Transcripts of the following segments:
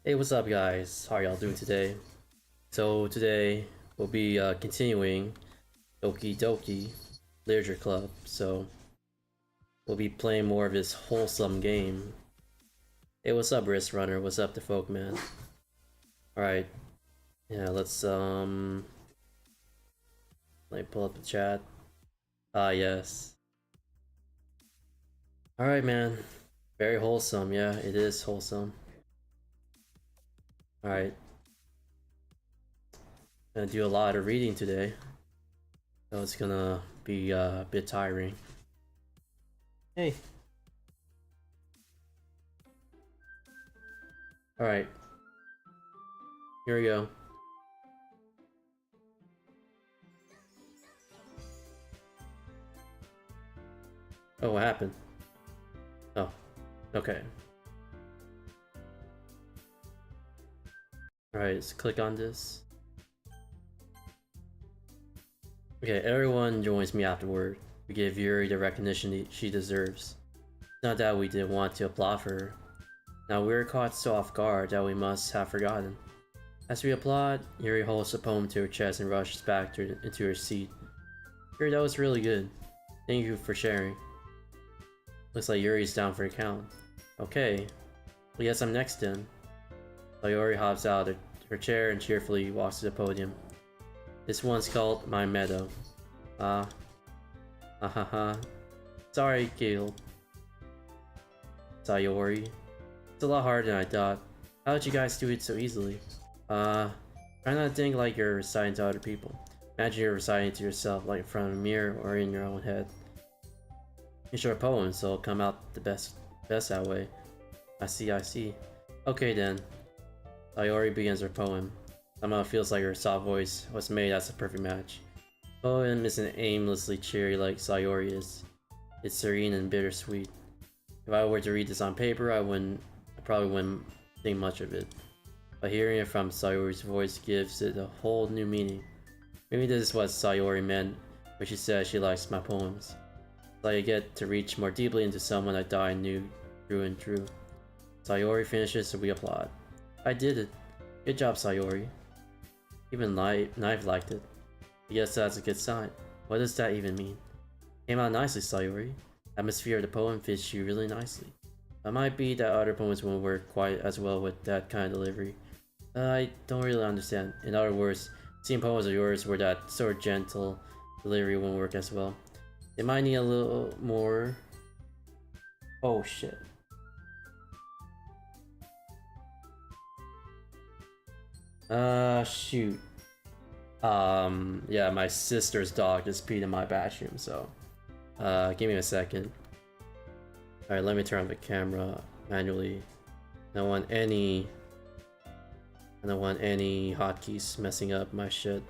Hey, what's up, guys? How are y'all doing today? So today we'll be continuing Doki Doki Literature Club. So we'll be playing more of this wholesome game. Hey, what's up, Wrist Runner? What's up, the folk man? All right, yeah, let me pull up the chat. Yes. All right, man. Very wholesome. Yeah, it is wholesome. All right. Gonna do a lot of reading today, so it's gonna be a bit tiring. Hey. All right. Here we go. Oh, what happened? Oh, okay. Alright, let's click on this. Okay, everyone joins me afterward. We give Yuri the recognition she deserves. It's not that we didn't want to applaud for her. Now we're caught so off guard that we must have forgotten. As we applaud, Yuri holds the poem to her chest and rushes back into her seat. Yuri, that was really good. Thank you for sharing. Looks like Yuri's down for a count. Okay, well, yes, I'm next then. Sayori hops out of her chair and cheerfully walks to the podium. This one's called My Meadow. Haha. Sorry, Gil. Sayori. It's a lot harder than I thought. How did you guys do it so easily? Try not to think like you're reciting to other people. Imagine you're reciting to yourself, like in front of a mirror or in your own head. It's short poems, so it'll come out the best that way. I see. Okay then. Sayori begins her poem. Somehow it feels like her soft voice was made as a perfect match. Poem isn't aimlessly cheery like Sayori is. It's serene and bittersweet. If I were to read this on paper, I probably wouldn't think much of it. But hearing it from Sayori's voice gives it a whole new meaning. Maybe this is what Sayori meant when she said she likes my poems. It's like I get to reach more deeply into someone I thought I knew through and through. Sayori finishes, so we applaud. I did it. Good job, Sayori. Even Knife liked it. I guess that's a good sign. What does that even mean? Came out nicely, Sayori. The atmosphere of the poem fits you really nicely. It might be that other poems won't work quite as well with that kind of delivery. I don't really understand. In other words, seeing poems of yours where that sort of gentle delivery won't work as well. It might need a little more... Oh shit. Shoot. Yeah, my sister's dog just peed in my bathroom, so give me a second. Alright, let me turn on the camera manually. I don't want any hotkeys messing up my shit.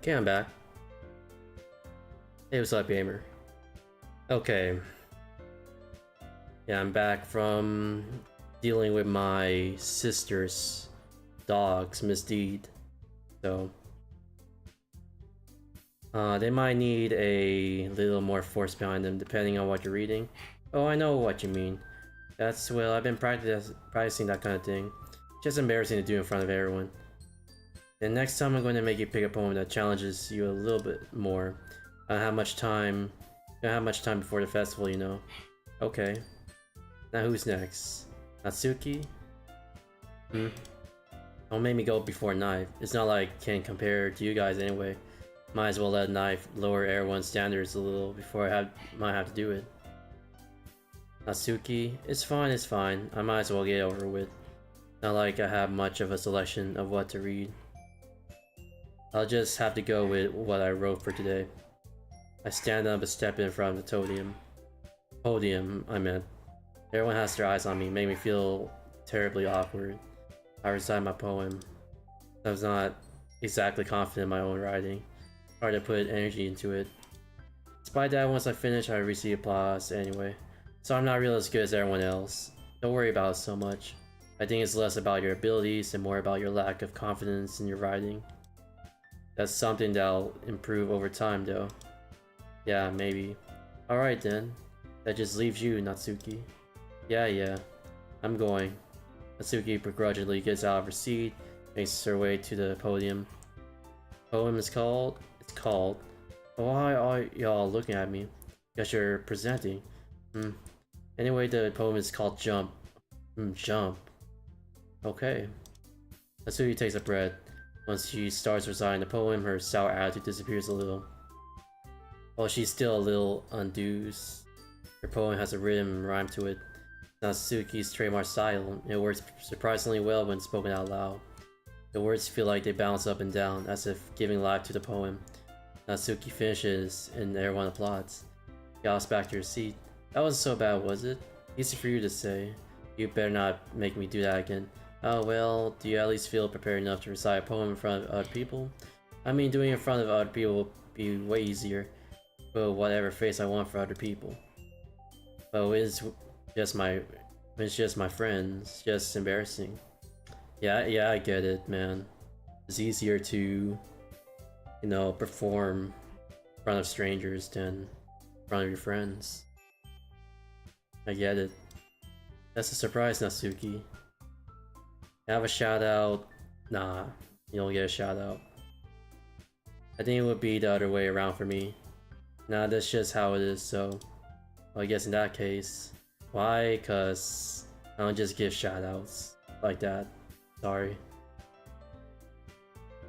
Okay, I'm back. Hey, what's up, gamer? Okay. Yeah, I'm back from dealing with my sister's dog's misdeed. So, they might need a little more force behind them, depending on what you're reading. Oh, I know what you mean. Well, I've been practicing that kind of thing. Just embarrassing to do in front of everyone. And next time I'm going to make you pick a poem that challenges you a little bit more. I don't have much time before the festival, you know. Okay. Now who's next? Natsuki? Don't make me go before Knife. It's not like I can compare to you guys anyway. Might as well let Knife lower everyone's standards a little before might have to do it. Natsuki? It's fine. I might as well get it over with. Not like I have much of a selection of what to read. I'll just have to go with what I wrote for today. I stand up and step in front of the podium. Podium, I meant. Everyone has their eyes on me, make me feel terribly awkward. I recite my poem. I was not exactly confident in my own writing. Hard to put energy into it. Despite that, once I finish, I receive applause anyway. So I'm not really as good as everyone else. Don't worry about it so much. I think it's less about your abilities and more about your lack of confidence in your writing. That's something that'll improve over time though. Yeah, maybe. Alright then. That just leaves you, Natsuki. Yeah. I'm going. Natsuki begrudgingly gets out of her seat, makes her way to the podium. Poem is called? It's called. Why are y'all looking at me? Guess you're presenting. Anyway, the poem is called Jump. Jump. Okay. Natsuki takes a breath. Once she starts reciting the poem, her sour attitude disappears a little. While she's still a little undues, her poem has a rhythm and rhyme to it. Natsuki's trademark style. It works surprisingly well when spoken out loud. The words feel like they bounce up and down, as if giving life to the poem. Natsuki finishes, and everyone applauds. Gallops back to her seat. That wasn't so bad, was it? Easy for you to say. You better not make me do that again. Oh well, do you at least feel prepared enough to recite a poem in front of other people? I mean, doing it in front of other people will be way easier. But whatever face I want for other people. But it's just my friends. Just embarrassing. Yeah, I get it, man. It's easier to, you know, perform in front of strangers than in front of your friends. I get it. That's a surprise, Natsuki. Have a shout out? Nah, you don't get a shout out. I think it would be the other way around for me. Nah, that's just how it is, so... Well, I guess in that case... Why? Cause... I don't just give shout outs like that. Sorry.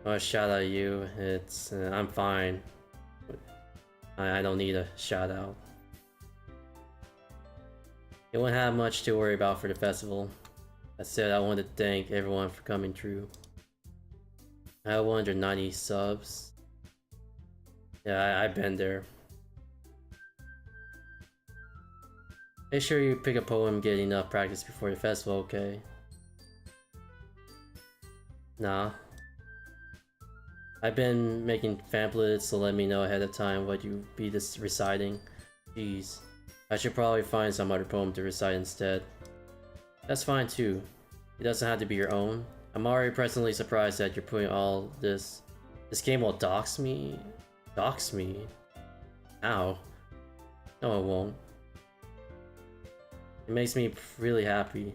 I want to shout out you, it's... I'm fine. I don't need a shout out. You won't have much to worry about for the festival. That said, I want to thank everyone for coming through. I have 190 subs. Yeah, I've been there. Make sure you pick a poem, get enough practice before the festival, okay? Nah. I've been making pamphlets, so let me know ahead of time what you be reciting. Jeez. I should probably find some other poem to recite instead. That's fine too. It doesn't have to be your own. I'm already presently surprised that you're putting all this... This game will dox me? Dox me? Ow. No, it won't. It makes me really happy.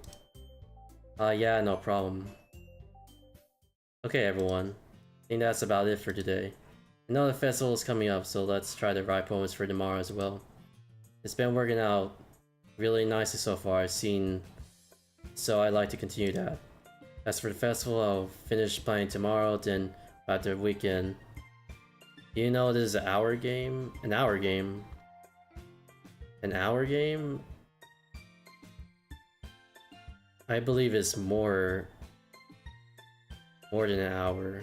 Yeah, no problem. Okay, everyone. I think that's about it for today. I know the festival is coming up, so let's try to write poems for tomorrow as well. It's been working out really nicely so far, so I'd like to continue that. As for the festival, I'll finish playing tomorrow, then after the weekend. You know this is an hour game? An hour game? An hour game? I believe it's more than an hour.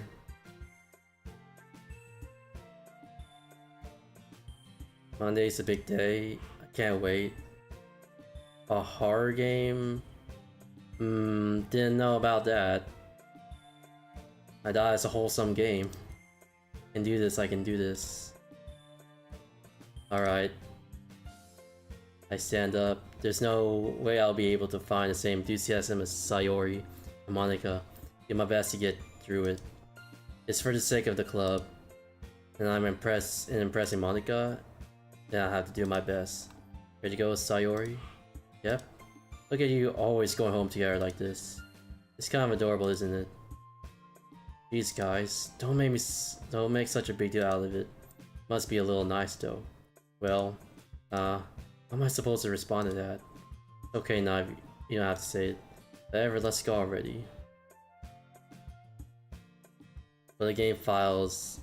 Monday's a big day. I can't wait. A horror game? Didn't know about that. I thought it's a wholesome game. can do this, I can do this. Alright. I stand up. There's no way I'll be able to find the same enthusiasm as Sayori and Monica. Do my best to get through it. It's for the sake of the club. And I'm impressing Monica, then I have to do my best. Ready to go with Sayori? Yep. Look at you always going home together like this. It's kind of adorable, isn't it? Jeez guys, don't make such a big deal out of it. Must be a little nice though. Well, how am I supposed to respond to that? Okay, now you don't have to say it. Whatever, let's go already. When the game files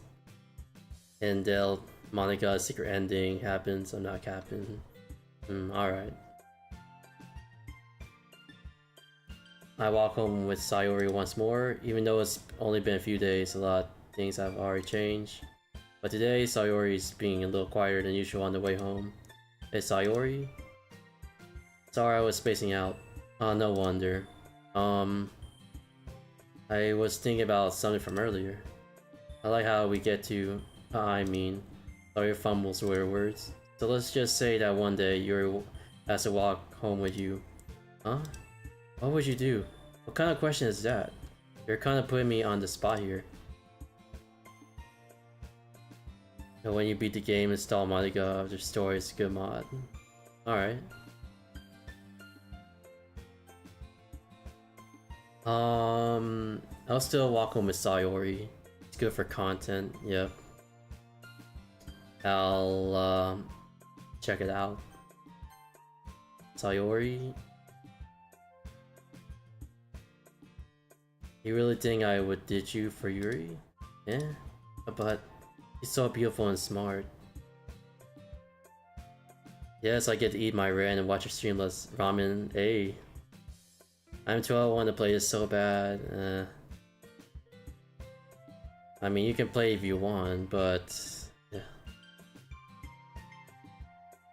and Monica's secret ending happens, I'm not capping. Alright. I walk home with Sayori once more, even though it's only been a few days, a lot of things have already changed. But today, Sayori's being a little quieter than usual on the way home. Hey Sayori? Sorry I was spacing out. Oh, no wonder. I was thinking about something from earlier. I like how we get to, Sayori fumbles with her words. So let's just say that one day Yuri has to walk home with you. Huh? What would you do? What kind of question is that? You're kind of putting me on the spot here. And when you beat the game, install Monica, their story is a good mod. Alright. I'll still walk home with Sayori. It's good for content, yep. I'll check it out. Sayori? You really think I would ditch you for Yuri? Yeah, but he's so beautiful and smart. Yes, I get to eat my ramen and watch your streamless ramen. Hey. I'm 12, I want to play this so bad. I mean, you can play if you want, but yeah.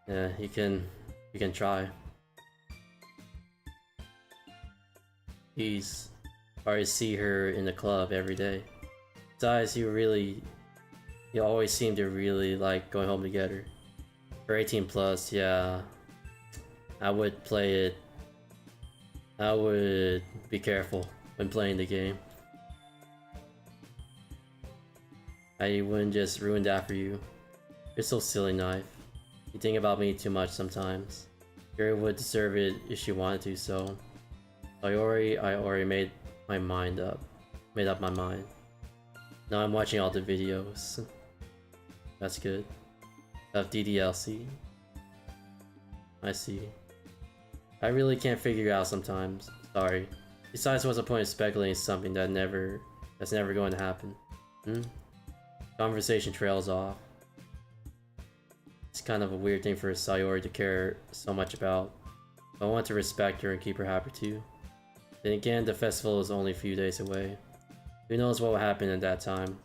Yeah, you can try. Jeez. I already see her in the club every day. Besides, you always seem to really like going home together. For 18 plus, yeah. I would play it. I would be careful when playing the game. I wouldn't just ruin that for you. You're so silly, Knife. You think about me too much sometimes. Yuri would deserve it if she wanted to, so... I already made my mind up. Made up my mind. Now I'm watching all the videos. That's good. Of DDLC. I see. I really can't figure it out sometimes. Sorry. Besides, what's the point of speculating something that's never going to happen? Conversation trails off. It's kind of a weird thing for Sayori to care so much about. I want to respect her and keep her happy too. Then again, the festival is only a few days away. Who knows what will happen at that time?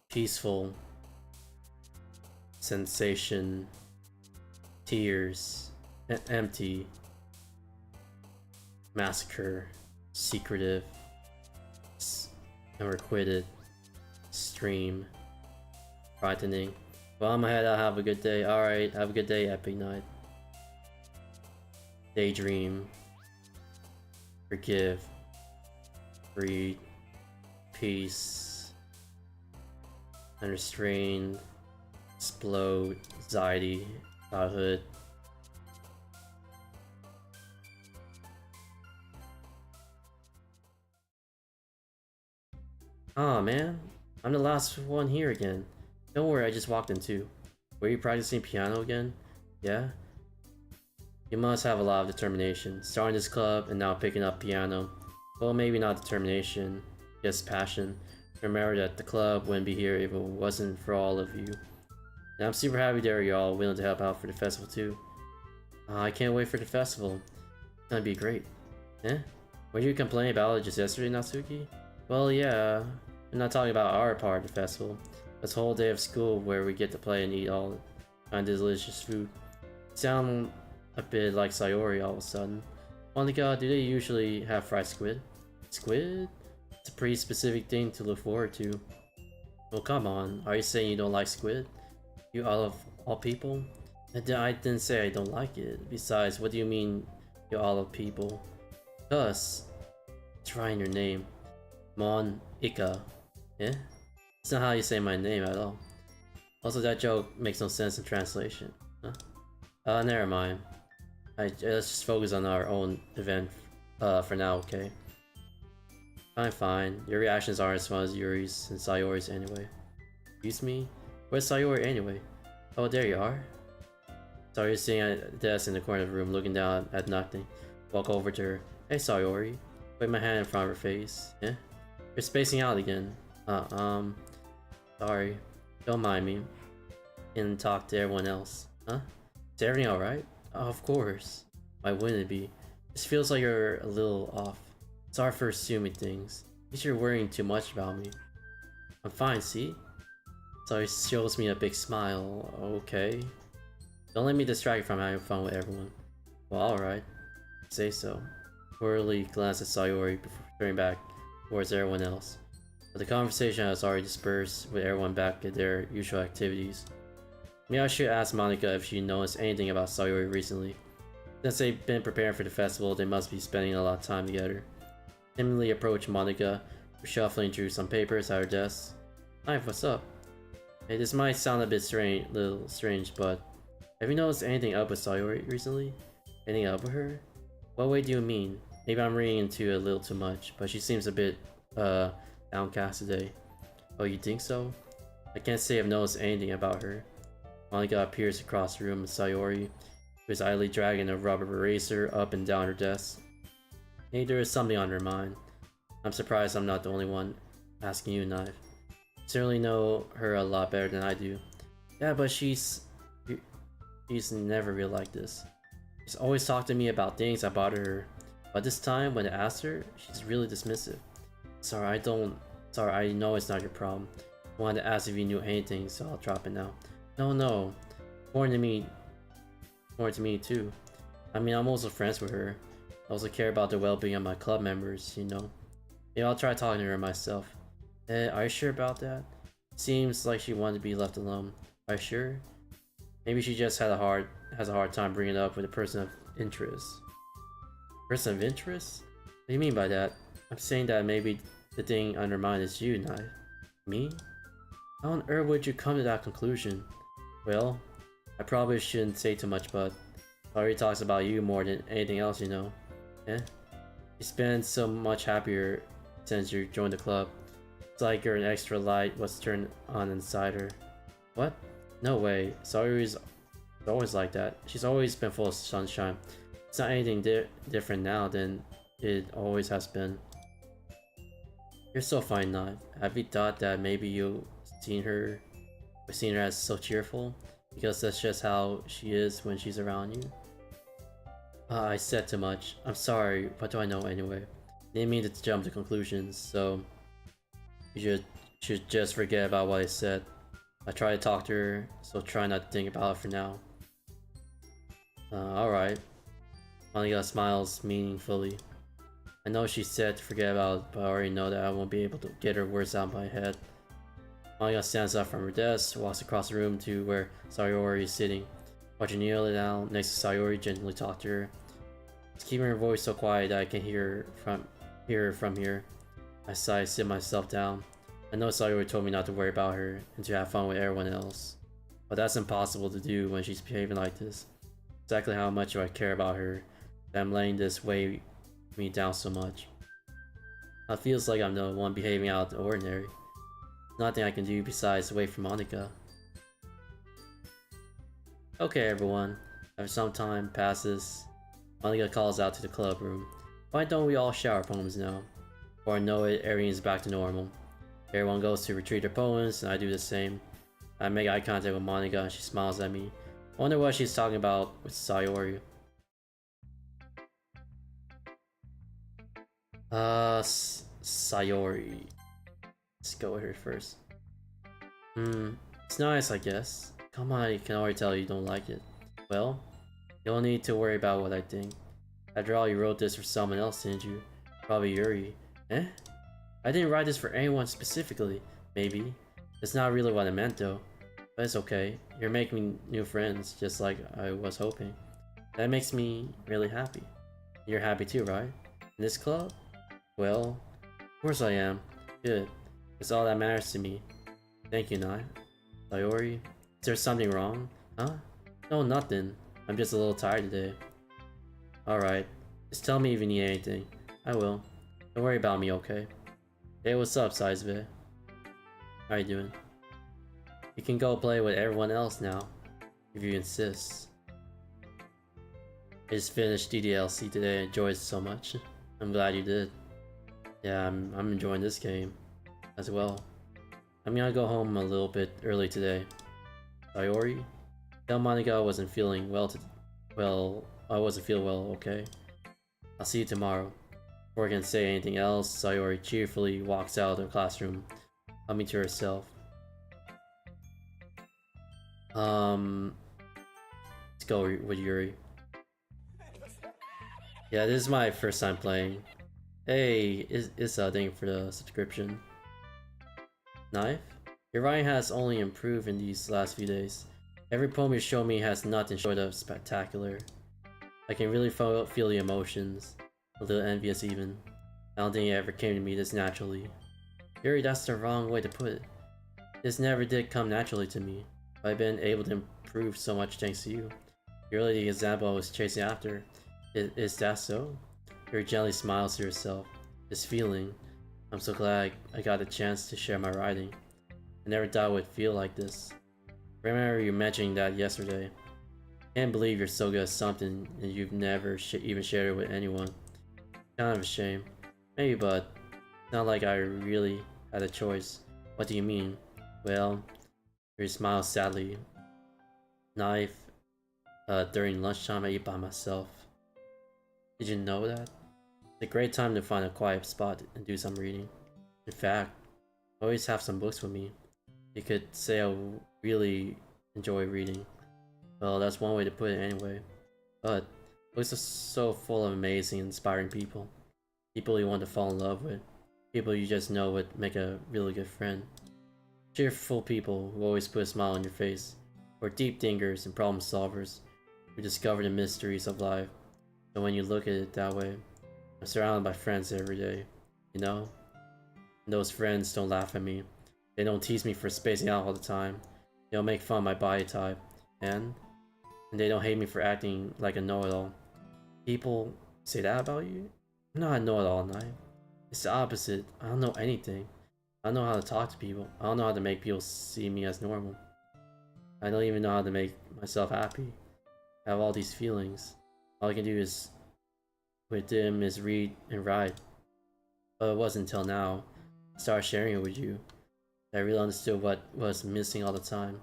Peaceful. Sensation. Tears. Empty. Massacre. Secretive. Unrequited. Stream. Frightening. Well, I'm ahead, I'll have a good day. Alright, have a good day, Epic Night. Daydream. Forgive. Breed. Peace. Unrestrained. Explode. Anxiety. Childhood. Aw, man. I'm the last one here again. Don't worry, I just walked in too. Were you practicing piano again? Yeah? You must have a lot of determination. Starting this club and now picking up piano. Well, maybe not determination, just passion. Remember that the club wouldn't be here if it wasn't for all of you. And I'm super happy that you're all willing to help out for the festival too. I can't wait for the festival. It's gonna be great. Eh? Were you complaining about it just yesterday, Natsuki? Well, yeah. I'm not talking about our part of the festival. This whole day of school where we get to play and eat all kind of delicious food. Sound a bit like Sayori all of a sudden. Monica, do they usually have fried squid? Squid? It's a pretty specific thing to look forward to. Well, come on. Are you saying you don't like squid? You out of all people? I didn't say I don't like it. Besides, what do you mean, you all of people? Gus. It's right in your name. Mon Ika. Yeah? It's not how you say my name at all. Also, that joke makes no sense in translation. Huh? Never mind. Let's just focus on our own event for now, okay? Fine. Your reactions aren't as fun as Yuri's and Sayori's anyway. Excuse me? Where's Sayori anyway? Oh, there you are. Sayori's sitting at a desk in the corner of the room looking down at nothing. Walk over to her. Hey Sayori. Put my hand in front of her face. Yeah? You're spacing out again. Sorry. Don't mind me. And talk to everyone else. Huh? Is everything alright? Oh, of course. Why wouldn't it be? This feels like you're a little off. Sorry for assuming things. At least you're worrying too much about me. I'm fine, see? So he shows me a big smile. Okay. Don't let me distract you from having fun with everyone. Well, alright. Say so. Worriedly glanced at Sayori before turning back towards everyone else. But the conversation has already dispersed with everyone back at their usual activities. Maybe I should ask Monica if she noticed anything about Sayori recently. Since they've been preparing for the festival, they must be spending a lot of time together. Timidly approached Monica, shuffling through some papers at her desk. Hi, what's up? Hey, this might sound a bit little strange, but have you noticed anything up with Sayori recently? Anything up with her? What way do you mean? Maybe I'm reading into it a little too much, but she seems a bit, downcast today. Oh, you think so? I can't say I've noticed anything about her. Monica appears across the room with Sayori, who is idly dragging a rubber eraser up and down her desk. Maybe there is something on her mind. I'm surprised I'm not the only one asking you, Knife. You certainly know her a lot better than I do. Yeah, but she's never really like this. She's always talked to me about things that bother her, but this time when I asked her, she's really dismissive. Sorry, I know it's not your problem. I wanted to ask if you knew anything, so I'll drop it now. No. More to me too. I mean, I'm also friends with her. I also care about the well-being of my club members, you know. Yeah, I'll try talking to her myself. Are you sure about that? Seems like she wanted to be left alone. Are you sure? Maybe she just has a hard time bringing it up with a person of interest. Person of interest? What do you mean by that? I'm saying that maybe the thing on her mind is you, not me? How on earth would you come to that conclusion? Well, I probably shouldn't say too much, but Ari talks about you more than anything else, you know. She's been so much happier since you joined the club. It's like you're an extra light was turned on inside her. What? No way. Sayori's always like that. She's always been full of sunshine. It's not anything different now than it always has been. You're so fine, Knife. Have you thought that maybe you've seen her as so cheerful? Because that's just how she is when she's around you? I said too much. I'm sorry, what do I know anyway? Didn't mean to jump to conclusions, so you should just forget about what I said. I tried to talk to her, so try not to think about it for now. Alright. Monica smiles meaningfully. I know she said to forget about it, but I already know that I won't be able to get her words out of my head. Monica stands up from her desk, walks across the room to where Sayori is sitting. Watching kneel down next to Sayori, gently talk to her. She's keeping her voice so quiet that I can hear her from here. I sigh, sit myself down. I know Sayori told me not to worry about her and to have fun with everyone else, but that's impossible to do when she's behaving like this. Exactly how much do I care about her that I'm letting this weigh me down so much? It feels like I'm the one behaving out of the ordinary. Nothing I can do besides wait for Monica. Okay everyone, after some time passes, Monica calls out to the club room. Why don't we all share our poems now? Before I know it, everything is back to normal. Everyone goes to retrieve their poems, and I do the same. I make eye contact with Monica and she smiles at me. I wonder what she's talking about with Sayori. Sayori. Let's go with her first. It's nice, I guess. Come on, I can already tell you don't like it. Well, you don't need to worry about what I think. After all, you wrote this for someone else, didn't you? Probably Yuri. Eh? I didn't write this for anyone specifically. Maybe. It's not really what I meant though. But it's okay. You're making new friends, just like I was hoping. That makes me really happy. You're happy too, right? In this club? Well, of course I am. Good. It's all that matters to me. Thank you, Nai. Sayori? Is there something wrong? Huh? No, nothing. I'm just a little tired today. Alright. Just tell me if you need anything. I will. Don't worry about me, okay? Hey, what's up, Saizube? How you doing? You can go play with everyone else now, if you insist. I just finished DDLC today, I enjoyed it so much. I'm glad you did. Yeah, I'm enjoying this game as well. I'm gonna go home a little bit early today. Sayori? Tell Monica I wasn't feeling well I wasn't feeling well, okay? I'll see you tomorrow. Before I can say anything else, Sayori cheerfully walks out of the classroom, humming to herself. Let's go with Yuri. Yeah, this is my first time playing. Hey, it's thank you for the subscription. Knife? Your writing has only improved in these last few days. Every poem you show me has nothing short of spectacular. I can really feel the emotions, a little envious even. I don't think it ever came to me this naturally. Yuri, that's the wrong way to put it. This never did come naturally to me. I've been able to improve so much thanks to you. You're really the example I was chasing after. Is that so? Yuri gently smiles to herself. This feeling. I'm so glad I got a chance to share my writing. I never thought it would feel like this. I remember you mentioning that yesterday. Can't believe you're so good at something and you've never even shared it with anyone. Kind of a shame. Maybe, but it's not like I really had a choice. What do you mean? Well, Yuri smiles sadly. Knife. During lunchtime I eat by myself. Did you know that? It's a great time to find a quiet spot and do some reading. In fact, I always have some books with me. You could say I really enjoy reading. Well, that's one way to put it anyway. But books are so full of amazing, inspiring people. People you want to fall in love with. People you just know would make a really good friend. Cheerful people who always put a smile on your face. Or deep thinkers and problem solvers who discover the mysteries of life. So when you look at it that way, I'm surrounded by friends every day, you know? And those friends don't laugh at me. They don't tease me for spacing out all the time. They don't make fun of my body type. And they don't hate me for acting like a know-it-all. People say that about you? I'm not a know-it-all, Knife. It's the opposite. I don't know anything. I don't know how to talk to people. I don't know how to make people see me as normal. I don't even know how to make myself happy. I have all these feelings. All I can do is with them is read and write. But it wasn't until now I started sharing it with you that I really understood what was missing all the time.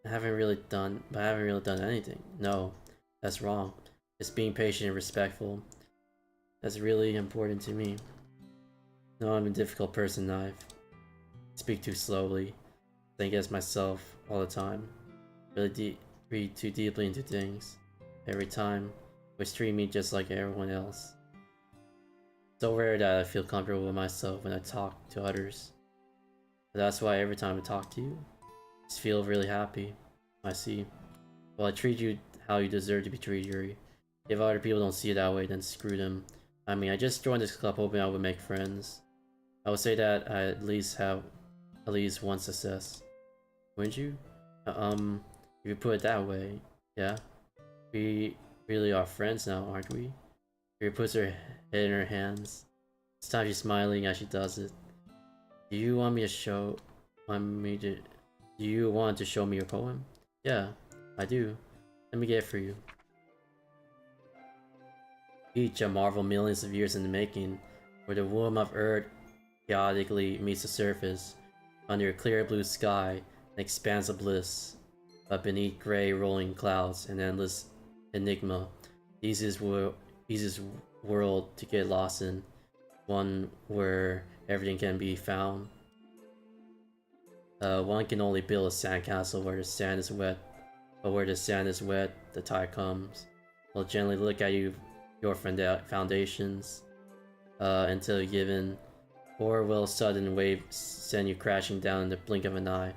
I haven't really done anything. No, that's wrong. Just being patient and respectful. That's really important to me. No, I'm a difficult person, Knife. I speak too slowly. Think as myself all the time. Really read too deeply into things. Every time. Which treat me just like everyone else. It's so rare that I feel comfortable with myself when I talk to others. But that's why every time I talk to you, I just feel really happy. I see. Well, I treat you how you deserve to be treated, Yuri. If other people don't see it that way, then screw them. I mean, I just joined this club hoping I would make friends. I would say that I at least have one success. Wouldn't you? If you put it that way, yeah. We really are friends now, aren't we? Yuri puts her head in her hands. This time she's smiling as she does it. Do you want to show me your poem? Yeah, I do. Let me get it for you. Each a marvel millions of years in the making, where the womb of Earth chaotically meets the surface, under a clear blue sky, an expanse of bliss, but beneath gray rolling clouds, an endless enigma, easiest world to get lost in, one where everything can be found. One can only build a sandcastle where the sand is wet, but where the sand is wet, the tide comes. I'll gently look at you your foundations until you're given, or will a sudden wave send you crashing down in the blink of an eye.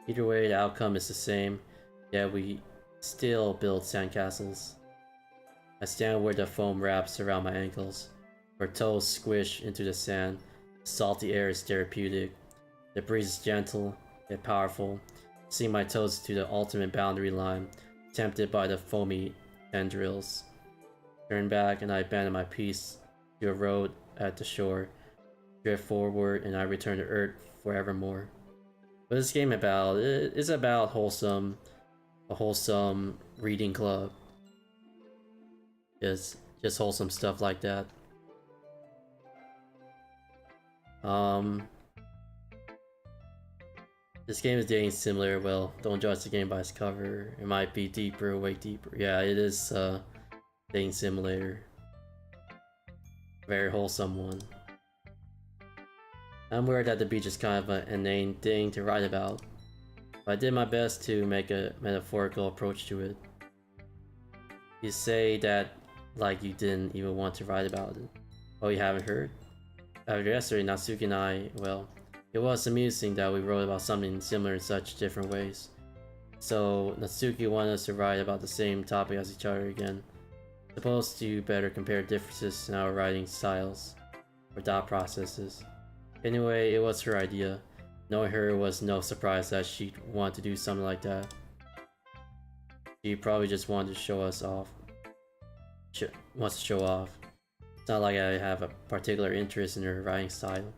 Either way, the outcome is the same, yet we still build sandcastles. I stand where the foam wraps around my ankles, where toes squish into the sand. The salty air is therapeutic. The breeze is gentle, yet powerful. Seeing my toes to the ultimate boundary line, tempted by the foamy tendrils. Turn back and I abandon my piece to a road at the shore. Drift forward and I return to Earth forevermore. What is this game about? It's about a wholesome reading club. Just wholesome stuff like that. This game is dating similar. Well, don't judge the game by its cover. It might be deeper, way deeper. Yeah, it is dating simulator. Very wholesome one. I'm aware that the beach is kind of an inane thing to write about, but I did my best to make a metaphorical approach to it. You say that like you didn't even want to write about it. Oh, you haven't heard? After yesterday, Natsuki and I, well, it was amusing that we wrote about something similar in such different ways. So, Natsuki wanted us to write about the same topic as each other again. Supposed to better compare differences in our writing styles, or thought processes. Anyway, it was her idea. Knowing her, it was no surprise that she'd want to do something like that. She probably just wanted to show us off. Wants to show off. It's not like I have a particular interest in her writing style.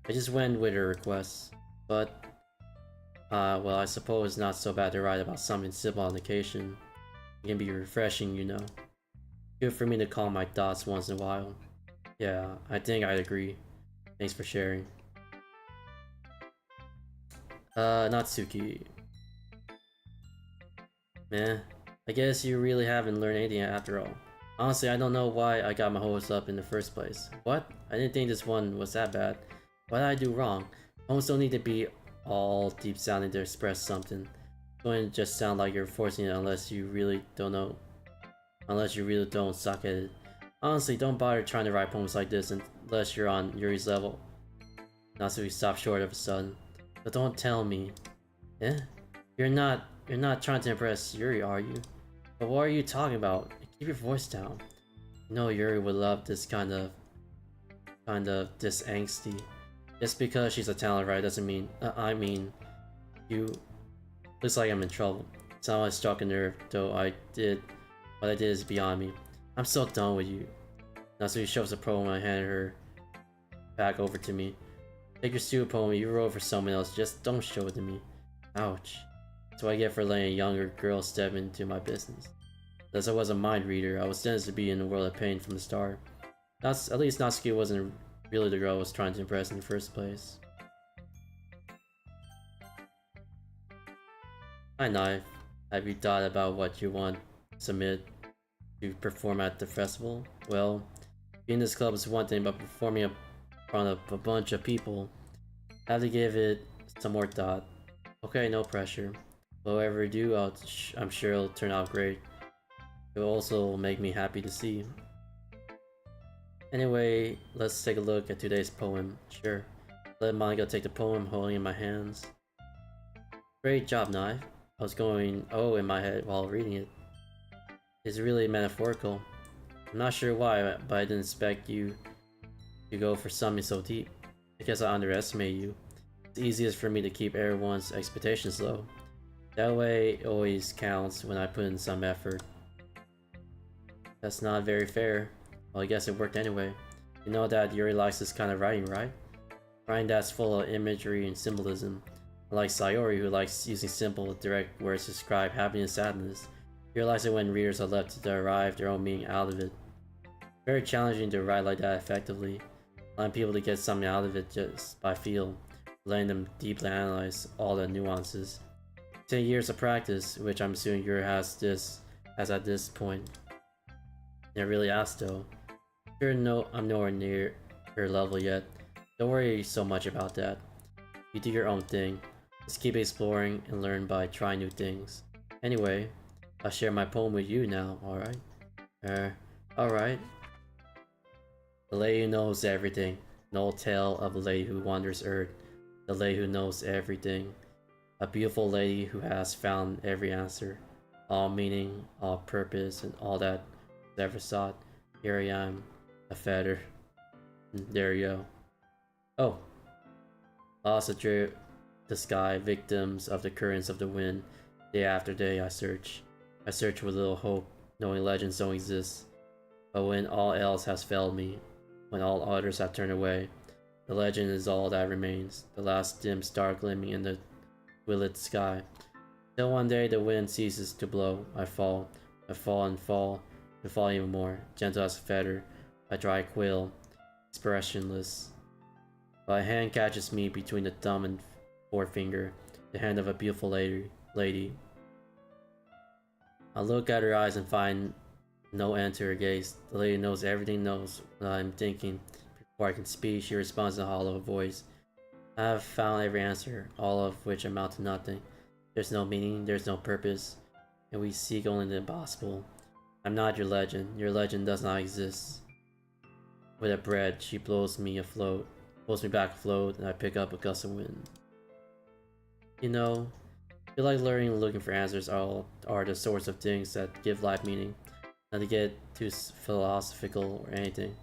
I just went with her requests. But, well, I suppose it's not so bad to write about something simple on occasion. It can be refreshing, you know. Good for me to calm my thoughts once in a while. Yeah, I think I'd agree. Thanks for sharing. Natsuki. Meh. I guess you really haven't learned anything after all. Honestly, I don't know why I got my hopes up in the first place. What? I didn't think this one was that bad. What did I do wrong? Poems don't need to be all deep sounding to express something. It's going to just sound like you're forcing it unless you really don't know. Unless you really don't suck at it. Honestly, don't bother trying to write poems like this unless you're on Yuri's level. Natsuki stopped short of a sudden. But don't tell me. Eh? You're not trying to impress Yuri, are you? But what are you talking about? Keep your voice down. You know Yuri would love this kind of this angsty. Just because she's a talent writer doesn't mean I mean you looks like I'm in trouble. Somehow I struck a nerve, though what I did is beyond me. I'm so done with you. Natsuki shoves a poem I handed her back over to me. Take your stupid poem you wrote for someone else, just don't show it to me. Ouch. That's what I get for letting a younger girl step into my business. Thus I was a mind reader, I was destined to be in a world of pain from the start. At least Natsuki wasn't really the girl I was trying to impress in the first place. Hi Knife, have you thought about what you want to submit to perform at the festival? Well, being in this club is one thing, but performing in front of a bunch of people, I have to give it some more thought. Okay, no pressure. Whatever I do, I'm sure it'll turn out great. It will also make me happy to see. Anyway, let's take a look at today's poem. Sure. Let Monica take the poem, holding in my hands. Great job, Knife. I was going oh in my head while reading it. It's really metaphorical. I'm not sure why, but I didn't expect you to go for something so deep. I guess I underestimated you. It's easiest for me to keep everyone's expectations low. That way, it always counts when I put in some effort. That's not very fair. Well, I guess it worked anyway. You know that Yuri likes this kind of writing, right? Writing that's full of imagery and symbolism. Unlike Sayori, who likes using simple, direct words to describe happiness and sadness. Yuri likes it when readers are left to derive their own meaning out of it. Very challenging to write like that effectively. Allowing people to get something out of it just by feel. Letting them deeply analyze all the nuances. 10 years of practice, which I'm assuming Yuri has at this point. And it really asks though. Sure, no, I'm nowhere near her level yet. Don't worry so much about that. You do your own thing. Just keep exploring and learn by trying new things. Anyway, I'll share my poem with you now, alright? Alright. The lady who knows everything. An old tale of a lady who wanders Earth. The lady who knows everything. A beautiful lady who has found every answer. All meaning, all purpose, and all that was ever sought. Here I am, a feather. There you go. Oh. Lost adrift the sky, victims of the currents of the wind. Day after day I search. I search with little hope, knowing legends don't exist. But when all else has failed me, when all others have turned away, the legend is all that remains, the last dim star gleaming in the wilted sky. Till one day the wind ceases to blow, I fall and fall even more, gentle as a feather, a dry quill, expressionless. But a hand catches me between the thumb and forefinger, the hand of a beautiful lady. I look at her eyes and find no end to her gaze. The lady knows everything, knows what I'm thinking. Before I can speak, she responds in a hollow voice. I have found every answer, all of which amount to nothing. There's no meaning, there's no purpose, and we seek only the impossible. I'm not your legend does not exist. With a breath, she blows me back afloat, and I pick up a gust of wind. You know, I feel like learning and looking for answers are the sorts of things that give life meaning. Not to get too philosophical or anything.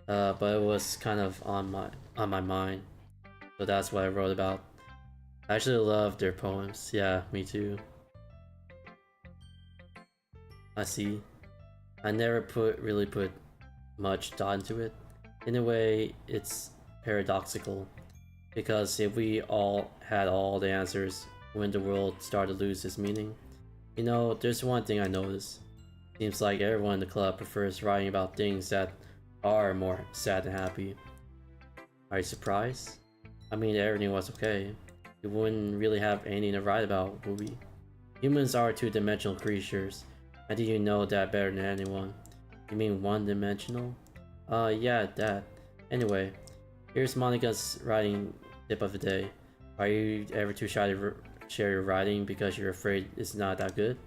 But it was kind of on my mind. So that's what I wrote about. I actually love their poems. Yeah, me too. I see. I never really put much thought into it. In a way, it's paradoxical. Because if we all had all the answers when the world started to lose its meaning, you know, there's one thing I noticed. Seems like everyone in the club prefers writing about things that are more sad than happy. Are you surprised? I mean, everything was okay. We wouldn't really have anything to write about, would we? Humans are two-dimensional creatures. I think you know that better than anyone. You mean one-dimensional? Yeah, that. Anyway, here's Monica's writing tip of the day. Are you ever too shy to share your writing because you're afraid it's not that good?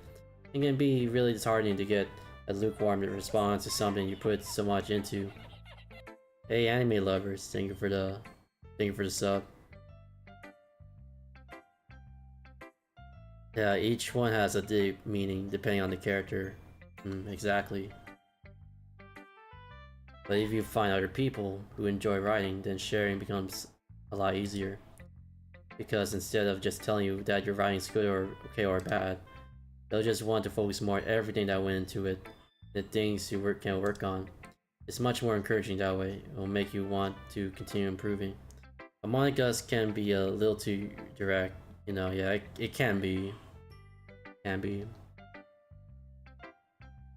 It can be really disheartening to get a lukewarm response to something you put so much into. Hey, anime lovers, thank you for the sub. Yeah, each one has a deep meaning depending on the character. Exactly. But if you find other people who enjoy writing, then sharing becomes a lot easier. Because instead of just telling you that your writing is good or okay or bad, they'll just want to focus more on everything that went into it, the things you can work on. It's much more encouraging that way. It will make you want to continue improving. But Monica's can be a little too direct, you know. Yeah, it can be. It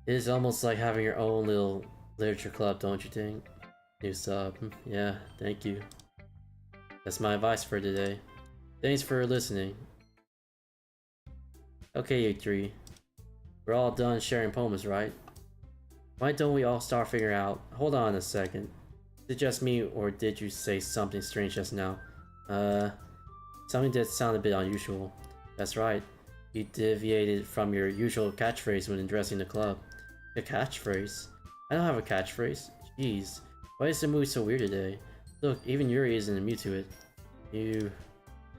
is almost like having your own little literature club, don't you think? New sub. Yeah, thank you. That's my advice for today. Thanks for listening. Okay, you three. We're all done sharing poems, right? Why don't we all start figuring out... Hold on a second. Is it just me, or did you say something strange just now? Something that sounded a bit unusual. That's right. You deviated from your usual catchphrase when addressing the club. A catchphrase? I don't have a catchphrase. Jeez. Why is the mood so weird today? Look, even Yuri isn't immune to it. You...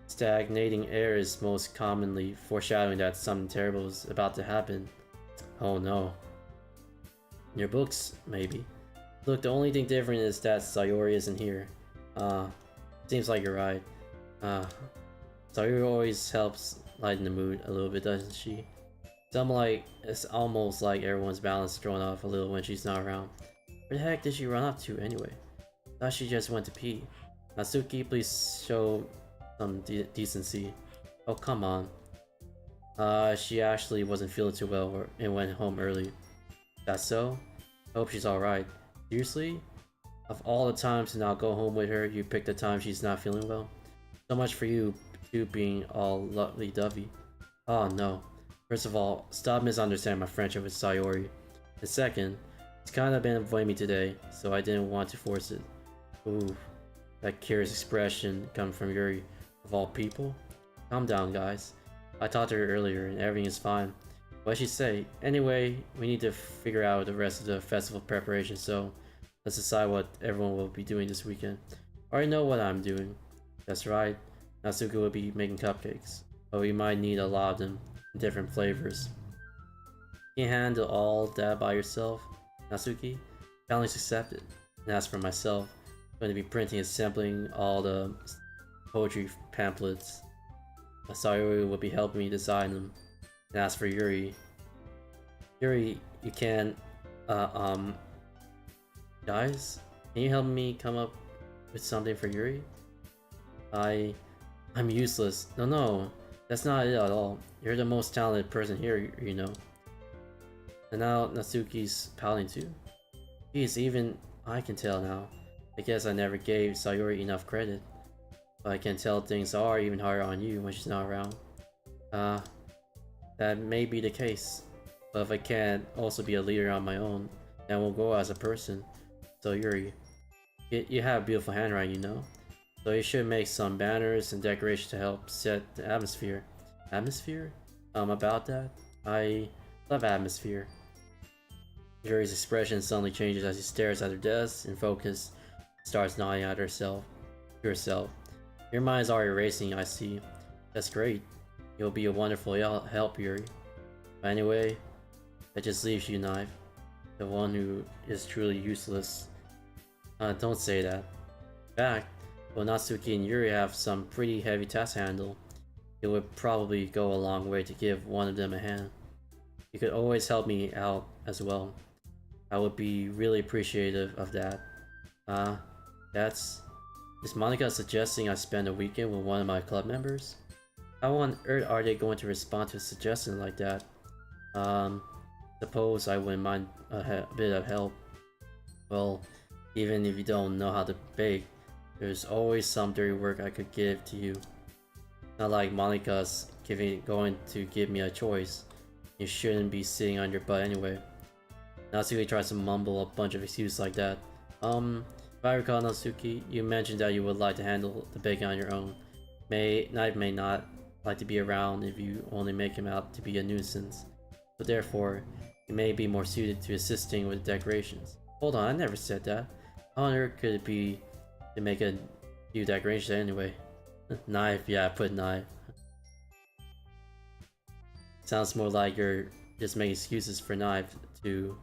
Stagnating air is most commonly foreshadowing that something terrible is about to happen. Oh no. In your books, maybe. Look, the only thing different is that Sayori isn't here. Seems like you're right. Sayori always helps lighten the mood a little bit, doesn't she? It's almost like everyone's balance is thrown off a little when she's not around. Where the heck did she run off to anyway? Thought she just went to pee. Natsuki, please show some decency. Oh, come on. She actually wasn't feeling too well and went home early. That's so? I hope she's alright. Seriously? Of all the times to not go home with her, you picked the time she's not feeling well? So much for you two being all lovey-dovey. Oh no. First of all, stop misunderstanding my friendship with Sayori. And second, it's kind of been avoiding me today, so I didn't want to force it. Ooh, that curious expression coming from Yuri, of all people? Calm down, guys. I talked to her earlier and everything is fine. What'd she say? Anyway, we need to figure out the rest of the festival preparation, so let's decide what everyone will be doing this weekend. I already know what I'm doing. That's right, Natsuki will be making cupcakes, but we might need a lot of them in different flavors. You can handle all that by yourself, Natsuki? Challenge accepted. And as for myself, I'm going to be printing and sampling all the poetry pamphlets. Sayori will be helping me design them. And as for Yuri, you can, guys, can you help me come up with something for Yuri? I'm useless. No, that's not it at all. You're the most talented person here, you know. And now Natsuki's pouting too. Geez, even I can tell now. I guess I never gave Sayori enough credit. But I can tell things are even harder on you when she's not around. That may be the case. But if I can't also be a leader on my own, then I won't grow as a person. So Yuri, you have beautiful handwriting, you know? So you should make some banners and decorations to help set the atmosphere. Atmosphere? About that? I love atmosphere. Yuri's expression suddenly changes as he stares at her desk and focus starts nodding at herself. To herself. Your mind is already racing, I see. That's great. You'll be a wonderful help, Yuri. But anyway, that just leaves you, Knife. The one who is truly useless. Don't say that. In fact, while Natsuki and Yuri have some pretty heavy tasks to handle, it would probably go a long way to give one of them a hand. You could always help me out as well. I would be really appreciative of that. Is Monica suggesting I spend a weekend with one of my club members? How on earth are they going to respond to a suggestion like that? Suppose I wouldn't mind a bit of help. Well, even if you don't know how to bake, there's always some dirty work I could give to you. Not like Monica's going to give me a choice. You shouldn't be sitting on your butt anyway. Natsuki tries to mumble a bunch of excuses like that. If I recall, Natsuki, you mentioned that you would like to handle the baking on your own. Knife may not like to be around if you only make him out to be a nuisance. But therefore, he may be more suited to assisting with decorations. Hold on, I never said that. How on earth could it be to make a few decorations anyway? Knife, yeah, put Knife. Sounds more like you're just making excuses for Knife to...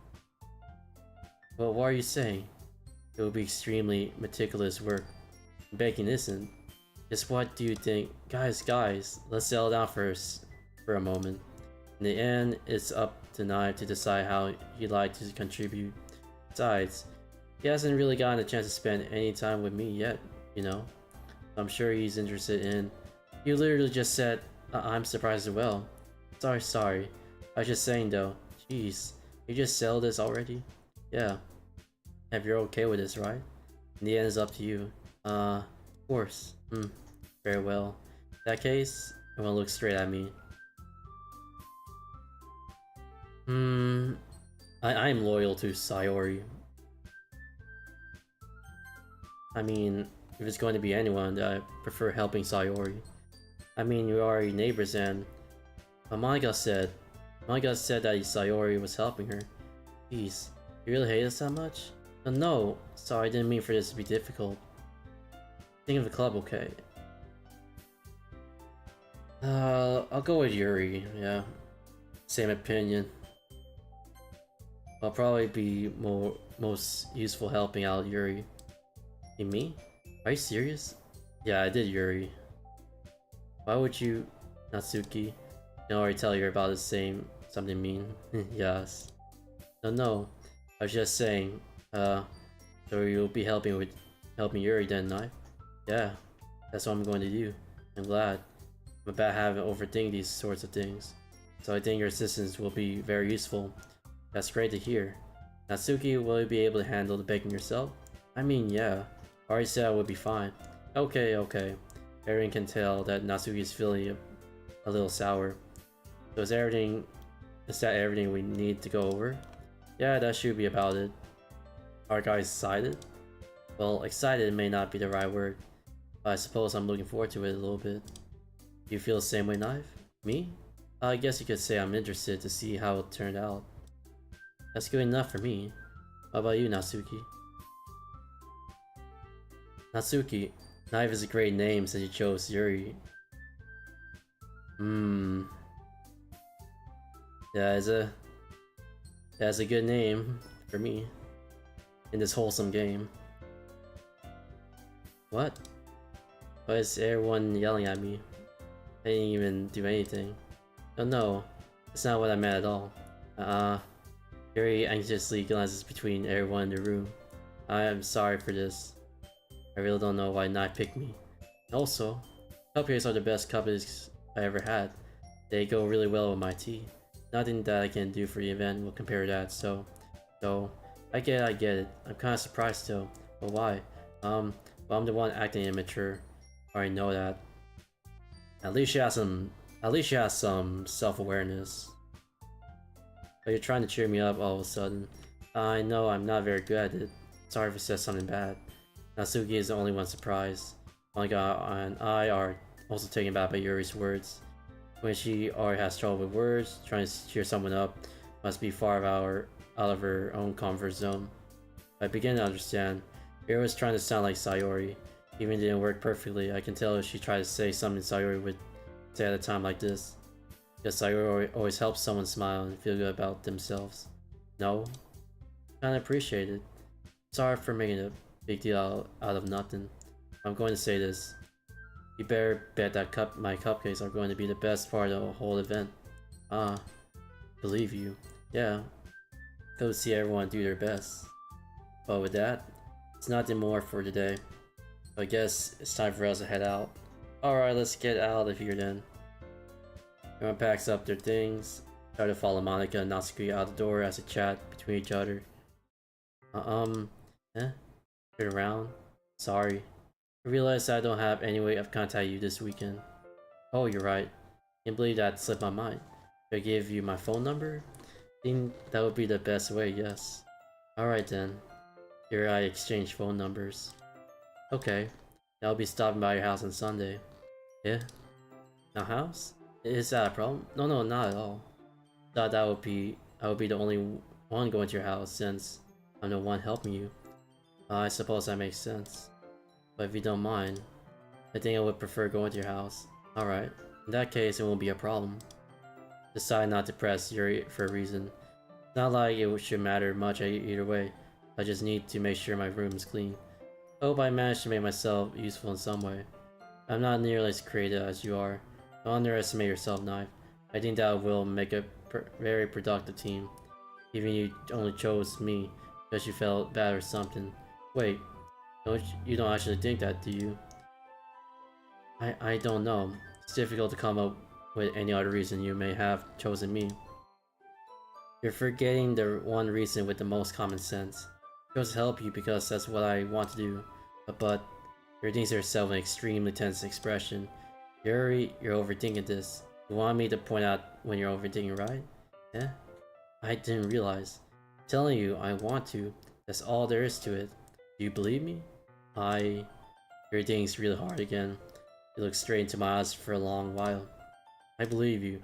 Well, what are you saying? It will be extremely meticulous work. Baking isn't. Just what do you think? Guys, let's settle down first for a moment. In the end, it's up to Knife to decide how he'd like to contribute. Besides, he hasn't really gotten a chance to spend any time with me yet, you know? I'm sure he's interested in... You literally just said, I'm surprised as well. Sorry. I was just saying though. Jeez, you just settled this already? Yeah. If you're okay with this, right? In the end, it's up to you. Of course. Very well. In that case, everyone look straight at me. I'm loyal to Sayori. I mean, if it's going to be anyone, I prefer helping Sayori. I mean, we're already neighbors and... Monica said that Sayori was helping her. Jeez, you really hate us that much? No, sorry, I didn't mean for this to be difficult. Think of the club, okay? I'll go with Yuri, yeah. Same opinion. I'll probably be most useful helping out Yuri. You me? Are you serious? Yeah, I did Yuri. Why would you, Natsuki? I already tell you about the same something mean. Yes. No. I was just saying. So you'll be helping Yuri then, Knife? Yeah, that's what I'm going to do. I'm glad. I'm about having overthink these sorts of things. So I think your assistance will be very useful. That's great to hear. Natsuki, will you be able to handle the baking yourself? I mean, yeah. I already said I would be fine. Okay. Everyone can tell that Natsuki is feeling a little sour. So is that everything we need to go over? Yeah, that should be about it. Are guys excited? Well, excited may not be the right word, but I suppose I'm looking forward to it a little bit. Do you feel the same way, Knife? Me? I guess you could say I'm interested to see how it turned out. That's good enough for me. What about you, Natsuki? Natsuki, Knife is a great name since you chose Yuri. Hmm. That's a good name for me in this wholesome game. What? Why is everyone yelling at me? I didn't even do anything. Oh no, that's not what I meant at all. Yuri anxiously glances between everyone in the room. I am sorry for this. I really don't know why Knife picked me. Also, cupcakes are the best cupcakes I ever had. They go really well with my tea. Nothing that I can do for the event will compare to that, so I get it. I'm kinda surprised still. But why? Well, I'm the one acting immature. I already know that. At least she has some self-awareness. But you're trying to cheer me up all of a sudden. I know I'm not very good at it. Sorry if I said something bad. Natsuki is the only one surprised. Monika and I are also taken aback by Yuri's words. When she already has trouble with words, trying to cheer someone up must be far out of her own comfort zone. I begin to understand. Yuri was trying to sound like Sayori. Even didn't work perfectly. I can tell if she tried to say something Sayori would say at a time like this. Because Sayori always helps someone smile and feel good about themselves. No? Kinda appreciate it. Sorry for making a big deal out of nothing. I'm going to say this. You better bet that my cupcakes are going to be the best part of the whole event. Ah, believe you. Yeah, go see everyone do their best. But with that, it's nothing more for today. I guess it's time for us to head out. Alright, let's get out of here then. Everyone packs up their things, try to follow Monika and Natsuki out the door as they chat between each other. Turn around. Sorry. I realized I don't have any way of contacting you this weekend. Oh, you're right. Can't believe that slipped my mind. Should I give you my phone number? I think that would be the best way, yes. Alright then. Here I exchange phone numbers. Okay. I'll be stopping by your house on Sunday. Yeah? My house? Is that a problem? No, not at all. Thought I would be the only one going to your house since I'm the one helping you. I suppose that makes sense. But if you don't mind, I think I would prefer going to your house. Alright. In that case, it won't be a problem. Decide not to press Yuri for a reason. Not like it should matter much either way. I just need to make sure my room's clean. I hope I managed to make myself useful in some way. I'm not nearly as creative as you are. Don't underestimate yourself, Knife. I think that will make a very productive team. Even you only chose me because you felt bad or something. Wait, you don't actually think that, do you? I don't know. It's difficult to come up with any other reason you may have chosen me. You're forgetting the one reason with the most common sense. I chose to help you because that's what I want to do. But your things are yourself an extremely tense expression. Yuri, you're overthinking this. You want me to point out when you're overthinking, right? Yeah? I didn't realize. I'm telling you, I want to. That's all there is to it. Do you believe me? Your thing's really hard again. You look straight into my eyes for a long while. I believe you.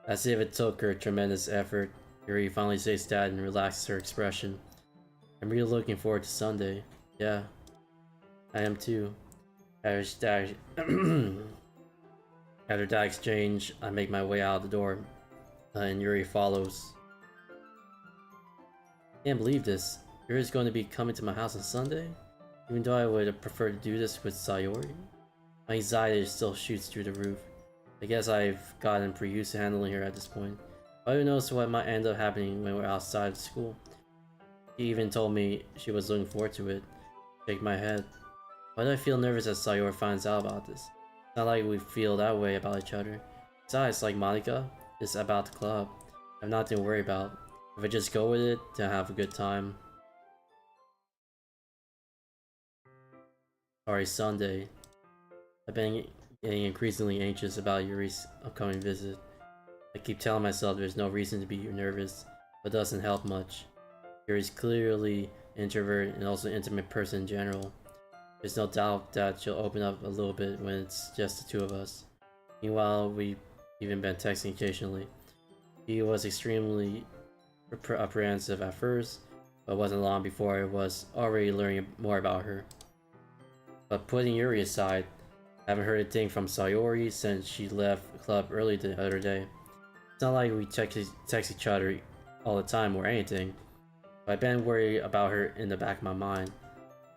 As if it took her tremendous effort, Yuri finally says that and relaxes her expression. I'm really looking forward to Sunday. Yeah, I am too. After that exchange, I make my way out the door, and Yuri follows. Can't believe this. Yuri's going to be coming to my house on Sunday? Even though I would have preferred to do this with Sayori? My anxiety still shoots through the roof. I guess I've gotten pretty used to handling her at this point. But who knows what might end up happening when we're outside of school. She even told me she was looking forward to it. Shake my head. Why do I feel nervous as Sayori finds out about this? It's not like we feel that way about each other. Besides, like Monika, it's about the club. I have nothing to worry about. If I just go with it, then have a good time. Sorry, Sunday. I've been getting increasingly anxious about Yuri's upcoming visit. I keep telling myself there's no reason to be nervous, but it doesn't help much. Yuri's clearly an introvert and also an intimate person in general. There's no doubt that she'll open up a little bit when it's just the two of us. Meanwhile, even been texting occasionally. He was extremely apprehensive at first, but it wasn't long before I was already learning more about her. But putting Yuri aside, I haven't heard a thing from Sayori since she left the club early the other day. It's not like we text each other all the time or anything, but I've been worried about her in the back of my mind.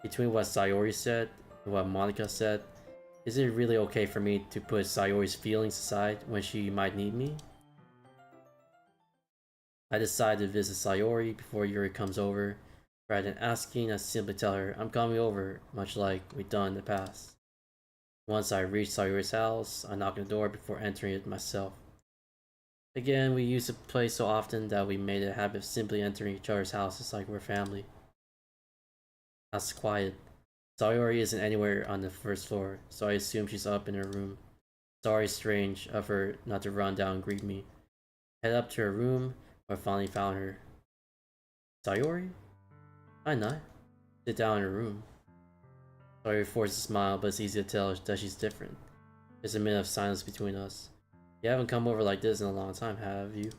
Between what Sayori said and what Monica said, is it really okay for me to put Sayori's feelings aside when she might need me? I decide to visit Sayori before Yuri comes over. Rather than asking, I simply tell her I'm coming over, much like we've done in the past. Once I reach Sayori's house, I knock on the door before entering it myself. Again, we used to play so often that we made it a habit of simply entering each other's houses like we're family. House is quiet. Sayori isn't anywhere on the first floor, so I assume she's up in her room. Sorry, strange of her not to run down and greet me. Head up to her room, where I finally found her. Sayori? Hi, Nai. Sit down in her room. Sayori forces a smile, but it's easy to tell that she's different. There's a minute of silence between us. You haven't come over like this in a long time, have you?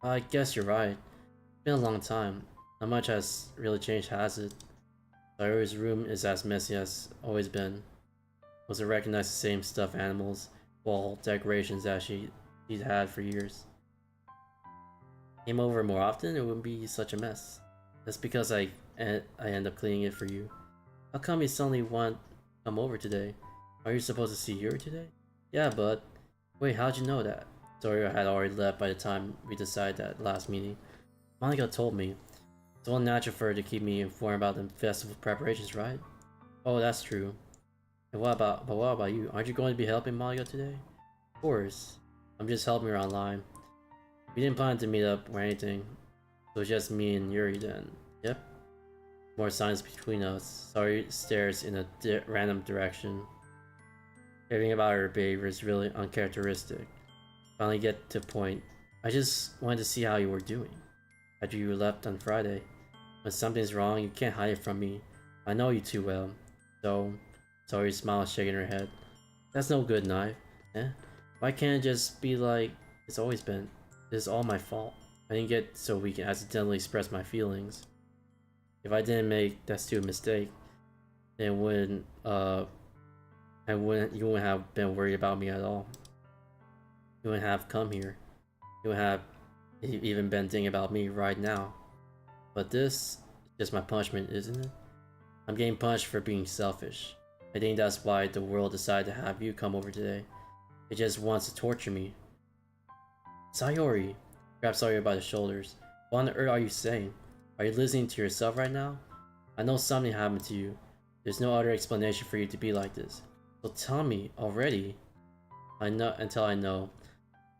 I guess you're right. It's been a long time. Not much has really changed, has it? Sayori's room is as messy as always been. Was to recognize the same stuffed animals, wall decorations that she'd had for years. Came over more often, it wouldn't be such a mess. That's because I end up cleaning it for you. How come you suddenly want to come over today? Are you supposed to see Yuri today? Yeah, but wait, how'd you know that? Sayori had already left by the time we decided that last meeting. Monica told me. It's only natural for her to keep me informed about the festival preparations, right? Oh, that's true. And what about you? Aren't you going to be helping Monica today? Of course. I'm just helping her online. We didn't plan to meet up or anything. So it's just me and Yuri then. Yep. More silence between us. Sayori stares in a random direction. Everything about her behavior is really uncharacteristic. Finally get to the point. I just wanted to see how you were doing. After you left on Friday. When something's wrong, you can't hide it from me. I know you too well. So, Sayori smiles, shaking her head. That's no good, Knife. Eh? Why can't it just be like it's always been? This is all my fault. I didn't get so weak and accidentally express my feelings. If I didn't make that stupid mistake, then you wouldn't have been worried about me at all. You wouldn't have come here. You wouldn't have even been thinking about me right now. But this is just my punishment, isn't it? I'm getting punished for being selfish. I think that's why the world decided to have you come over today. It just wants to torture me. Sayori! Grab Sayori by the shoulders. What on earth are you saying? Are you listening to yourself right now? I know something happened to you. There's no other explanation for you to be like this. So tell me already. Until I know.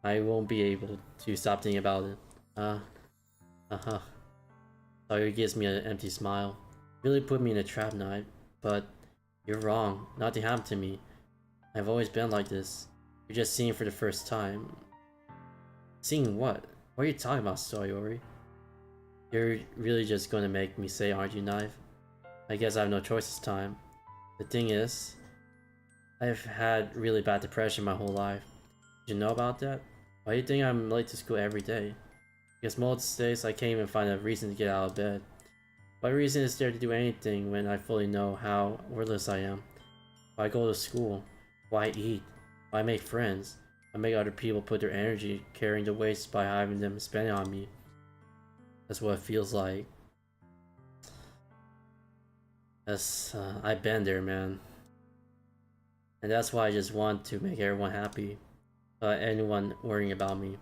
I won't be able to stop thinking about it. Uh-huh. Sayori gives me an empty smile. Really put me in a trap, Knight. But you're wrong. Nothing happened to me. I've always been like this. You're just seeing it for the first time. Seeing what? What are you talking about, Sayori? You're really just gonna make me say, aren't you, Knife? I guess I have no choice this time. The thing is, I've had really bad depression my whole life. Did you know about that? Why do you think I'm late to school every day? Because most days I can't even find a reason to get out of bed. What reason is there to do anything when I fully know how worthless I am? Why go to school? Why eat? Why make friends? Why make other people put their energy carrying the waste by having them spend it on me? That's what it feels like. I've been there, man. And that's why I just want to make everyone happy. Anyone worrying about me.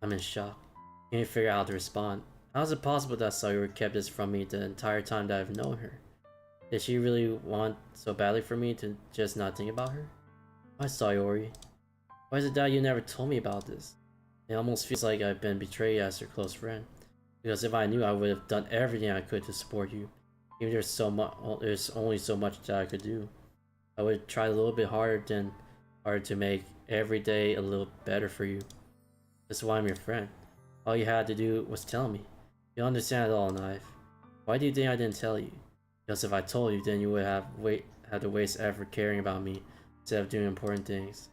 I'm in shock. Can't figure out how to respond. How is it possible that Sayori kept this from me the entire time that I've known her? Did she really want so badly for me to just not think about her? Why, Sayori? Why is it that you never told me about this? It almost feels like I've been betrayed as your close friend. Because if I knew, I would have done everything I could to support you. Even there's only so much that I could do. I would try a little bit harder to make every day a little better for you. That's why I'm your friend. All you had to do was tell me. You understand it all, Knife. Why do you think I didn't tell you? Because if I told you, then you would have to waste effort caring about me instead of doing important things.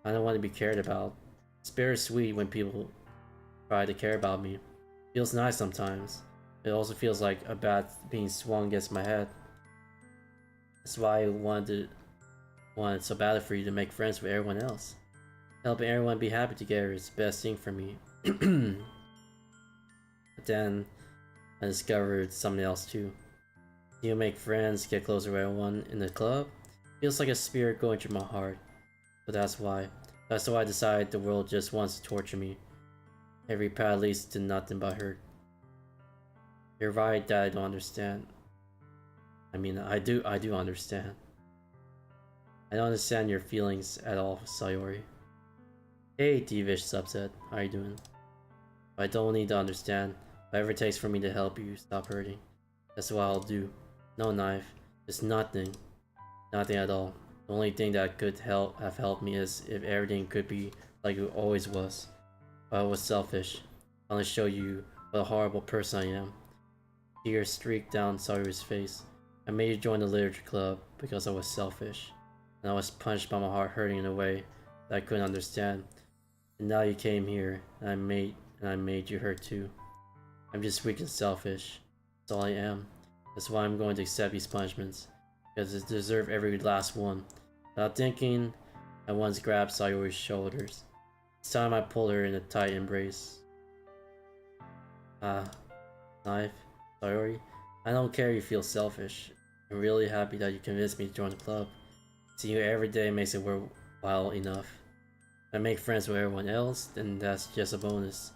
I don't want to be cared about. It's bittersweet when people try to care about me. Feels nice sometimes. It also feels like a bat being swung against my head. That's why I wanted so badly for you to make friends with everyone else. Helping everyone be happy together is the best thing for me. But then I discovered something else too. You make friends, get closer with everyone in the club. Feels like a spirit going through my heart. But that's why. That's why I decided the world just wants to torture me. Every path leads to nothing but hurt. You're right that I don't understand. I mean, I do understand. I don't understand your feelings at all, Sayori. Hey, Devish subset, how you doing? I don't need to understand. Whatever it takes for me to help you stop hurting. That's what I'll do. No knife. Just nothing. Nothing at all. The only thing that could have helped me is if everything could be like it always was. But I was selfish. I want to show you what a horrible person I am. Tears streaked down Sayori's face. I made you join the literature club because I was selfish. And I was punched by my heart hurting in a way that I couldn't understand. And now you came here, and I made you hurt too. I'm just weak and selfish. That's all I am. That's why I'm going to accept these punishments. Because I deserve every last one. Without thinking, I once grabbed Sayori's shoulders. This time I pulled her in a tight embrace. Knife, Sayori. I don't care you feel selfish. I'm really happy that you convinced me to join the club. Seeing you every day makes it worthwhile enough. If I make friends with everyone else, then that's just a bonus.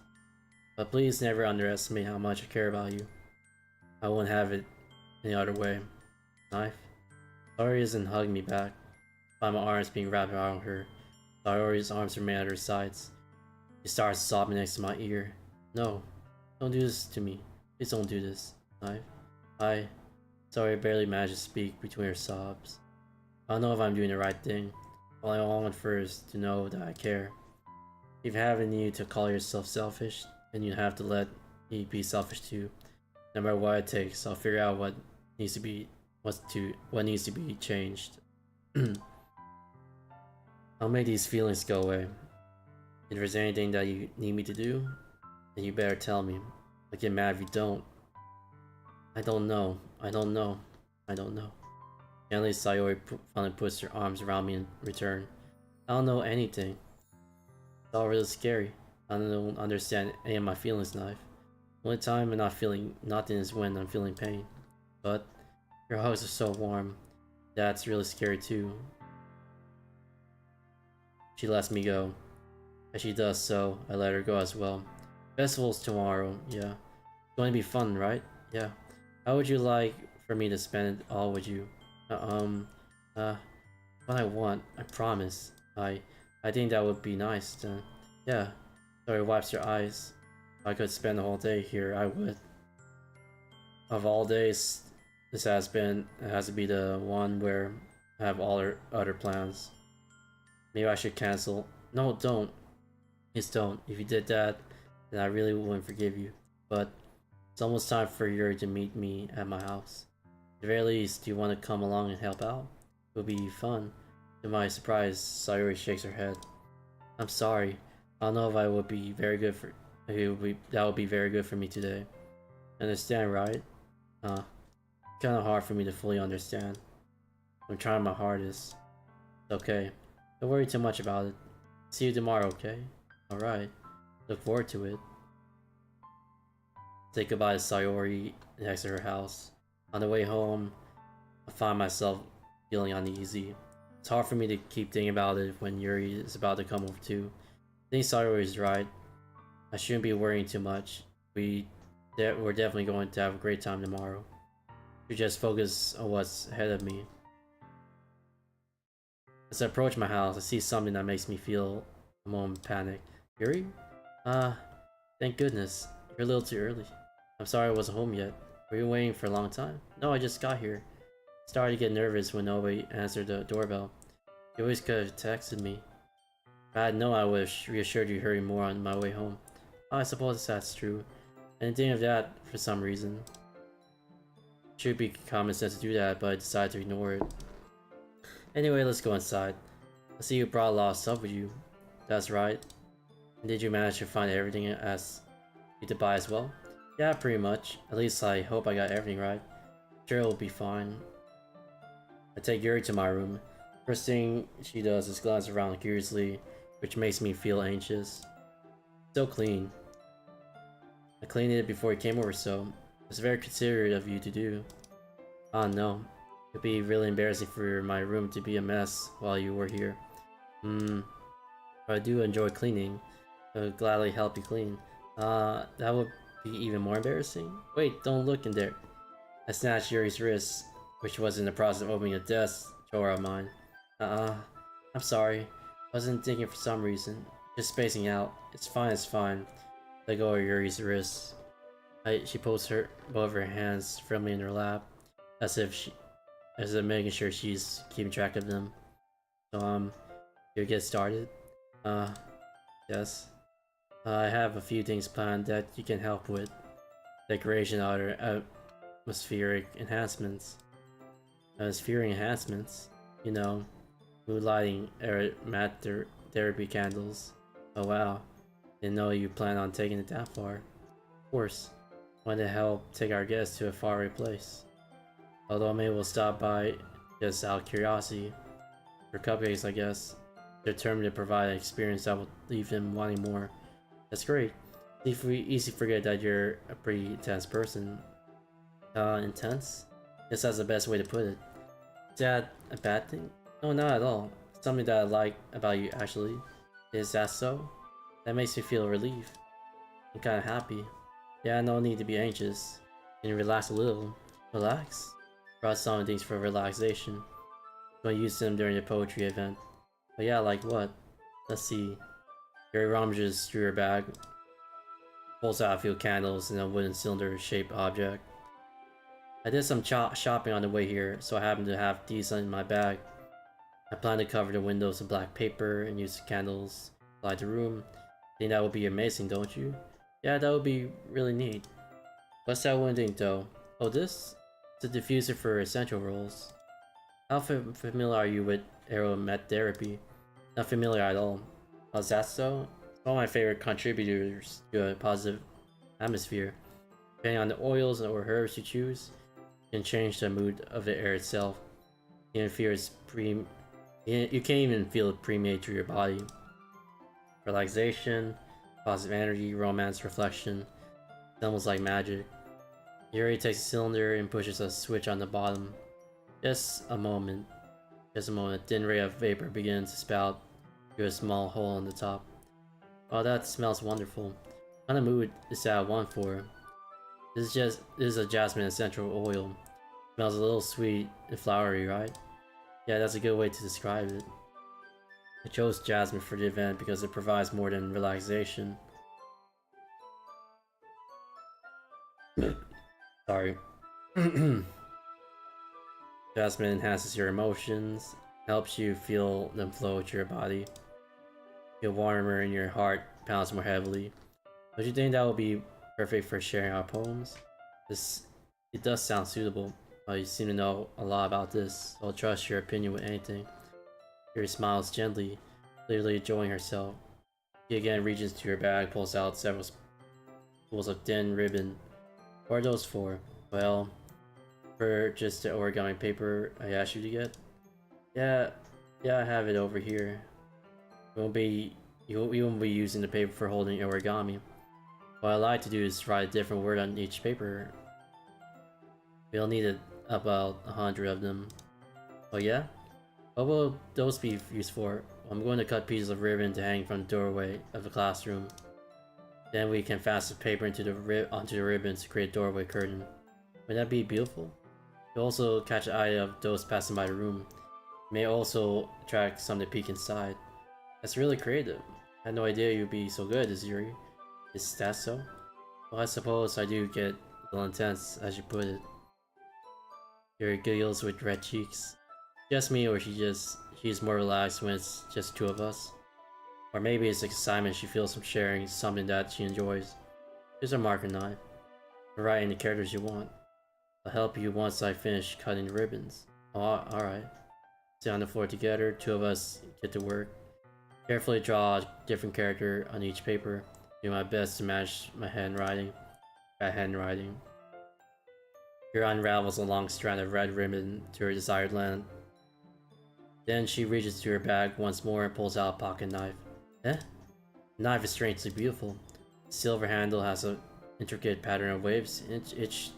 But please never underestimate how much I care about you. I won't have it any other way. Knife. Sayori isn't hugging me back. By my arms being wrapped around her. Sayori's arms remain at her sides. She starts sobbing next to my ear. No, don't do this to me. Please don't do this. Knife. Sayori barely managed to speak between her sobs. I don't know if I'm doing the right thing. All I want first to know that I care. If having you to call yourself selfish, then you have to let me be selfish too. No matter what it takes, I'll figure out what needs to be changed. I'll make these feelings go away. If there's anything that you need me to do, then you better tell me. I'll get mad if you don't. I don't know. Gently, Sayori finally puts her arms around me in return. I don't know anything. It's all really scary. I don't understand any of my feelings, Knife. The only time I'm not feeling nothing is when I'm feeling pain. But your hugs are so warm. That's really scary too. She lets me go. As she does so, I let her go as well. Festival's tomorrow, yeah. It's going to be fun, right? Yeah. How would you like for me to spend it all with you? What I want, I promise. I think that would be nice. Yeah. Sayori wipes her eyes. If I could spend the whole day here, I would. Of all days, this has to be the one where I have all our other plans. Maybe I should cancel. No, don't. Just don't. If you did that, then I really wouldn't forgive you. But it's almost time for Yuri to meet me at my house. At the very least, do you want to come along and help out? It would be fun. To my surprise, Sayori shakes her head. I'm sorry. I don't know if I would be very good for. That would be very good for me today. Understand, right? It's kind of hard for me to fully understand. I'm trying my hardest. It's okay. Don't worry too much about it. See you tomorrow, okay? Alright. Look forward to it. Say goodbye to Sayori next to her house. On the way home, I find myself feeling uneasy. It's hard for me to keep thinking about it when Yuri is about to come over too. I think Sayori is right. I shouldn't be worrying too much. We're definitely going to have a great time tomorrow. We just focus on what's ahead of me. As I approach my house, I see something that makes me feel a moment panic. Yuri? Thank goodness. You're a little too early. I'm sorry I wasn't home yet. Were you waiting for a long time? No, I just got here. I started to get nervous when nobody answered the doorbell. You always could have texted me. If I had known, I would have reassured you hurry more on my way home. Oh, I suppose that's true. I didn't think of that for some reason. It should be common sense to do that, but I decided to ignore it. Anyway, let's go inside. I see you brought a lot of stuff with you. That's right. And did you manage to find everything as you to buy as well? Yeah, pretty much. At least I hope I got everything right. Sure, it'll be fine. I take Yuri to my room. First thing she does is glance around curiously, which makes me feel anxious. Still clean. I cleaned it before you came over, so it's very considerate of you to do. Oh no. It'd be really embarrassing for my room to be a mess while you were here. But I do enjoy cleaning. I would gladly help you clean. That would be even more embarrassing? Wait, don't look in there. I snatched Yuri's wrist, which was in the process of opening a desk drawer of mine. I'm sorry. Wasn't thinking for some reason. Just spacing out. It's fine, it's fine. Let go of Yuri's wrist. She pulls both of her hands firmly in her lap, as if making sure she's keeping track of them. So, you get started? Yes. I have a few things planned that you can help with. Decoration or other atmospheric enhancements. Atmospheric enhancements? You know, mood lighting, matte therapy candles. Oh wow. Didn't know you plan on taking it that far. Of course. Want to help take our guests to a faraway place. Although maybe we'll stop by just out of curiosity. For cupcakes, I guess. Determined to provide an experience that will leave them wanting more. That's great. Easy to forget that you're a pretty intense person. Intense? Guess that's the best way to put it. Is that a bad thing? No, not at all. It's something that I like about you, actually. Is that so? That makes me feel relieved. I'm kinda happy. Yeah, no need to be anxious. Can you relax a little? Relax? Brought some things for relaxation. Gonna use them during the poetry event. But yeah, like what? Let's see. Gary rummages through her bag, pulls out a few candles and a wooden cylinder-shaped object. I did some shopping on the way here, so I happen to have these in my bag. I plan to cover the windows with black paper and use the candles to light the room. Think that would be amazing, don't you? Yeah, that would be really neat. What's that one thing though? Oh, this? It's a diffuser for essential rolls. How familiar are you with aromatherapy? Not familiar at all. How's that so? It's one of my favorite contributors to a positive atmosphere. Depending on the oils or herbs you choose, you can change the mood of the air itself. You can't even feel it permeate through your body. Relaxation, positive energy, romance, reflection. It's almost like magic. Yuri takes a cylinder and pushes a switch on the bottom. Just a moment. A thin ray of vapor begins to spout through a small hole on the top. Oh, that smells wonderful. What kind of mood is that one for? This is a jasmine essential oil. Smells a little sweet and flowery, right? Yeah, that's a good way to describe it. I chose jasmine for the event because it provides more than relaxation. Sorry. Jasmine enhances your emotions, helps you feel them flow through your body. Feel warmer and your heart pounds more heavily. Don't you think that would be perfect for sharing our poems? It does sound suitable. You seem to know a lot about this, so I'll trust your opinion with anything. Yuri smiles gently, clearly enjoying herself. She again reaches to her bag, pulls out several spools of thin ribbon. What are those for? Well, for just the origami paper I asked you to get. Yeah, I have it over here. You won't be using the paper for holding origami. What I like to do is write a different word on each paper. We'll need about 100 of them. Oh yeah? What will those be used for? I'm going to cut pieces of ribbon to hang from the doorway of the classroom. Then we can fasten paper onto the ribbon to create a doorway curtain. Would that be beautiful? You'll also catch the eye of those passing by the room. You may also attract some to peek inside. That's really creative. I had no idea you'd be so good at this, Yuri. Is that so? Well, I suppose I do get a little intense, as you put it. Yuri giggles with red cheeks. Just me, or she's more relaxed when it's just two of us. Or maybe it's excitement she feels from sharing something that she enjoys. Here's a marker knife. Write any characters you want. I'll help you once I finish cutting the ribbons. Oh, alright. sit on the floor together. Two of us get to work. Carefully draw a different character on each paper. Do my best to match my handwriting. Bad handwriting. Here unravels a long strand of red ribbon to her desired land. Then she reaches to her bag once more and pulls out a pocket knife. Eh? The knife is strangely beautiful. The silver handle has an intricate pattern of waves etched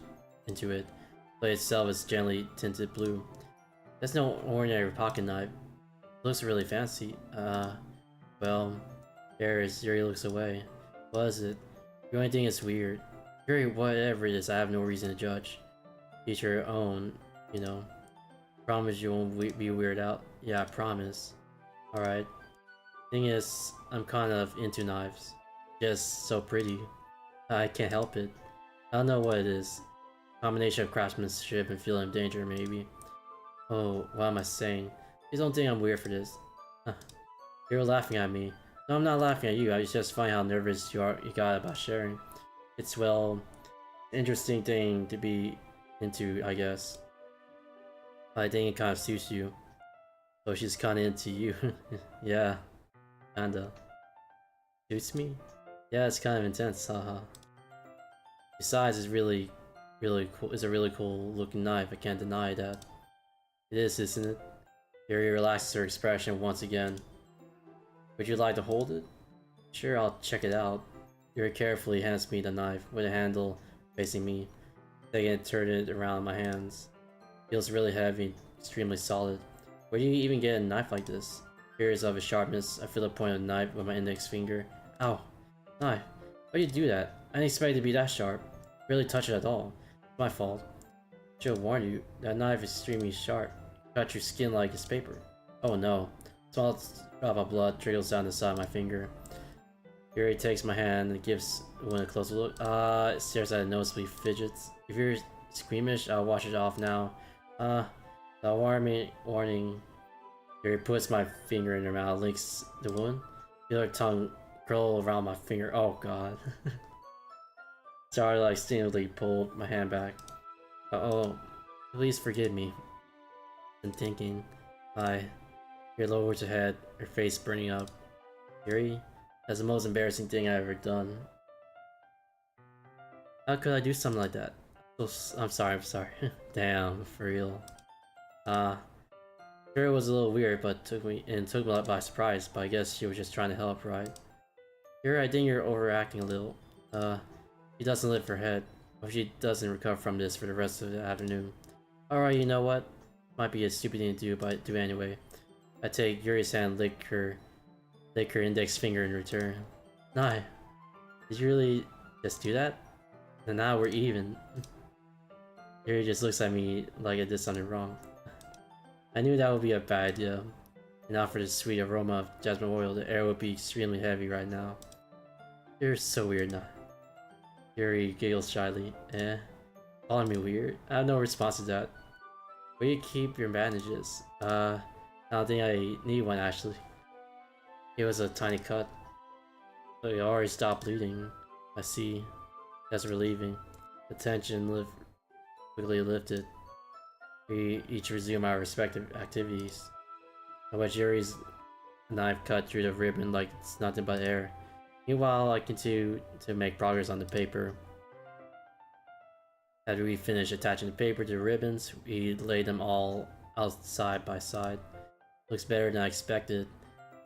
into it. The blade itself is gently tinted blue. That's no ordinary pocket knife. It looks really fancy. Well, there is. Yuri looks away. What is it? The only thing is weird. Yuri, whatever it is, I have no reason to judge. Each your own, you know. Promise you won't be weirded out. Yeah, I promise. Alright. Thing is, I'm kind of into knives. Just so pretty. I can't help it. I don't know what it is. Combination of craftsmanship and feeling of danger, maybe. Oh, what am I saying? Please don't think I'm weird for this. You're laughing at me. No, I'm not laughing at you. I just find how nervous you got about sharing. It's, well, interesting thing to be into, I guess. I think it kind of suits you. So she's kind of into you. Yeah, kinda. Suits me? Yeah, it's kind of intense, haha. Besides, it's really cool. It's a really cool looking knife. I can't deny that. It is, isn't it? Yuri relaxes her expression once again. Would you like to hold it? Sure, I'll check it out. Yuri carefully hands me the knife with the handle facing me. Taking it, turn it around in my hands. Feels really heavy, extremely solid. Where do you even get a knife like this? Curious of its sharpness, I feel the point of the knife with my index finger. Ow! Knife! Why do you do that? I didn't expect it to be that sharp. Barely touch it at all. It's my fault. Should have warned you. That knife is extremely sharp. Cut your skin like it's paper. Oh no. Small drop of blood trickles down the side of my finger. Yuri takes my hand and gives one a closer look. It stares at it noticeably fidgets. If you're squeamish, I'll wash it off now. The warning. Yuri puts my finger in her mouth, licks the wound. Feel her tongue curl around my finger. Oh god. Sorry, like instinctively pulled my hand back. Oh, please forgive me. I'm thinking. Yuri lowers her head, her face burning up. Yuri, that's the most embarrassing thing I've ever done. How could I do something like that? I'm sorry. Damn, for real. Sure it was a little weird, but took me by surprise, but I guess she was just trying to help, right? Here, I think you're overacting a little. She doesn't lift her head. Or she doesn't recover from this for the rest of the afternoon. Alright, you know what? Might be a stupid thing to do, but I do anyway. I take Yuri's hand, lick her index finger in return. Nah, did you really just do that? And now we're even. Yuri just looks at me like I did something wrong. I knew that would be a bad idea. And not for the sweet aroma of jasmine oil, the air would be extremely heavy right now. You're so weird now. Yuri giggles shyly. Calling me weird? I have no response to that. Where do you keep your bandages? I don't think I need one actually. It was a tiny cut. But it already stopped bleeding. I see. That's relieving. The tension quickly lifted. We each resume our respective activities. I watch Yuri's knife cut through the ribbon like it's nothing but air. Meanwhile, I continue to make progress on the paper. After we finish attaching the paper to the ribbons, we lay them all out side by side. Looks better than I expected.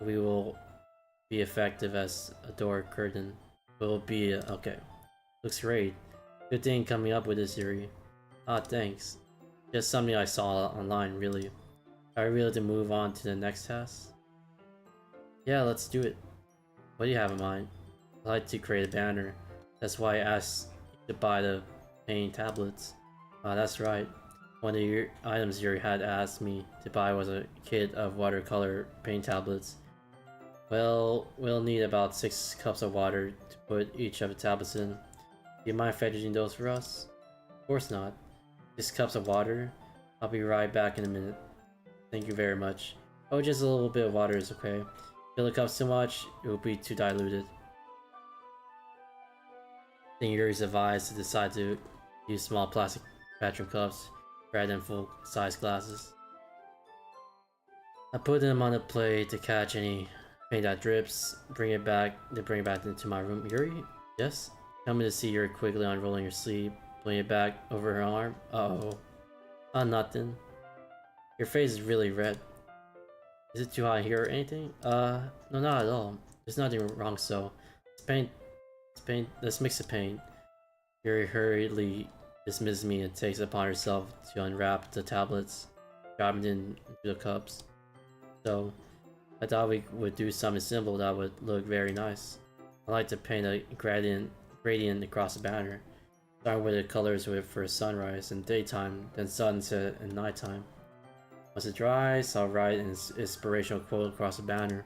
We will be effective as a door curtain. Will be okay. Looks great. Good thing coming up with this, Yuri. Ah, thanks. Just something I saw online, really. Are we ready to move on to the next task? Yeah, let's do it. What do you have in mind? I'd like to create a banner. That's why I asked you to buy the paint tablets. That's right. One of your items you had asked me to buy was a kit of watercolor paint tablets. Well, we'll need about 6 cups of water to put each of the tablets in. Do you mind fetching those for us? Of course not. 6 cups of water? I'll be right back in a minute. Thank you very much. Oh, just a little bit of water is okay. Fill the cups too much, it will be too diluted. Then Yuri's advised to decide to use small plastic bathroom cups rather than full-size glasses. I put them on a plate to catch any paint that drips, bring it back into my room. Yuri? Yes? Coming to see Yuri quickly unrolling her sleeve, putting it back over her arm. Uh-oh. Oh, nothing. Your face is really red. Is it too hot here or anything? No, not at all. There's nothing wrong, so... It's paint, let's mix the paint. Yuri hurriedly dismisses me and takes it upon herself to unwrap the tablets, dropping them into the cups. So, I thought we would do something simple that would look very nice. I like to paint a gradient across the banner, starting with the colors for sunrise and daytime, then sunset and nighttime. Once it dries, I'll write an inspirational quote across the banner.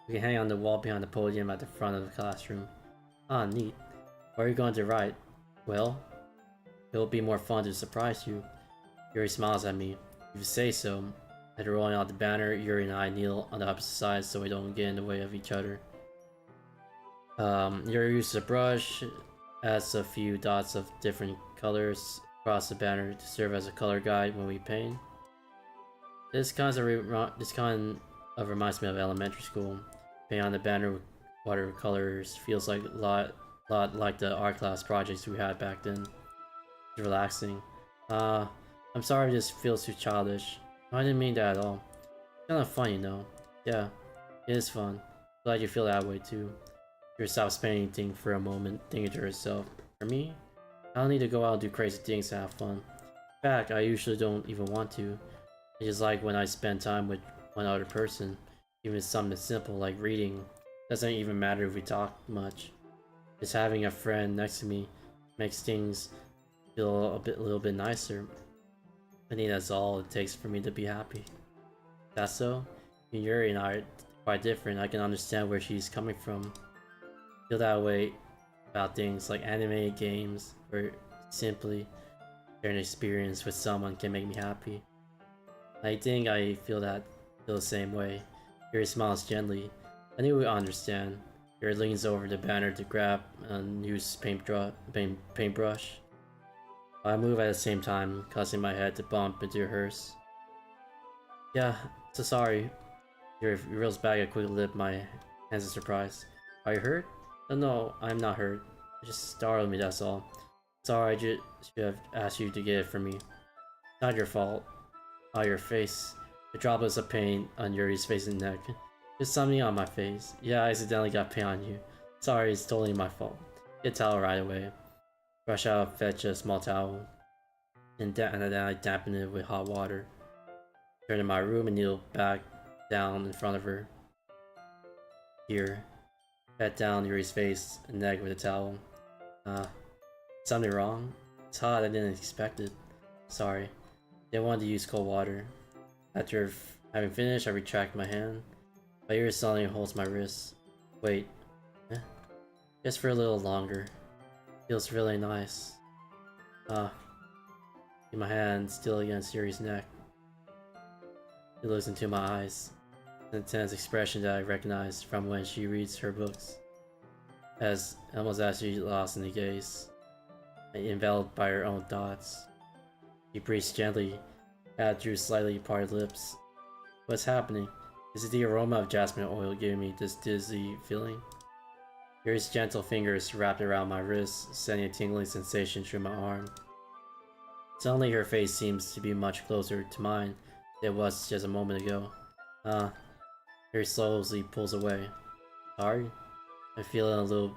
We can hang on the wall behind the podium at the front of the classroom. Ah, neat. What are you going to write? Well, it'll be more fun to surprise you. Yuri smiles at me. If you say so. After rolling out the banner, Yuri and I kneel on the opposite sides so we don't get in the way of each other. Yuri uses a brush, adds a few dots of different colors across the banner to serve as a color guide when we paint. This kind of reminds me of elementary school. Paint on the banner with watercolors feels like a lot like the art class projects we had back then. It's relaxing. I'm sorry this feels too childish. I didn't mean that at all. It's kind of fun, you know. Yeah, it is fun. Glad you feel that way too. Yuri stops painting for a moment, thinking to herself. For me, I don't need to go out and do crazy things to have fun. In fact, I usually don't even want to. I just like when I spend time with one other person. Even something simple like reading. Doesn't even matter if we talk much. Just having a friend next to me makes things feel a little bit nicer. I think that's all it takes for me to be happy. That's so? Yuri and I are quite different. I can understand where she's coming from. I feel that way about things like anime, games, or simply sharing an experience with someone can make me happy. I think I feel the same way. Yuri smiles gently. I knew we understand. Yuri leans over the banner to grab a used paintbrush. I move at the same time, causing my head to bump into hers. Yeah, so sorry. Yuri reels back a quick lip, my hands in surprise. Are you hurt? No, I'm not hurt. It just startled me, that's all. Sorry, I should have asked you to get it for me. Not your fault. Oh, your face. The droplets of paint on Yuri's face and neck. There's something on my face. Yeah, I accidentally got paint on you. Sorry, it's totally my fault. Get a towel right away. Rush out, fetch a small towel. And then I dampen it with hot water. Turn to my room and kneel back down in front of her. Here. Pat down Yuri's face and neck with a towel. Something wrong? It's hot, I didn't expect it. Sorry. They wanted to use cold water. After having finished, I retract my hand. My ear suddenly holds my wrist. Wait. Just for a little longer. Feels really nice. In my hand still against Yuri's neck. He looks into my eyes. An intense expression that I recognize from when she reads her books. Almost as she lost in the gaze. Enveloped by her own thoughts. She breathes gently, at Drew's slightly parted lips. What's happening? Is it the aroma of jasmine oil giving me this dizzy feeling? Yuri's gentle fingers wrapped around my wrist, sending a tingling sensation through my arm. Suddenly her face seems to be much closer to mine than it was just a moment ago. Yuri slowly pulls away. Sorry? I'm feeling a little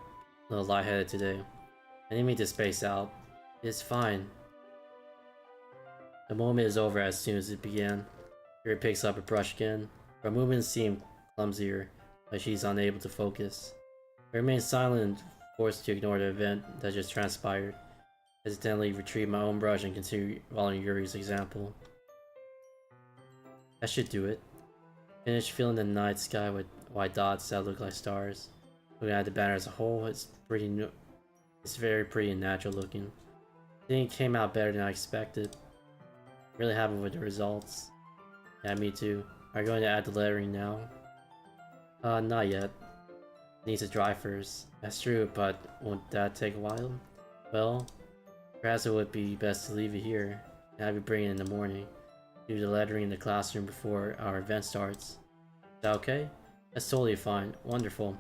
lightheaded today. I didn't mean to space out. It's fine. The moment is over as soon as it began. Yuri picks up a brush again. Her movements seem clumsier, like she's unable to focus. I remain silent, forced to ignore the event that just transpired. Hesitantly retrieve my own brush and continue following Yuri's example. That should do it. Finish filling the night sky with white dots that look like stars. Looking at the banner as a whole, it's very pretty and natural looking. I think it came out better than I expected. Really happy with the results. Yeah, me too. Are you going to add the lettering now? Not yet. It needs to dry first. That's true, but won't that take a while? Well, perhaps it would be best to leave it here and have you bring it in the morning. do the lettering in the classroom before our event starts. Is that okay? That's totally fine. Wonderful.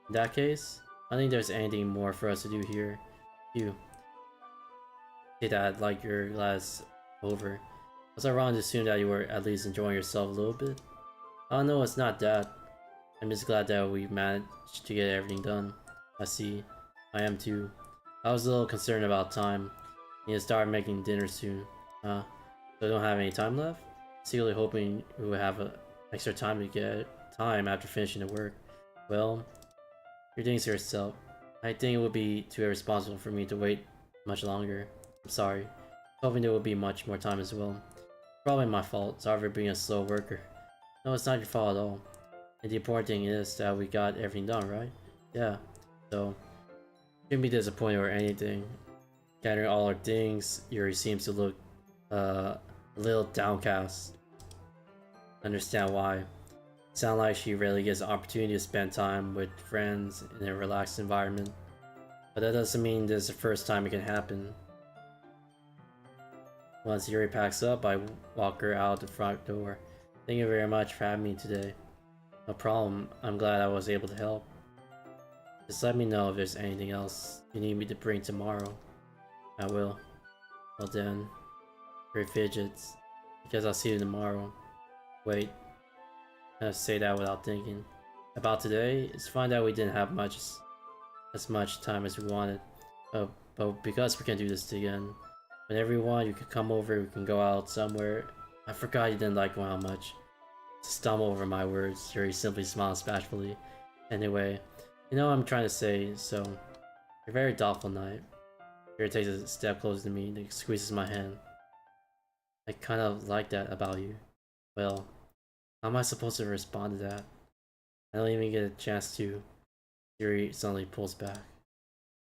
In that case, I don't think there's anything more for us to do here. You. Say that like your class over. Was I wrong to assume that you were at least enjoying yourself a little bit? Oh no, it's not that. I'm just glad that we managed to get everything done. I see. I am too. I was a little concerned about time. Need to start making dinner soon. So I don't have any time left? Secretly hoping we would have extra time to get time after finishing the work. Well, you're doing to yourself. I think it would be too irresponsible for me to wait much longer. I'm sorry. Hoping there will be much more time as well. Probably my fault. Sorry for being a slow worker. No, it's not your fault at all. And the important thing is that we got everything done, right? Yeah. So, shouldn't be disappointed or anything. Gathering all our things, Yuri seems to look a little downcast. Understand why. Sound like she rarely gets the opportunity to spend time with friends in a relaxed environment. But that doesn't mean this is the first time it can happen. Once Yuri packs up, I walk her out the front door. Thank you very much for having me today. No problem. I'm glad I was able to help. Just let me know if there's anything else you need me to bring tomorrow. I will. Well then, great fidgets. Because I'll see you tomorrow. Wait. I have to say that without thinking. About today, it's fine that we didn't have as much time as we wanted. But because we can do this again, whenever you want, you can come over, we can go out somewhere. I forgot you didn't like going out much. Stumble over my words, Yuri simply smiles bashfully. Anyway, you know what I'm trying to say, so you're very thoughtful, Knight. Yuri takes a step closer to me and squeezes my hand. I kind of like that about you. Well, how am I supposed to respond to that? I don't even get a chance to. Yuri suddenly pulls back.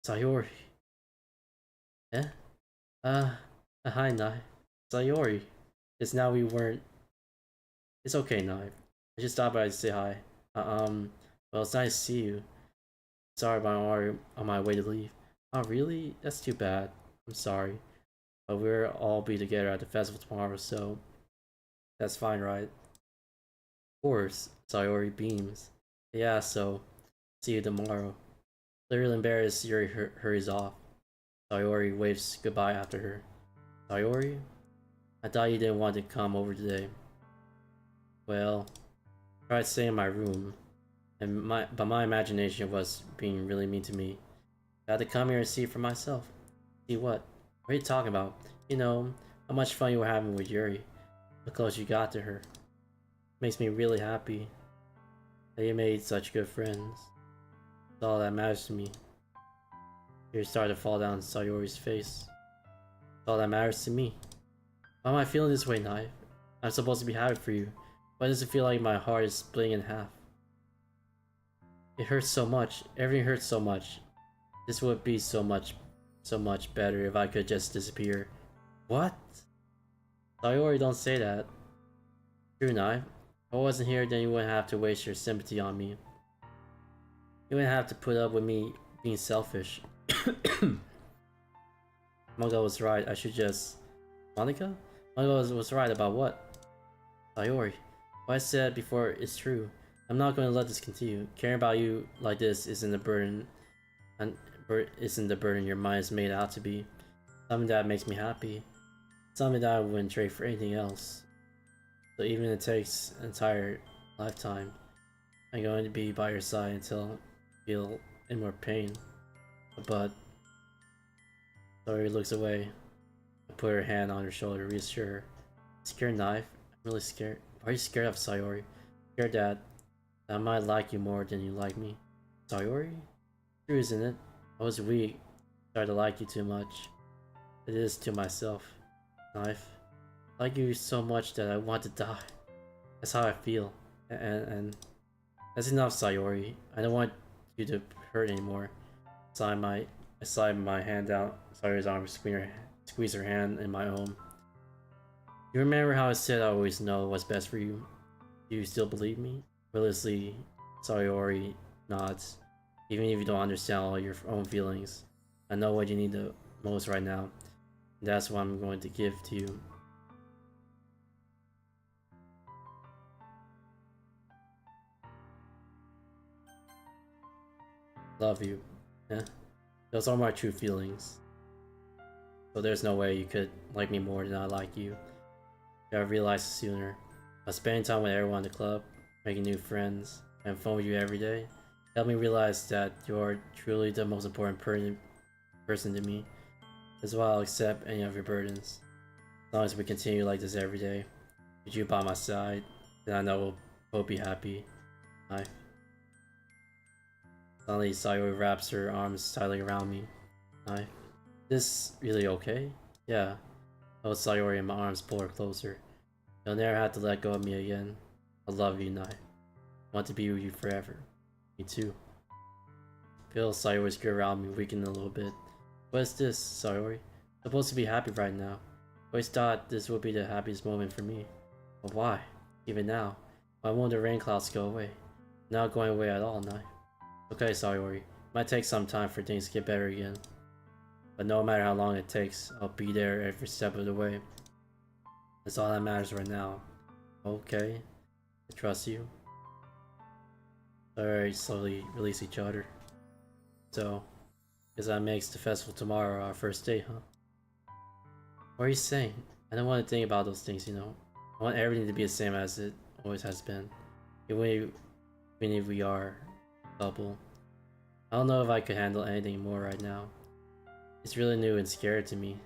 Sayori. Eh? Hi, Knight. Sayori. It's now we weren't. It's okay, Knight. I just stopped by to say hi. Well, it's nice to see you. Sorry, but I'm on my way to leave. Oh, really? That's too bad. I'm sorry. But we'll all be together at the festival tomorrow, so that's fine, right? Of course, Sayori beams. Yeah, so see you tomorrow. Clearly embarrassed, Yuri hurries off. Sayori waves goodbye after her. Sayori? I thought you didn't want to come over today. Well, I tried staying in my room, but my imagination was being really mean to me. I had to come here and see for myself. See what? What are you talking about? You know, how much fun you were having with Yuri. How close you got to her. Makes me really happy that you made such good friends. That's all that matters to me. Tears started to fall down Sayori's face. That's all that matters to me. Why am I feeling this way, Knife? I'm supposed to be happy for you. Why does it feel like my heart is splitting in half? It hurts so much. Everything hurts so much. This would be so much better if I could just disappear. What? Sayori, don't say that. True, Knife. If I wasn't here, then you wouldn't have to waste your sympathy on me. You wouldn't have to put up with me being selfish. Monica was right. I should just... Monica? Monica was right about what? Sayori. What I said before is true. I'm not going to let this continue. Caring about you like this isn't the burden your mind is made out to be. Something that makes me happy. Something that I wouldn't trade for anything else. So even if it takes an entire lifetime, I'm going to be by your side until I feel any more pain. But Sayori looks away. I put her hand on her shoulder to reassure her. Scared, Knife? I'm really scared. Why are you scared of Sayori? Scared that I might like you more than you like me. Sayori? True, isn't it? I was weak. Started to like you too much. It is to myself. Knife. I like you so much that I want to die. That's how I feel. And that's enough, Sayori. I don't want you to hurt anymore. I slide my hand out. Sayori's arm, squeeze her hand in my own. You remember how I said I always know what's best for you? Do you still believe me? Realistically, Sayori nods. Even if you don't understand all your own feelings, I know what you need the most right now. And that's what I'm going to give to you. Love you. Yeah. Those are my true feelings. So there's no way you could like me more than I like you. I realized it sooner. By spending time with everyone in the club, making new friends, and phone with you every day, helped me realize that you're truly the most important person to me. As well, I'll accept any of your burdens. As long as we continue like this every day, with you by my side, then I know we'll both be happy. I Suddenly, Sayori wraps her arms tightly around me. I This really okay? Yeah. I hold Sayori and my arms pull her closer. You'll never have to let go of me again. I love you, Nai. I want to be with you forever. Me too. Feel Sayori's grip around me weaken a little bit. What is this, Sayori? I'm supposed to be happy right now. I always thought this would be the happiest moment for me. But why? Even now. Why won't the rain clouds go away? Not going away at all, Nai. Okay, Sayori. It might take some time for things to get better again. But no matter how long it takes, I'll be there every step of the way. That's all that matters right now. Okay. I trust you. Alright, slowly release each other. So, guess that makes the festival tomorrow our first day, huh? What are you saying? I don't want to think about those things, you know. I want everything to be the same as it always has been. Even if we are a couple. I don't know if I could handle anything more right now. It's really new and scary to me.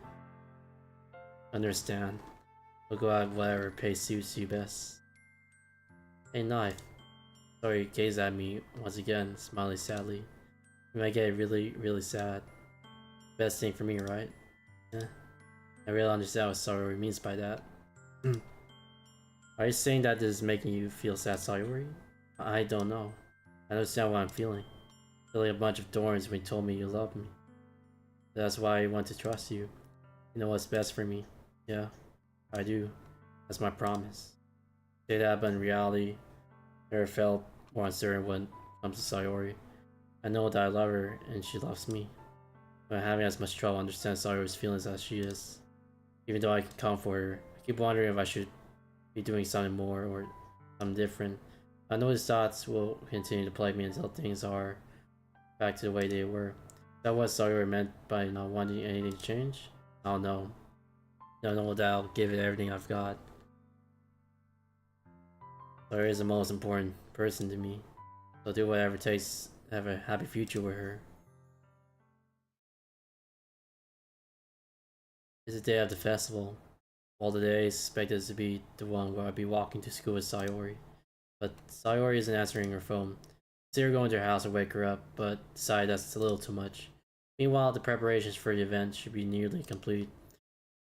Understand. We'll go out whatever pace suits you best. Hey, Knife. Sorry, gaze at me once again, smiling sadly. You might get really sad. Best thing for me, right? Yeah. I really understand what Sayori means by that. Are you saying that this is making you feel sad, Sayori? I don't know. I understand what I'm feeling. Feeling a bunch of thorns when you told me you loved me. That's why I want to trust you. You know what's best for me. Yeah, I do. That's my promise. Say that, but in reality, I never felt more uncertain when it comes to Sayori. I know that I love her and she loves me. But I'm having as much trouble understanding Sayori's feelings as she is. Even though I can comfort her, I keep wondering if I should be doing something more or something different. I know these thoughts will continue to plague me until things are back to the way they were. Is that what Sayori meant by not wanting anything to change? I don't know. I know that I'll give it everything I've got. Sayori is the most important person to me. So I'll do whatever it takes to have a happy future with her. It's the day of the festival. All the days expected to be the one where I'll be walking to school with Sayori. But Sayori isn't answering her phone. Consider going to her house to wake her up, but decide that's a little too much. Meanwhile, the preparations for the event should be nearly complete.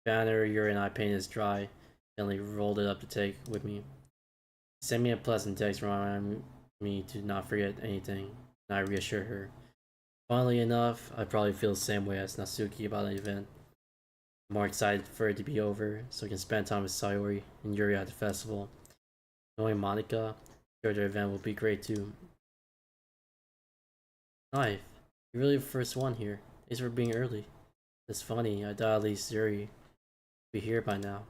Banner, urine I paint is dry. Gently rolled it up to take with me. Send me a pleasant text reminding me to not forget anything, and I reassured her. Funnily enough, I probably feel the same way as Natsuki about the event. I'm more excited for it to be over, so I can spend time with Sayori and Yuri at the festival. Knowing Monica, I'm sure the event will be great too. Knife, you're really the first one here. Thanks for being early. It's funny, I thought at least Yuri would be here by now.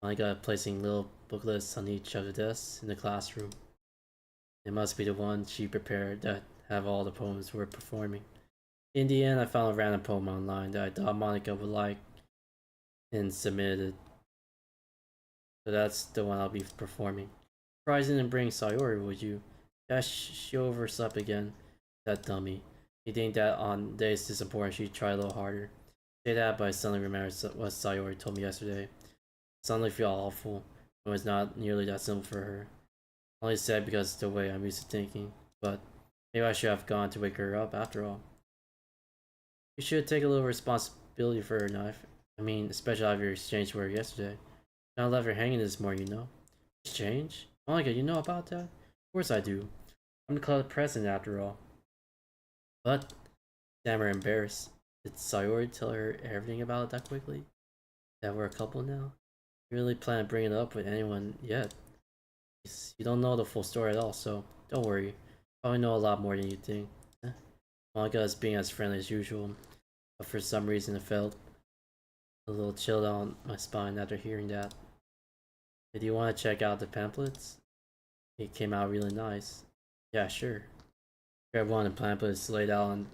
Monica placing little booklets on each of the desks in the classroom. It must be the ones she prepared that have all the poems we're performing. In the end, I found a random poem online that I thought Monica would like and submitted it. So that's the one I'll be performing. Surprise didn't bring Sayori, would you? Yeah, she overslept again. That dummy. You think that on days this important she'd try a little harder. Say that, but I suddenly remembered what Sayori told me yesterday. I suddenly feel awful. It was not nearly that simple for her. I only said because it's the way I'm used to thinking. But maybe I should have gone to wake her up after all. You should take a little responsibility for her, Knife. I mean, especially after your exchange with her yesterday. Not left her hanging this morning, you know. Exchange? Monica, you know about that? Of course I do. I'm the club president after all. But, Sam embarrassed. Did Sayori tell her everything about it that quickly? That we're a couple now? You really plan to bring it up with anyone yet? You don't know the full story at all, so don't worry. Probably know a lot more than you think. Monica is being as friendly as usual, but for some reason it felt a little chill down my spine after hearing that. Did you want to check out the pamphlets? It came out really nice. Yeah, sure. Grab one and pamphlets laid out on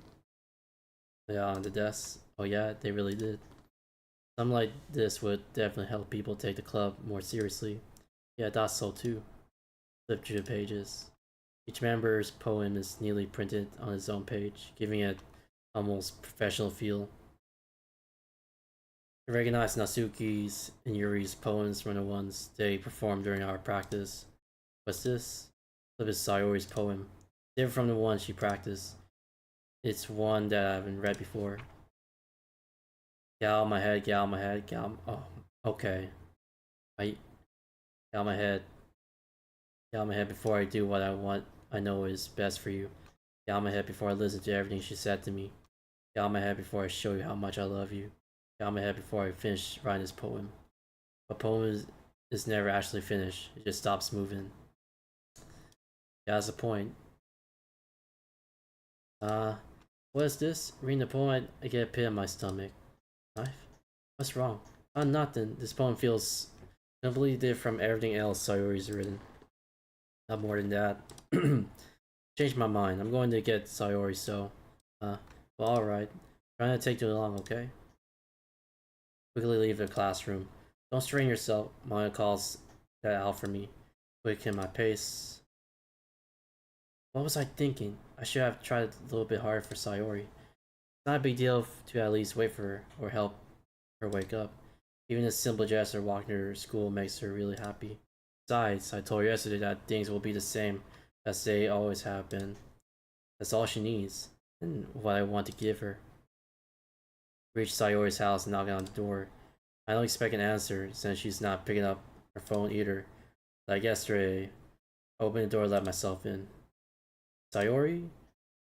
the desk. Oh yeah, they really did. Something like this would definitely help people take the club more seriously. Yeah, I thought so too. Flip through the pages. Each member's poem is neatly printed on its own page, giving it almost professional feel. I recognize Natsuki's and Yuri's poems from the ones they performed during our practice. What's this? Flip is Sayori's poem. Different from the one she practiced. It's one that I haven't read before. Get out of my head, get out of my head, get out. Oh, okay. Get out of my head. Get out of my head before I do what I know is best for you. Get out of my head before I listen to everything she said to me. Get out of my head before I show you how much I love you. Get out of my head before I finish writing this poem. A poem is never actually finished. It just stops moving. Yeah, that's the point. What is this? Reading the poem, I get a pit in my stomach. Knife? What's wrong? Oh, nothing. This poem feels completely different from everything else Sayori's written. Not more than that. Changed my mind. I'm going to get Sayori, so... well, alright. Trying to take too long, okay? Quickly leave the classroom. Don't strain yourself. Maya calls that out for me. Quick in my pace. What was I thinking? I should have tried a little bit harder for Sayori. It's not a big deal to at least wait for her or help her wake up. Even a simple gesture of walking her to school makes her really happy. Besides, I told her yesterday that things will be the same as they always have been. That's all she needs, and what I want to give her. Reach Sayori's house and knock on the door. I don't expect an answer since she's not picking up her phone either. Like yesterday, I opened the door and let myself in. Sayori?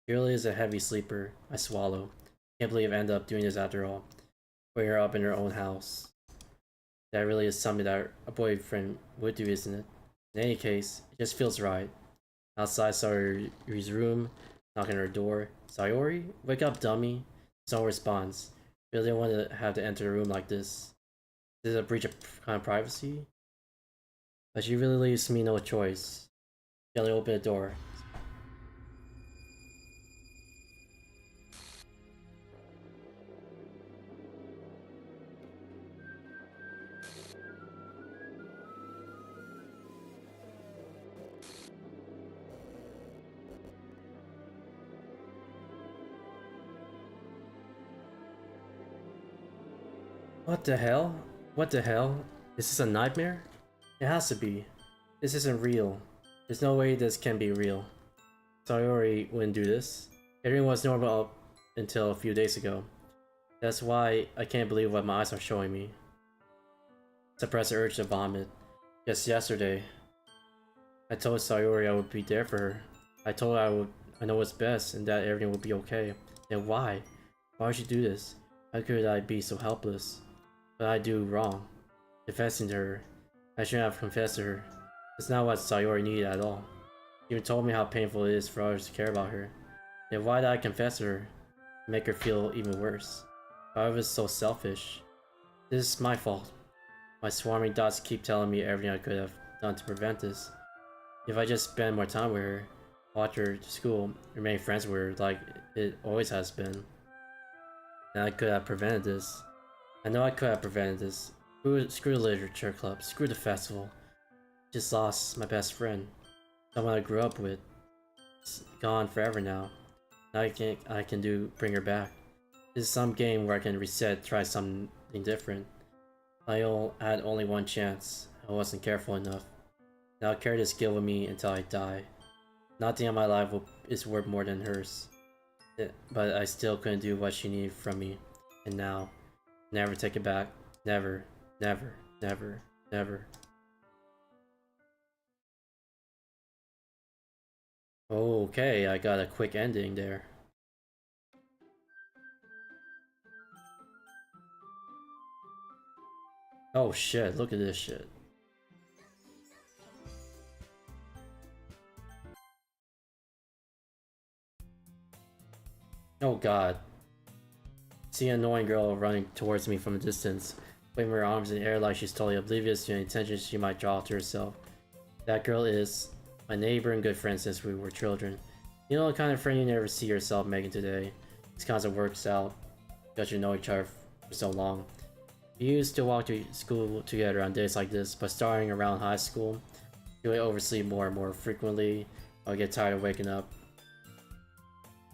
She really is a heavy sleeper. I swallow. Can't believe I ended up doing this after all. Putting her up in her own house. That really is something that a boyfriend would do, isn't it? In any case, it just feels right. Outside Sayori's room, knocking on her door. Sayori? Wake up, dummy. No response. Really didn't want to have to enter a room like this. This is a breach of kind of privacy? But she really leaves me no choice. She only opened the door. What the hell? What the hell? Is this a nightmare? It has to be. This isn't real. There's no way this can be real. Sayori wouldn't do this. Everything was normal up until a few days ago. That's why I can't believe what my eyes are showing me. Suppress the urge to vomit. Just yesterday, I told Sayori I would be there for her. I told her I know what's best and that everything would be okay. Then why? Why would she do this? How could I be so helpless? But I do wrong. Confessing to her. I shouldn't have confessed to her. It's not what Sayori needed at all. She even told me how painful it is for others to care about her. Then why did I confess to her? To make her feel even worse. I was so selfish. This is my fault. My swarming thoughts keep telling me everything I could have done to prevent this. If I just spend more time with her, watch her to school, remain friends with her like it always has been, then I could have prevented this. I know I could have prevented this. Screw the literature club, screw the festival. Just lost my best friend. Someone I grew up with. It's gone forever now. Now I can bring her back. This is some game where I can reset, try something different. I had only one chance. I wasn't careful enough. Now I'll carry this guilt with me until I die. Nothing in my life is worth more than hers. But I still couldn't do what she needed from me. And now, never take it back. Never, never, never, never. Okay, I got a quick ending there. Oh shit, look at this shit. Oh god. See an annoying girl running towards me from a distance, waving her arms in the air like she's totally oblivious to any attention she might draw to herself. That girl is my neighbor and good friend since we were children. You know the kind of friend you never see yourself making today. This kind of works out because you know each other for so long. We used to walk to school together on days like this, but starting around high school, you would oversleep more and more frequently. I would get tired of waking up.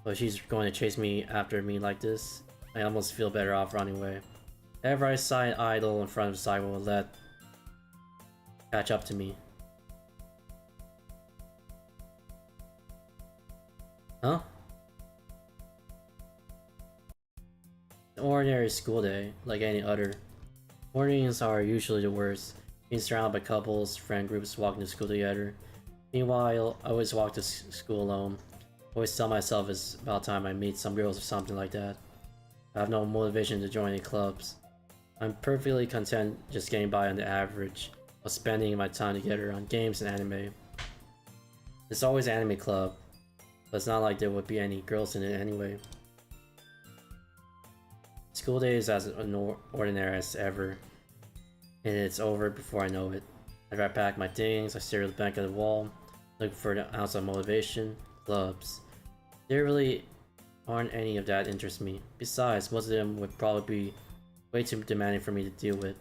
But she's going to chase me after me like this. I almost feel better off running away. Whenever I saw an idol in front of the sidewalk, would let catch up to me. Huh? An ordinary school day, like any other. Mornings are usually the worst, being surrounded by couples, friend groups walking to school together. Meanwhile, I always walk to school alone. I always tell myself it's about time I meet some girls or something like that. I have no motivation to join any clubs. I'm perfectly content just getting by on the average while spending my time together on games and anime. It's always anime club, but it's not like there would be any girls in it anyway. School day is as ordinary as ever, and it's over before I know it. After I pack my things, I stare at the back of the wall, looking for an ounce of motivation. Clubs. There really aren't any of that interest me. Besides, most of them would probably be way too demanding for me to deal with.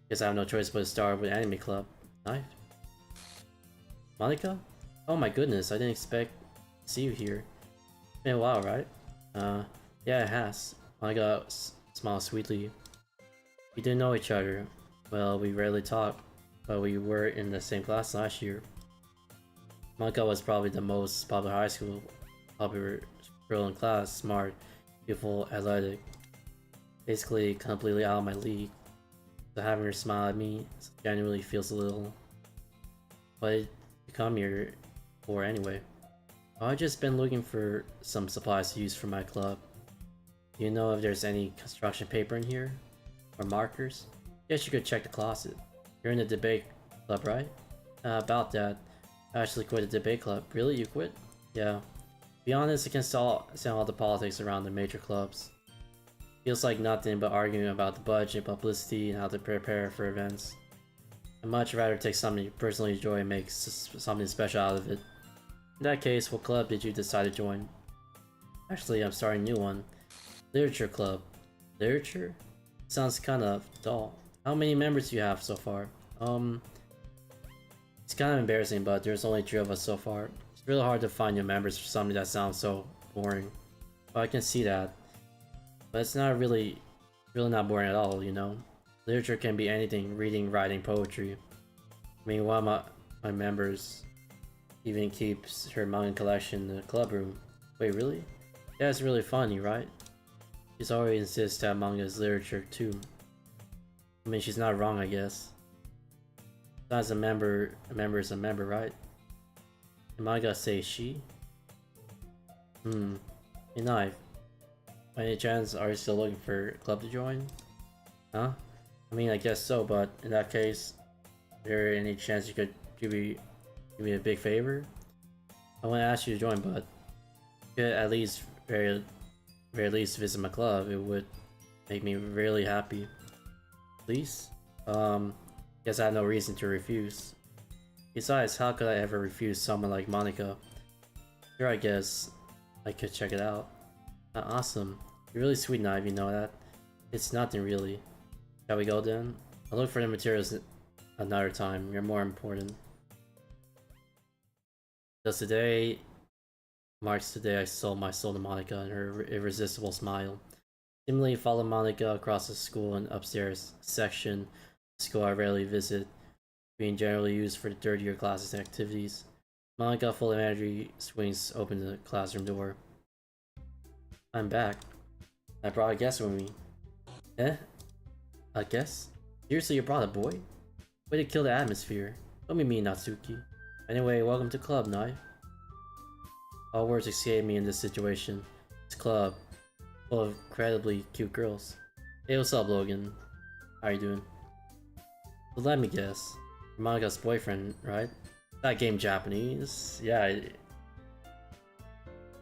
Guess I have no choice but to start with anime club. Knife? Monica? Oh my goodness, I didn't expect to see you here. It's been a while, right? Yeah, it has. Monica smiled sweetly. We didn't know each other. Well, we rarely talk, but we were in the same class last year. Monica was probably the most popular high school popular girl in class, smart, beautiful, athletic. Basically completely out of my league. So having her smile at me genuinely feels a little... What did you come here for anyway? I've just been looking for some supplies to use for my club. Do you know if there's any construction paper in here? Or markers? Guess you could check the closet. You're in the debate club, right? About that. I actually quit the debate club. Really? You quit? Yeah. To be honest, I can stand all the politics around the major clubs. Feels like nothing but arguing about the budget, publicity, and how to prepare for events. I'd much rather take something you personally enjoy and make something special out of it. In that case, what club did you decide to join? Actually, I'm starting a new one. Literature club. Literature? Sounds kind of dull. How many members do you have so far? It's kind of embarrassing, but there's only 3 of us so far. It's really hard to find new members for something that sounds so boring. But I can see that. But it's not really not boring at all, you know? Literature can be anything, reading, writing, poetry. I mean, one of my members even keeps her manga collection in the club room. Wait, really? Yeah, it's really funny, right? She's always insists that manga is literature too. I mean, she's not wrong, I guess. As a member is a member, right? Am I gonna say she? Hey, Knife. By any chance, are you still looking for a club to join? Huh? I mean, I guess so, but in that case, is there any chance you could give me a big favor? I want to ask you to join, but you could at least very least visit my club. It would make me really happy. Please? Guess I have no reason to refuse. Besides, how could I ever refuse someone like Monica? Sure, I guess I could check it out. Awesome. You're really sweet, Knife, you know that? It's nothing really. Shall we go then? I'll look for the materials another time. You're more important. Thus today marks the day I sold my soul to Monica and her irresistible smile. Similarly, follow Monica across the school and upstairs section. School I rarely visit, being generally used for the third-year classes and activities. Monica, full of energy, swings open the classroom door. I'm back. I brought a guest with me. Eh? A guest? Seriously, you brought a boy? Way to kill the atmosphere. Don't be mean, Natsuki. Anyway, welcome to club, Knife. All words escape me in this situation. This club, full of incredibly cute girls. Hey, what's up, Logan? How you doing? Well, let me guess. You're Monica's boyfriend, right? That game Japanese? Yeah,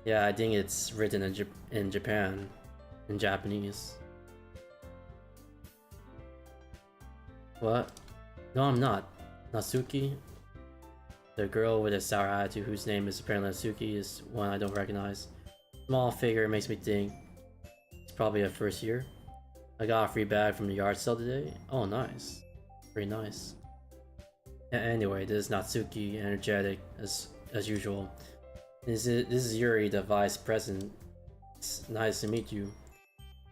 I think it's written in Japan, in Japanese. What? No, I'm not. Natsuki? The girl with a sour attitude, whose name is apparently Hznky, is one I don't recognize. Small figure makes me think it's probably a first year. I got a free bag from the yard sale today. Oh, nice. Pretty nice. Anyway, this is Natsuki, energetic as usual. This is Yuri, the vice president. It's nice to meet you.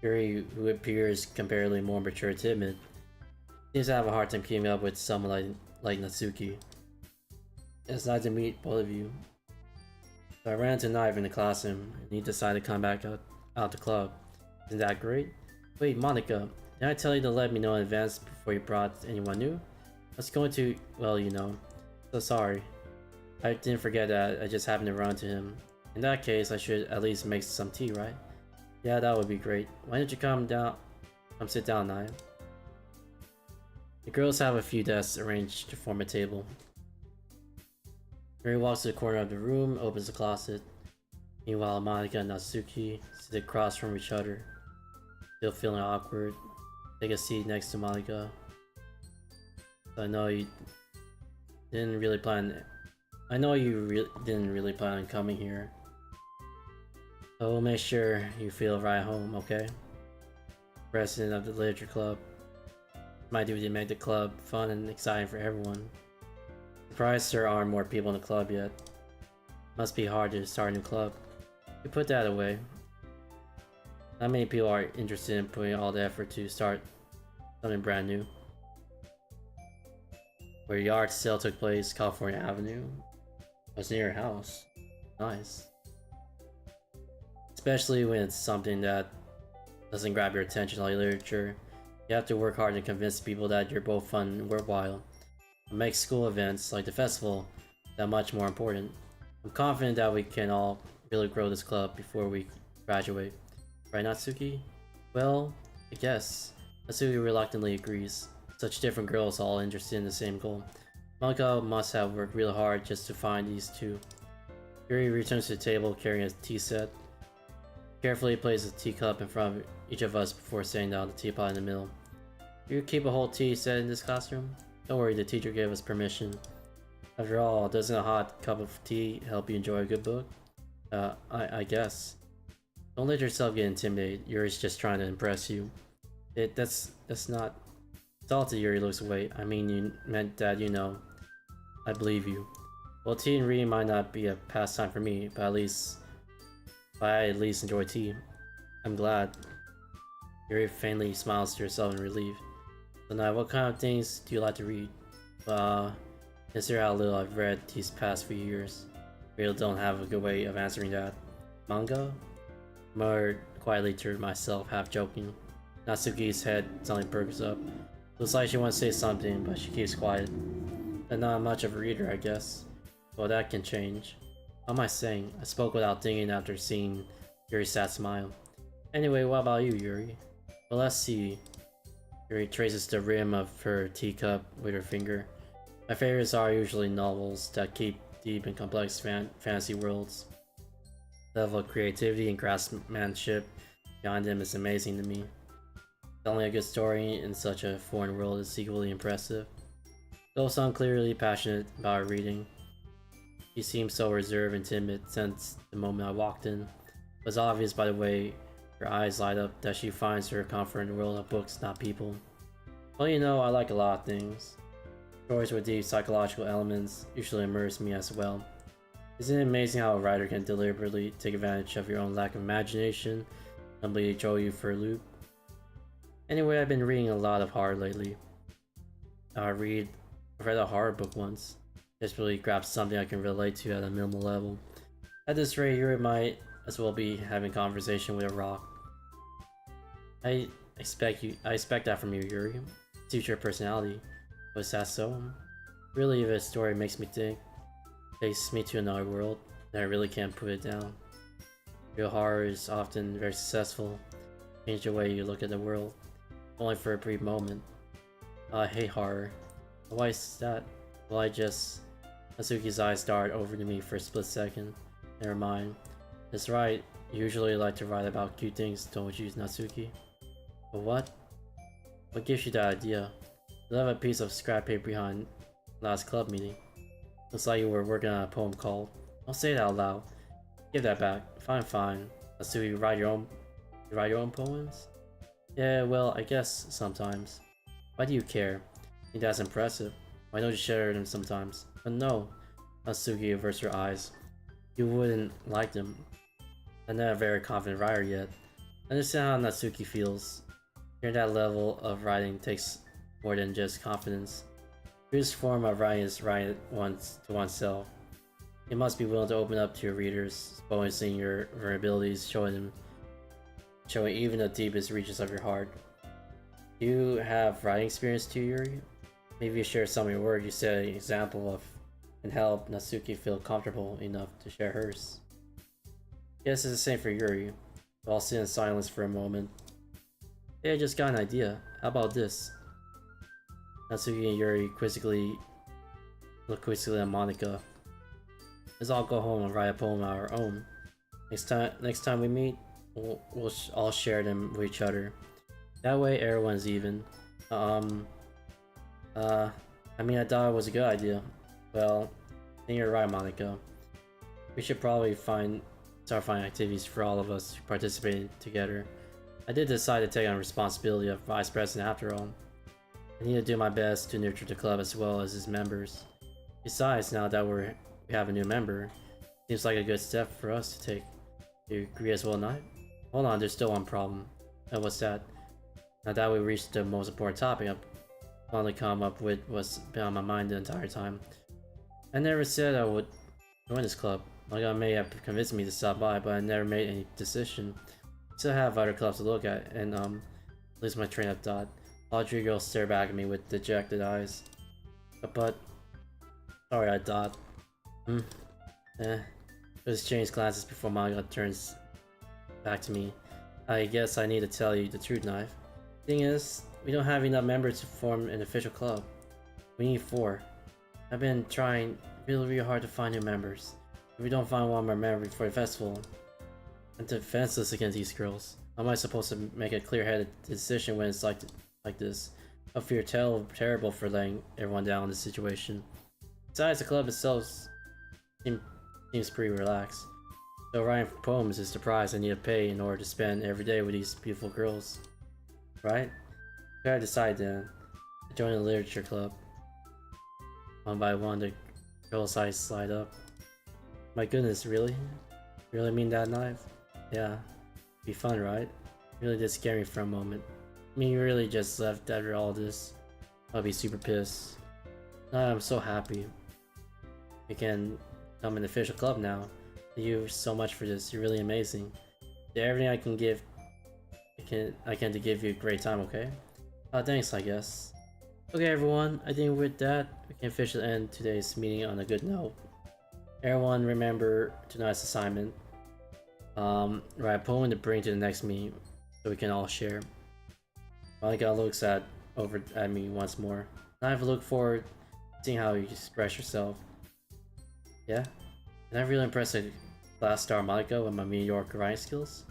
Yuri, who appears comparatively more mature and timid, seems to have a hard time keeping up with someone like Natsuki. It's nice to meet both of you. So I ran into Knife in the classroom, and he decided to come back out the club. Isn't that great? Wait, Monica, did I tell you to let me know in advance before you brought anyone new? I was going to, well, you know. So sorry. I didn't forget that, I just happened to run into him. In that case, I should at least make some tea, right? Yeah, that would be great. Why don't you come sit down, Naya? The girls have a few desks arranged to form a table. Mary walks to the corner of the room, opens the closet. Meanwhile, Monica and Natsuki sit across from each other. Still feeling awkward. Take a seat next to Monica. I know you didn't really plan. I know you didn't really plan on coming here. So we'll make sure you feel right at home, okay? President of the Literature Club. My duty to make the club fun and exciting for everyone. Surprised there aren't more people in the club yet. Must be hard to start a new club. You put that away. Not many people are interested in putting all the effort to start something brand new. Where the art sale took place, California Avenue. Was near your house. Nice. Especially when it's something that doesn't grab your attention like literature. You have to work hard to convince people that you're both fun and worthwhile. It makes school events like the festival that much more important. I'm confident that we can all really grow this club before we graduate. Right, Natsuki? Well, I guess. Natsuki reluctantly agrees. Such different girls all interested in the same goal. Monica must have worked really hard just to find these two. Yuri returns to the table carrying a tea set. Carefully places a teacup in front of each of us before setting down the teapot in the middle. Do you keep a whole tea set in this classroom? Don't worry, the teacher gave us permission. After all, doesn't a hot cup of tea help you enjoy a good book? I guess. Don't let yourself get intimidated. Yuri's just trying to impress you. That's not... Salty, Yuri looks away. I mean, you meant that, you know. I believe you. Well, tea and reading might not be a pastime for me, but I at least enjoy tea. I'm glad. Yuri faintly smiles to herself in relief. So now, what kind of things do you like to read? Consider how little I've read these past few years. I really don't have a good way of answering that. Manga? I murmured quietly to myself, half joking. Natsuki's head suddenly perks up. Looks like she wants to say something, but she keeps quiet. I'm not much of a reader, I guess. Well, that can change. What am I saying? I spoke without thinking after seeing Yuri's sad smile. Anyway, what about you, Yuri? Well, let's see. Yuri traces the rim of her teacup with her finger. My favorites are usually novels that keep deep and complex fantasy worlds. The level of creativity and craftsmanship behind them is amazing to me. Telling a good story in such a foreign world is equally impressive. Though sound clearly passionate about her reading. She seemed so reserved and timid since the moment I walked in. It was obvious by the way her eyes light up that she finds her comfort in the world of books, not people. Well, you know, I like a lot of things. Stories with deep psychological elements usually immerse me as well. Isn't it amazing how a writer can deliberately take advantage of your own lack of imagination and completely throw you for a loop? Anyway, I've been reading a lot of horror lately. I've read a horror book once. Just really grabbed something I can relate to at a minimal level. At this rate, Yuri might as well be having a conversation with a rock. I expect that from you, Yuri. Suits your personality. Was that so? Really, if a story makes me think, takes me to another world, then I really can't put it down. Real horror is often very successful. Change the way you look at the world, only for a brief moment. I hate horror. Why is that? Well, Natsuki's eyes dart over to me for a split second. Never mind. That's right, you usually like to write about cute things, don't you, Natsuki? But what? What gives you that idea? You left a piece of scrap paper behind last club meeting. Looks like you were working on a poem called. Don't say it out loud. Give that back. Fine, fine. Let's do you write your own poems? Yeah, well, I guess sometimes. Why do you care? I think that's impressive. Why don't you share them sometimes? But no. Natsuki averts her eyes. You wouldn't like them. I'm not a very confident writer yet. I understand how Natsuki feels. Hearing that level of writing takes more than just confidence. The truest form of writing is writing once to oneself. You must be willing to open up to your readers, exposing your vulnerabilities, showing even the deepest reaches of your heart. Do you have writing experience too, Yuri? Maybe you share some of your work you set an example of and help Natsuki feel comfortable enough to share hers. Yes, it's the same for Yuri. I'll sit in silence for a moment. Hey, I just got an idea. How about this? Natsuki and Yuri look quizzically at Monika. Let's all go home and write a poem of our own. Next time we meet, we'll all share them with each other. That way, everyone's even. I mean, I thought it was a good idea. Well, I think you're right, Monika. We should probably start finding activities for all of us to participate together. I did decide to take on responsibility of vice president after all. I need to do my best to nurture the club as well as its members. Besides, now that we have a new member, seems like a good step for us to take. Do you agree as well, Knight? Hold on, there's still one problem. What's that? Now that we reached the most important topic I've finally come up with what's been on my mind the entire time. I never said I would join this club. Monika may have convinced me to stop by, but I never made any decision. Still have other clubs to look at, and lose my train of thought. All three girls stare back at me with dejected eyes. But sorry, I thought. Just change glances before Monika turns back to me. I guess I need to tell you the truth, Knife. Thing is, we don't have enough members to form an official club. We need 4. I've been trying really hard to find new members. If we don't find one more member before the festival, I'm defenseless against these girls. How am I supposed to make a clear-headed decision when it's like this? I feel terrible for letting everyone down in this situation. Besides, the club itself seems pretty relaxed. So writing poems is the prize I need to pay in order to spend every day with these beautiful girls. Right? Gotta decide then. I join the literature club. One by one, the girls' eyes slide up. My goodness, really? You really mean that, Knife? Yeah. Be fun, right? Really did scare me for a moment. I mean, you really just left after all this. I'll be super pissed. No, I'm so happy. We can become an official club now. Thank you so much for this. You're really amazing. Did everything I can give. I can to give you a great time, okay? Thanks, I guess. Okay, everyone. I think with that, we can officially end today's meeting on a good note. Everyone, remember tonight's assignment. Write a poem to bring to the next meeting, so we can all share. Monika looks over at me once more. I have to look forward to seeing how you express yourself. Yeah? And I'm really impressed with class star Monika with my mediocre writing skills.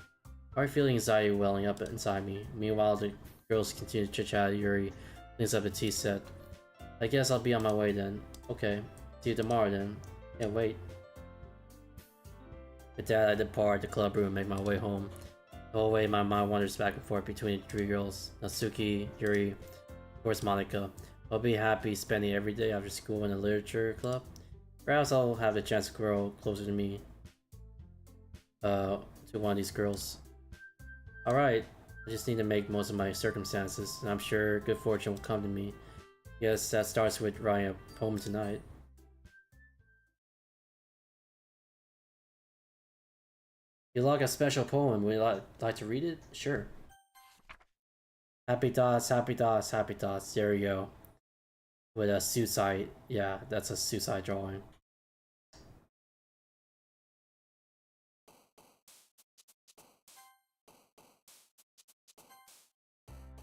I feel anxiety welling up inside me. Meanwhile, the girls continue to chit-chat. Yuri cleans up the tea set. I guess I'll be on my way then. Okay, see you tomorrow then. Can't wait. With that, I depart the club room and make my way home. The whole way, my mind wanders back and forth between the 3 girls. Natsuki, Yuri, of course Monika. I'll be happy spending every day after school in the literature club. Perhaps I'll have the chance to grow closer to me. To one of these girls. Alright, I just need to make most of my circumstances, and I'm sure good fortune will come to me. Yes, that starts with writing a poem tonight. You like a special poem, would you like to read it? Sure. Happy thoughts, happy thoughts, happy thoughts. There we go. With a suicide, yeah, that's a suicide drawing.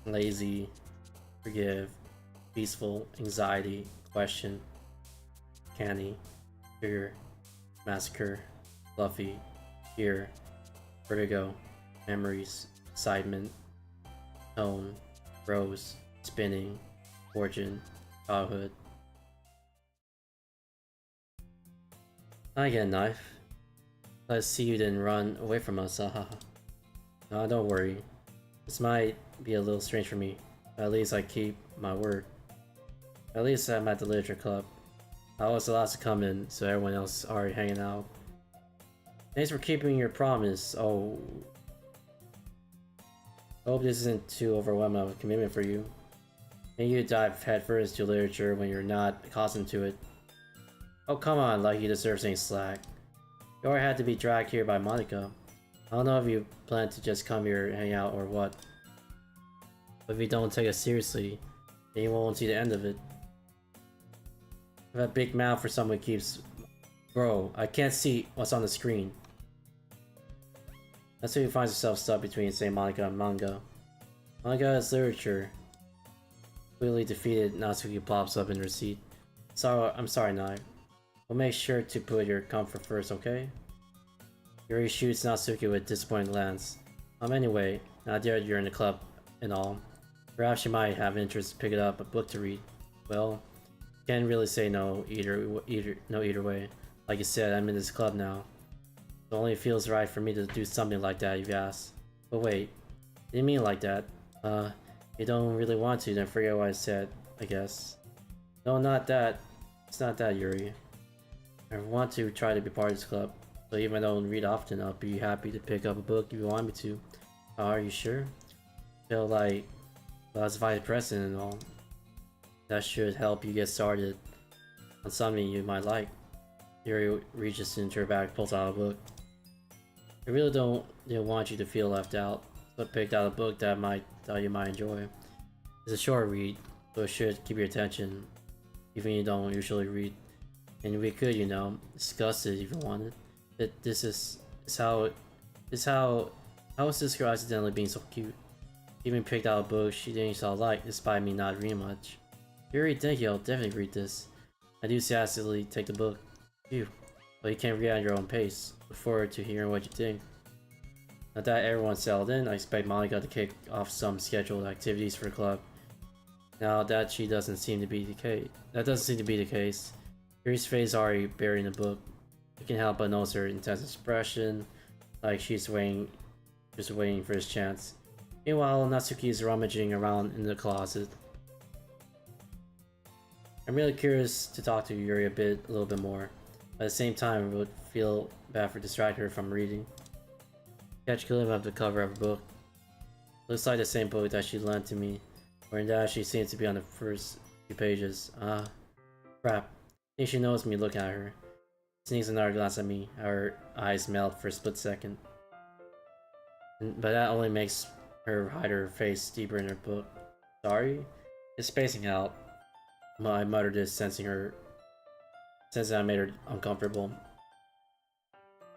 Lazy, forgive, peaceful, anxiety, question, canny, fear, massacre, fluffy, fear, vertigo, memories, excitement, tone, rose, spinning, fortune, childhood, I get a knife. Let's see you didn't run away from us, haha. No, don't worry. This might be a little strange for me, but at least I keep my word. At least I'm at the literature club. I was allowed to come in, so everyone else is already hanging out. Thanks for keeping your promise. Oh. Hope this isn't too overwhelming of a commitment for you. And you dive headfirst to literature when you're not accustomed to it. Oh come on, like you deserve any slack. You already had to be dragged here by Monica. I don't know if you plan to just come here and hang out or what. But if you don't take it seriously, then you won't see the end of it. I have a big mouth for someone who keeps... Bro, I can't see what's on the screen. That's who finds himself stuck between, say, Monica and manga. Manga is literature. Clearly defeated, Natsuki pops up in her seat. I'm sorry, Nai. We'll make sure to put your comfort first, okay? Yuri shoots Natsuki with a disappointing glance. Anyway, now that you're in the club and all, perhaps you might have interest in picking up a book to read. Well, can't really say no either way. Like you said, I'm in this club now. It only feels right for me to do something like that if you ask. But wait, didn't mean it like that. You don't really want to, then forget what I said, I guess. No, not that. It's not that, Yuri. I want to try to be part of this club. So even though I don't read often, I'll be happy to pick up a book if you want me to. Are you sure? Feel like that's vice president and all. That should help you get started on something you might like. Yuri reaches into her bag, pulls out a book. I really don't want you to feel left out, so I picked out a book that you might enjoy. It's a short read, so it should keep your attention, even if you don't usually read. And we could, discuss it if you wanted. How is this girl accidentally being so cute? She even picked out a book she didn't saw like, despite me not reading much. Yuri, thank you, I'll definitely read this. I do enthusiastically take the book. Phew. But you can't read at your own pace. Look forward to hearing what you think. Now that everyone's settled in, I expect Monica to kick off some scheduled activities for the club. Now that doesn't seem to be the case. Yuri's face is already buried in the book. You can help but notice her intense expression, like she's waiting for his chance. Meanwhile, Natsuki is rummaging around in the closet. I'm really curious to talk to Yuri a little bit more. At the same time, it would feel bad for distracting her from reading. Catch glimpse of the cover of her book. Looks like the same book that she lent to me, or in that she seems to be on the first few pages. Crap. I think she knows me looking at her. Sneaks another glance at me. Her eyes melt for a split second. But that only makes her hide her face deeper in her book. Sorry? It's spacing out. I muttered this, sensing I made her uncomfortable.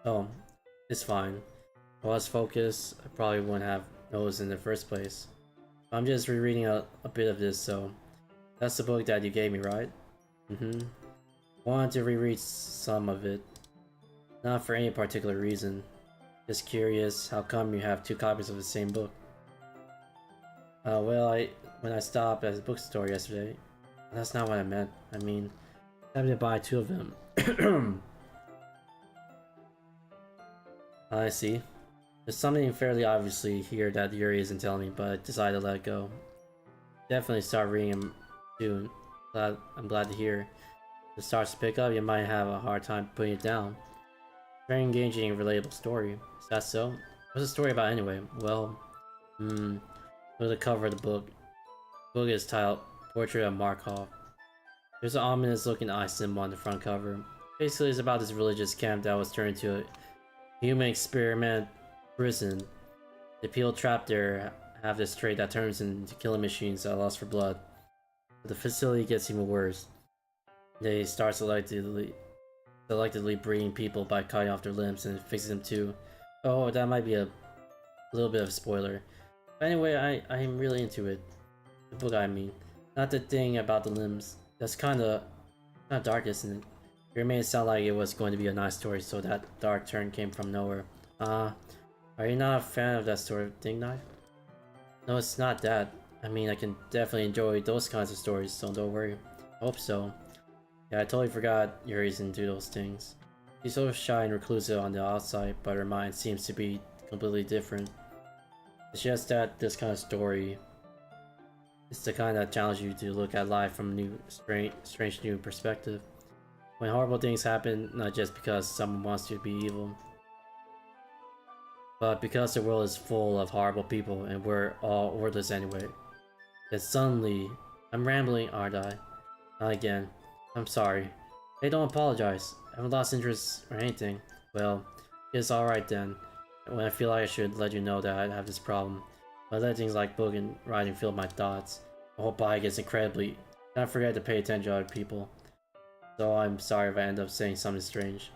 Oh, it's fine. If I was focused, I probably wouldn't have noticed in the first place. I'm just rereading a bit of this, so... That's the book that you gave me, right? Wanted to reread some of it. Not for any particular reason. Just curious, how come you have 2 copies of the same book? Well, when I stopped at the bookstore yesterday... That's not what I meant. I mean, I had to buy 2 of them. I see. There's something fairly obviously here that Yuri isn't telling me, but I decided to let it go. Definitely start reading them soon. I'm glad to hear. If it starts to pick up, you might have a hard time putting it down. Very engaging and relatable story. Is that so? What's the story about anyway? Well, look at the cover of the book. The book is titled Portrait of Markov. There's an ominous looking eye symbol on the front cover. Basically, it's about this religious camp that was turned into a human experiment prison. The people trapped there have this trait that turns into killing machines that lust for blood. But the facility gets even worse. They start selectively breeding people by cutting off their limbs and fixing them too. Oh, that might be a little bit of a spoiler. But anyway, I'm really into it. The book, I mean. Not the thing about the limbs. That's kinda dark, isn't it? It made it sound like it was going to be a nice story, so that dark turn came from nowhere. Are you not a fan of that sort of thing, Knife? No, it's not that. I mean, I can definitely enjoy those kinds of stories, so don't worry. I hope so. Yeah, I totally forgot Yuri's into those things. She's so shy and reclusive on the outside, but her mind seems to be completely different. It's just that this kind of story is the kind that challenges you to look at life from a new, strange new perspective. When horrible things happen, not just because someone wants you to be evil, but because the world is full of horrible people and we're all worthless anyway. Then suddenly, I'm rambling, aren't I? Not again. I'm sorry. Hey, don't apologize. I haven't lost interest or anything. Well, it's alright then. When I feel like I should let you know that I have this problem. But I let things like book and writing fill my thoughts. My whole body gets incredibly... I forget to pay attention to other people. So I'm sorry if I end up saying something strange.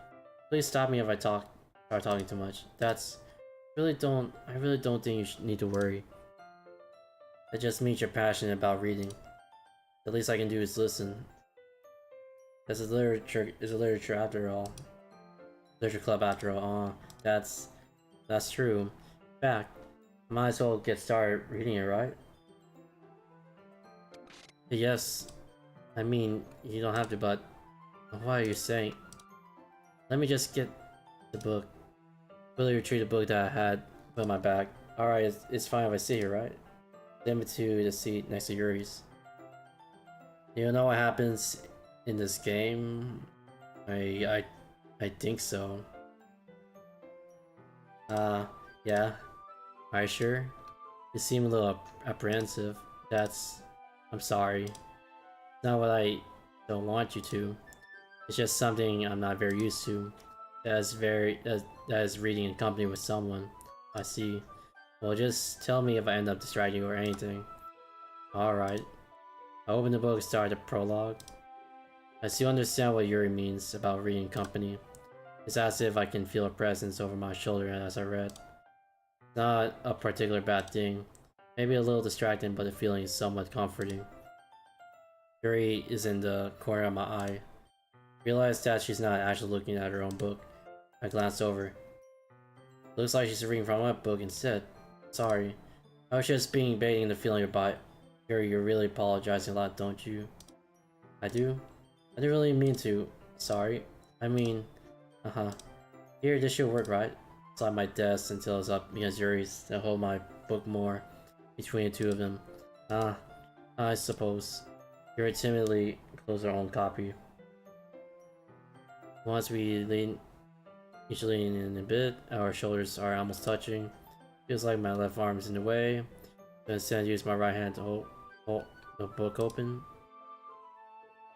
Please stop me if I start talking too much. I really don't think you need to worry. It just means you're passionate about reading. The least I can do is listen. This is literature after all. Literature club after all. That's true. In fact, I might as well get started reading it, right? Yes. I mean, you don't have to, but why are you saying? Let me just get the book. Really retrieve the book that I had put in my bag. Alright, it's fine if I sit here, right? Send me to the seat next to Yuri's. You know what happens in this game? I think so. Yeah. Are you sure? You seem a little apprehensive. I'm sorry. It's not what I don't want you to. It's just something I'm not very used to. That is reading in company with someone. I see. Well, just tell me if I end up distracting you or anything. Alright. I opened the book and started the prologue. I still understand what Yuri means about reading company. It's as if I can feel a presence over my shoulder as I read. Not a particular bad thing. Maybe a little distracting, but the feeling is somewhat comforting. Yuri is in the corner of my eye. Realize that she's not actually looking at her own book. I glanced over. Looks like she's reading from my book instead. Sorry. I was just being baiting the feeling about Yuri. You're really apologizing a lot, don't you? I do? I didn't really mean to. Sorry. I mean... Here, this should work, right? Slide my desk until it's up against Yuri's to hold my book more between the two of them. I suppose. Yuri timidly closed her own copy. Once we lean, each lean in a bit, our shoulders are almost touching. Feels like my left arm is in the way. But instead, I use my right hand to hold the book open.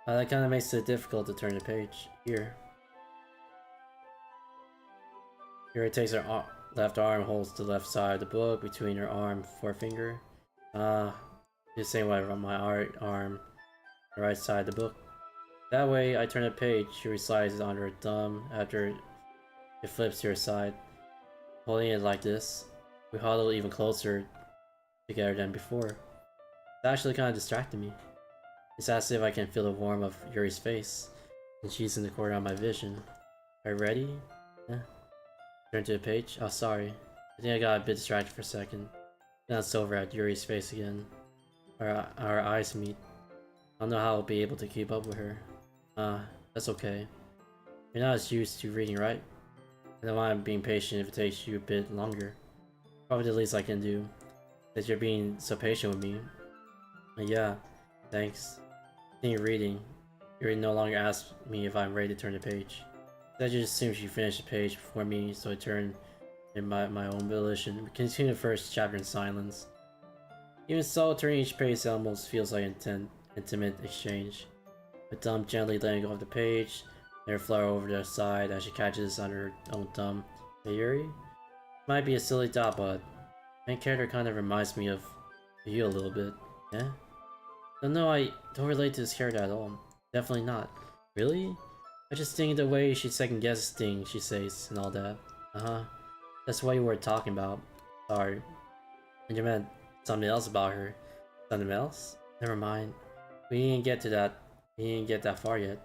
That kind of makes it difficult to turn the page. Here. Yuri takes her left arm, holds the left side of the book between her arm forefinger. The same way on my arm, the right side of the book. That way, I turn the page, Yuri slides it under her thumb after it flips to her side. Holding it like this, we huddle even closer together than before. It's actually kind of distracting me. It's as if I can feel the warmth of Yuri's face, and she's in the corner of my vision. Are you ready? Yeah. Turn to the page. Oh, sorry. I think I got a bit distracted for a second. Glanced over at Yuri's face again. Our eyes meet. I don't know how I'll be able to keep up with her. That's okay. You're not as used to reading, right? I don't mind being patient if it takes you a bit longer. Probably the least I can do. That you're being so patient with me. Yeah, thanks. Continue reading. Yuri no longer asks me if I'm ready to turn the page. I just assumed she finished the page before me, so I turned in my own volition. We continue the first chapter in silence. Even so, turning each page almost feels like an intimate exchange. My thumb gently letting go of the page, let her flutter over to the side as she catches on her own thumb. Hey Yuri? Might be a silly thought, but main character kind of reminds me of you a little bit. Yeah? No, I don't relate to this character at all. Definitely not. Really? I just think the way she second guesses things she says and all that. That's what you were talking about. Sorry. And you meant something else about her. Something else? Never mind. We didn't get to that. We didn't get that far yet.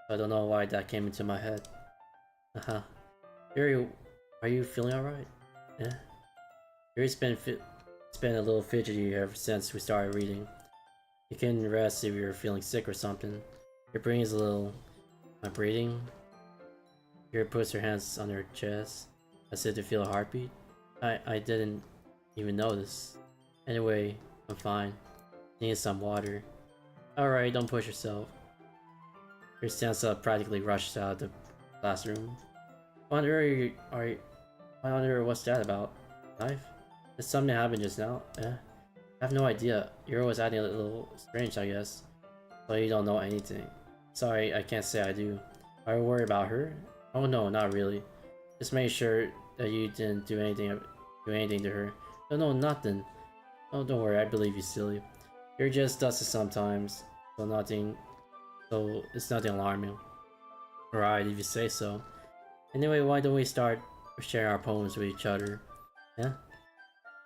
So I don't know why that came into my head. Yuri, are you feeling alright? Yeah. Yuri's been a little fidgety ever since we started reading. You can rest if you're feeling sick or something. Your brain is a little... My breathing? Yuri puts her hands on her chest, as if to feel a heartbeat. I didn't even notice. Anyway, I'm fine. Need some water. Alright, don't push yourself. Yuri stands up, practically rushes out of the classroom. I wonder what's that about? Knife? Did something happen just now? I have no idea. Yuri was acting a little strange, I guess. So you don't know anything. Sorry, I can't say I do. Are you worried about her? Oh no, not really. Just make sure that you didn't do anything to her. No, nothing. Oh, don't worry, I believe you, silly. Yuri just does it sometimes, so it's nothing alarming. Alright, if you say so. Anyway, why don't we start sharing our poems with each other? Yeah?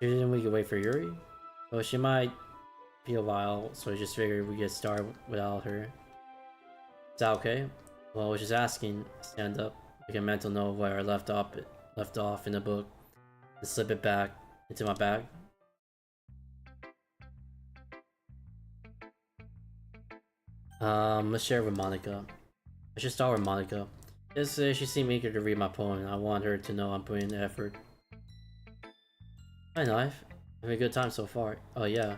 Then we can wait for Yuri? Well, she might be a while, so I just figured we get started without her. Is that okay? Well, I was just asking. Stand up, make a mental note of where I left off in the book, and slip it back into my bag. Let's share it with Monica. I should start with Monica. Just she seemed eager to read my poem, and I want her to know I'm putting in effort. Hi, Knife. Having a good time so far. Oh yeah.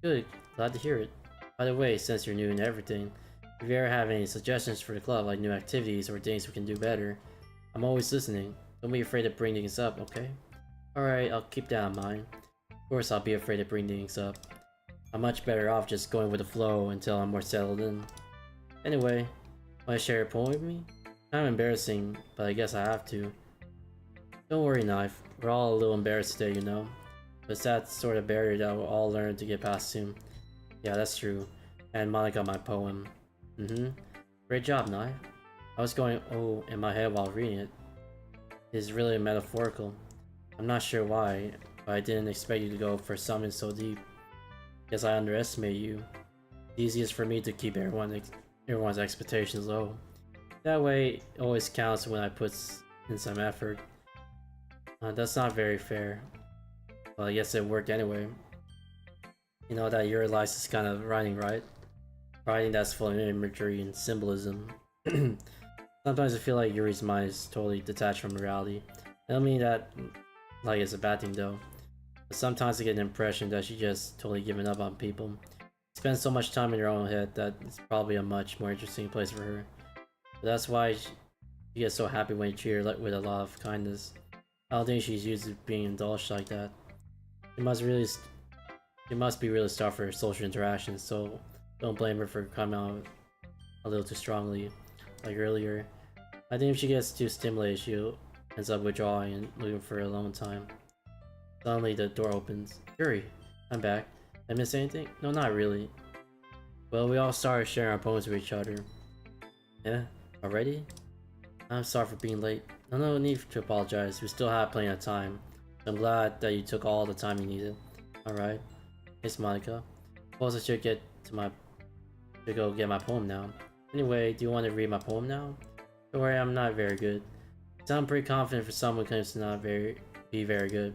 Good. Glad to hear it. By the way, since you're new and everything, if you ever have any suggestions for the club, like new activities or things we can do better, I'm always listening. Don't be afraid to bring things up, okay? Alright, I'll keep that in mind. Of course I'll be afraid to bring things up. I'm much better off just going with the flow until I'm more settled in. Anyway, wanna share a poem with me? Kind of embarrassing, but I guess I have to. Don't worry, Knife. We're all a little embarrassed today, you know? But it's that sort of barrier that we'll all learn to get past soon. Yeah, that's true. And Monica, my poem. Great job, Knife. I was going oh in my head while reading it. It's really metaphorical. I'm not sure why, but I didn't expect you to go for something so deep. Guess I underestimated you. It's easiest for me to keep everyone's expectations low. That way, it always counts when I put in some effort. That's not very fair. Well, I guess it worked anyway. You know that your life is kind of writing, right? Writing that's full of imagery and symbolism. Sometimes I feel like Yuri's mind is totally detached from reality. I don't mean that like it's a bad thing though. But sometimes I get an impression that she's just totally given up on people. Spends so much time in her own head that it's probably a much more interesting place for her. But that's why she gets so happy when you treat her with a lot of kindness. I don't think she's used to being indulged like that. She must be really starved for social interactions, so don't blame her for coming out a little too strongly, like earlier. I think if she gets too stimulated, she ends up withdrawing and looking for alone time. Suddenly the door opens. Yuri, I'm back. Did I miss anything? No, not really. Well, we all started sharing our poems with each other. Yeah? Already? I'm sorry for being late. No need to apologize. We still have plenty of time. I'm glad that you took all the time you needed. Alright. It's Monica. Suppose I should go get my poem now. Anyway, do you want to read my poem now? Don't worry, I'm not very good. You sound pretty confident for someone who's not be very good.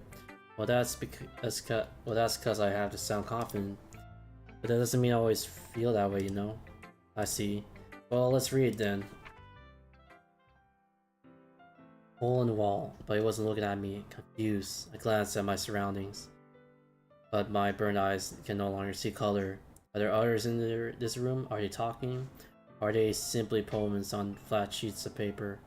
Well, that's cause I have to sound confident. But that doesn't mean I always feel that way, you know? I see. Well, let's read it then. Hole in the wall, but he wasn't looking at me. Confused, I glanced at my surroundings. But my burned eyes can no longer see color. Are there others in this room? Are they talking? Are they simply poems on flat sheets of paper?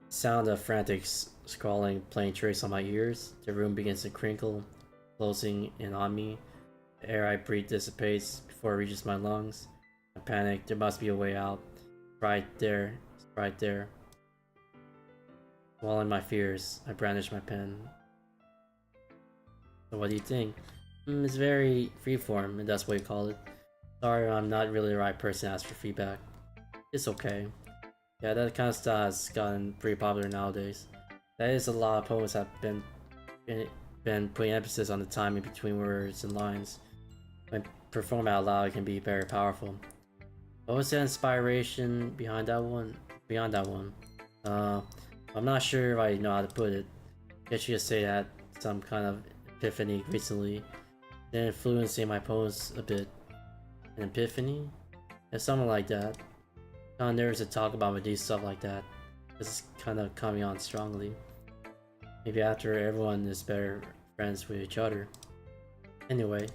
Sound of frantic scrawling playing tricks on my ears. The room begins to crinkle, closing in on me. The air I breathe dissipates before it reaches my lungs. I panic. There must be a way out. Right there. Right there. Swallowing my fears, I brandish my pen. So what do you think? It's very freeform, and that's what you call it. Sorry, I'm not really the right person to ask for feedback. It's okay. Yeah, that kind of style has gotten pretty popular nowadays. That is, a lot of poets have been putting emphasis on the timing between words and lines. When performed out loud, it can be very powerful. What was the inspiration behind that one? Beyond that one? I'm not sure if I know how to put it. I guess you could say that some kind of epiphany recently. Then influencing my poems a bit. An epiphany? Yeah, something like that. Kinda nervous to talk about Medusa stuff like that. This is kinda coming on strongly. Maybe after everyone is better friends with each other. Anyway,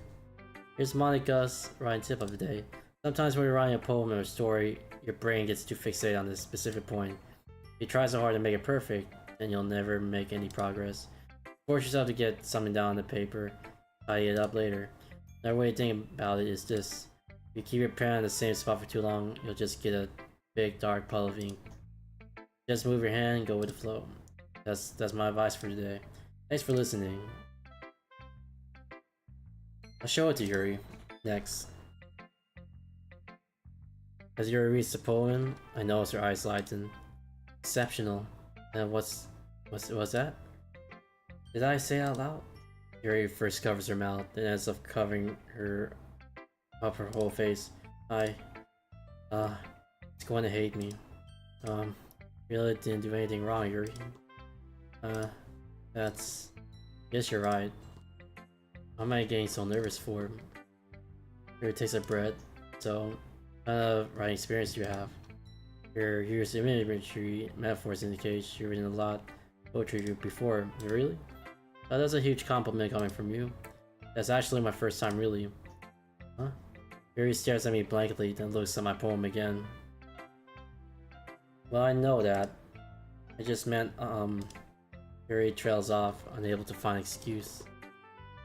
here's Monica's writing tip of the day. Sometimes when you're writing a poem or a story, your brain gets too fixated on this specific point. If you try so hard to make it perfect, then you'll never make any progress. Force yourself to get something down on the paper, tidy it up later. Another way to think about it is this. If you keep your pen in the same spot for too long, you'll just get a big dark puddle of ink. Just move your hand and go with the flow. That's my advice for today. Thanks for listening. I'll show it to Yuri next. As Yuri reads the poem, I notice her eyes lighten. Exceptional. And what's that? Did I say it out loud? Yuri first covers her mouth, then ends up covering her whole face. It's going to hate me. Really didn't do anything wrong, Yuri. Yes, you're right. Why am I getting so nervous for? Yuri takes a breath. So, writing experience do you have? Your use of imagery metaphors indicates you've written a lot of poetry before. Really? That's a huge compliment coming from you. That's actually my first time, really. Huh? Yuri stares at me blankly, then looks at my poem again. Well, I know that. I just meant, Yuri trails off, unable to find an excuse.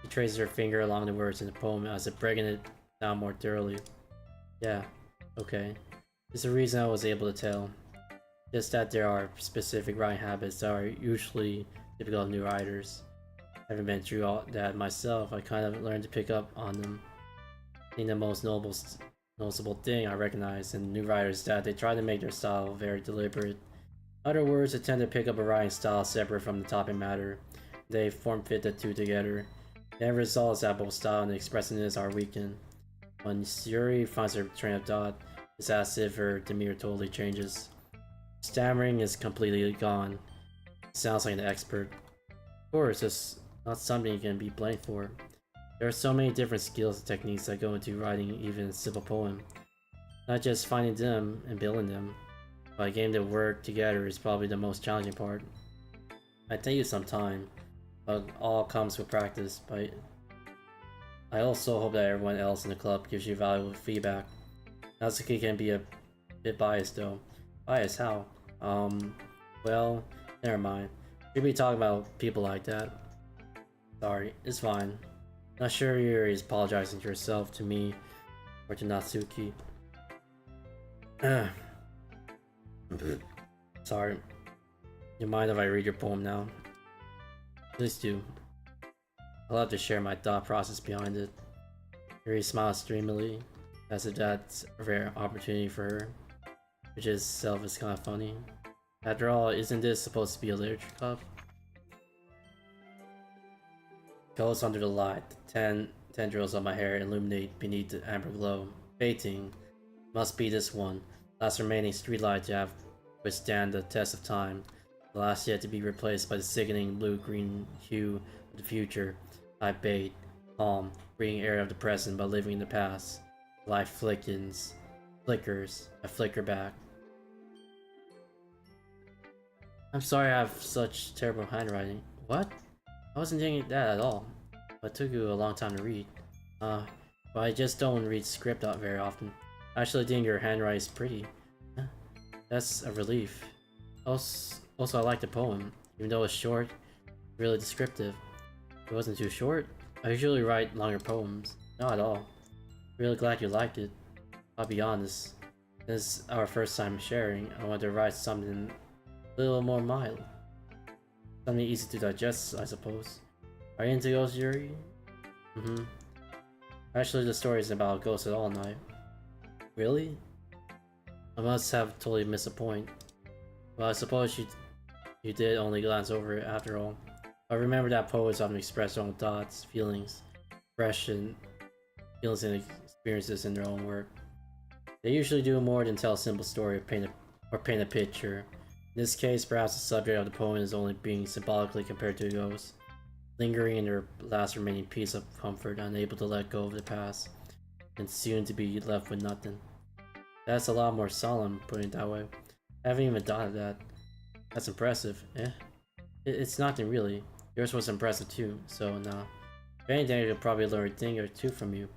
She traces her finger along the words in the poem as if breaking it down more thoroughly. Yeah, okay. There's a reason I was able to tell. Just that there are specific writing habits that are usually typical of new writers. Having been through all that myself, I kind of learned to pick up on them. I think the most noticeable thing I recognize in new writers is that they try to make their style very deliberate. In other words, they tend to pick up a writing style separate from the topic matter. They form-fit the two together. The end result is that both style and expressiveness are weakened. When Yuri finds her train of thought, it's as if her demeanor totally changes. Stammering is completely gone. Sounds like an expert. Of course, it's not something you can be blamed for. There are so many different skills and techniques that go into writing even a simple poem. Not just finding them and building them, but getting them to work together is probably the most challenging part. It takes you some time, but all comes with practice. But I also hope that everyone else in the club gives you valuable feedback. Hznky can be a bit biased though. Biased how? Well, never mind. Should be talking about people like that. Sorry, it's fine. Not sure you're apologizing to yourself, to me, or to Natsuki. Sorry. You mind if I read your poem now? Please do. I'll have to share my thought process behind it. Yuri smiles dreamily, as if that's a rare opportunity for her, which itself is kind of funny. After all, isn't this supposed to be a literature club? Goes under the light, the tendrils of my hair illuminate beneath the amber glow. Fating, must be this one, last remaining streetlight to have withstand the test of time, the last yet to be replaced by the sickening blue-green hue of the future. I bait, calm, breathing air of the present but living in the past. Life flickers, I flicker back. I'm sorry I have such terrible handwriting. What? I wasn't doing that at all, but it took you a long time to read. But I just don't read script out very often. I actually think your handwriting is pretty. That's a relief. Also, I like the poem, even though it's short, really descriptive. It wasn't too short. I usually write longer poems. Not at all. Really glad you liked it. I'll be honest, this is our first time sharing. I wanted to write something a little more mild. Something easy to digest, I suppose. Are you into ghosts, Yuri? Actually, the story isn't about ghosts at all, night. Really? I must have totally missed a point. Well, I suppose you did only glance over it after all. I remember that poets often express their own thoughts, feelings, expression, feelings and experiences in their own work. They usually do more than tell a simple story or paint a picture. In this case, perhaps the subject of the poem is only being symbolically compared to a ghost, lingering in their last remaining piece of comfort, unable to let go of the past, and soon to be left with nothing. That's a lot more solemn, putting it that way. I haven't even thought of that. That's impressive. It's nothing really. Yours was impressive too, so nah. If anything, I could probably learn a thing or two from you.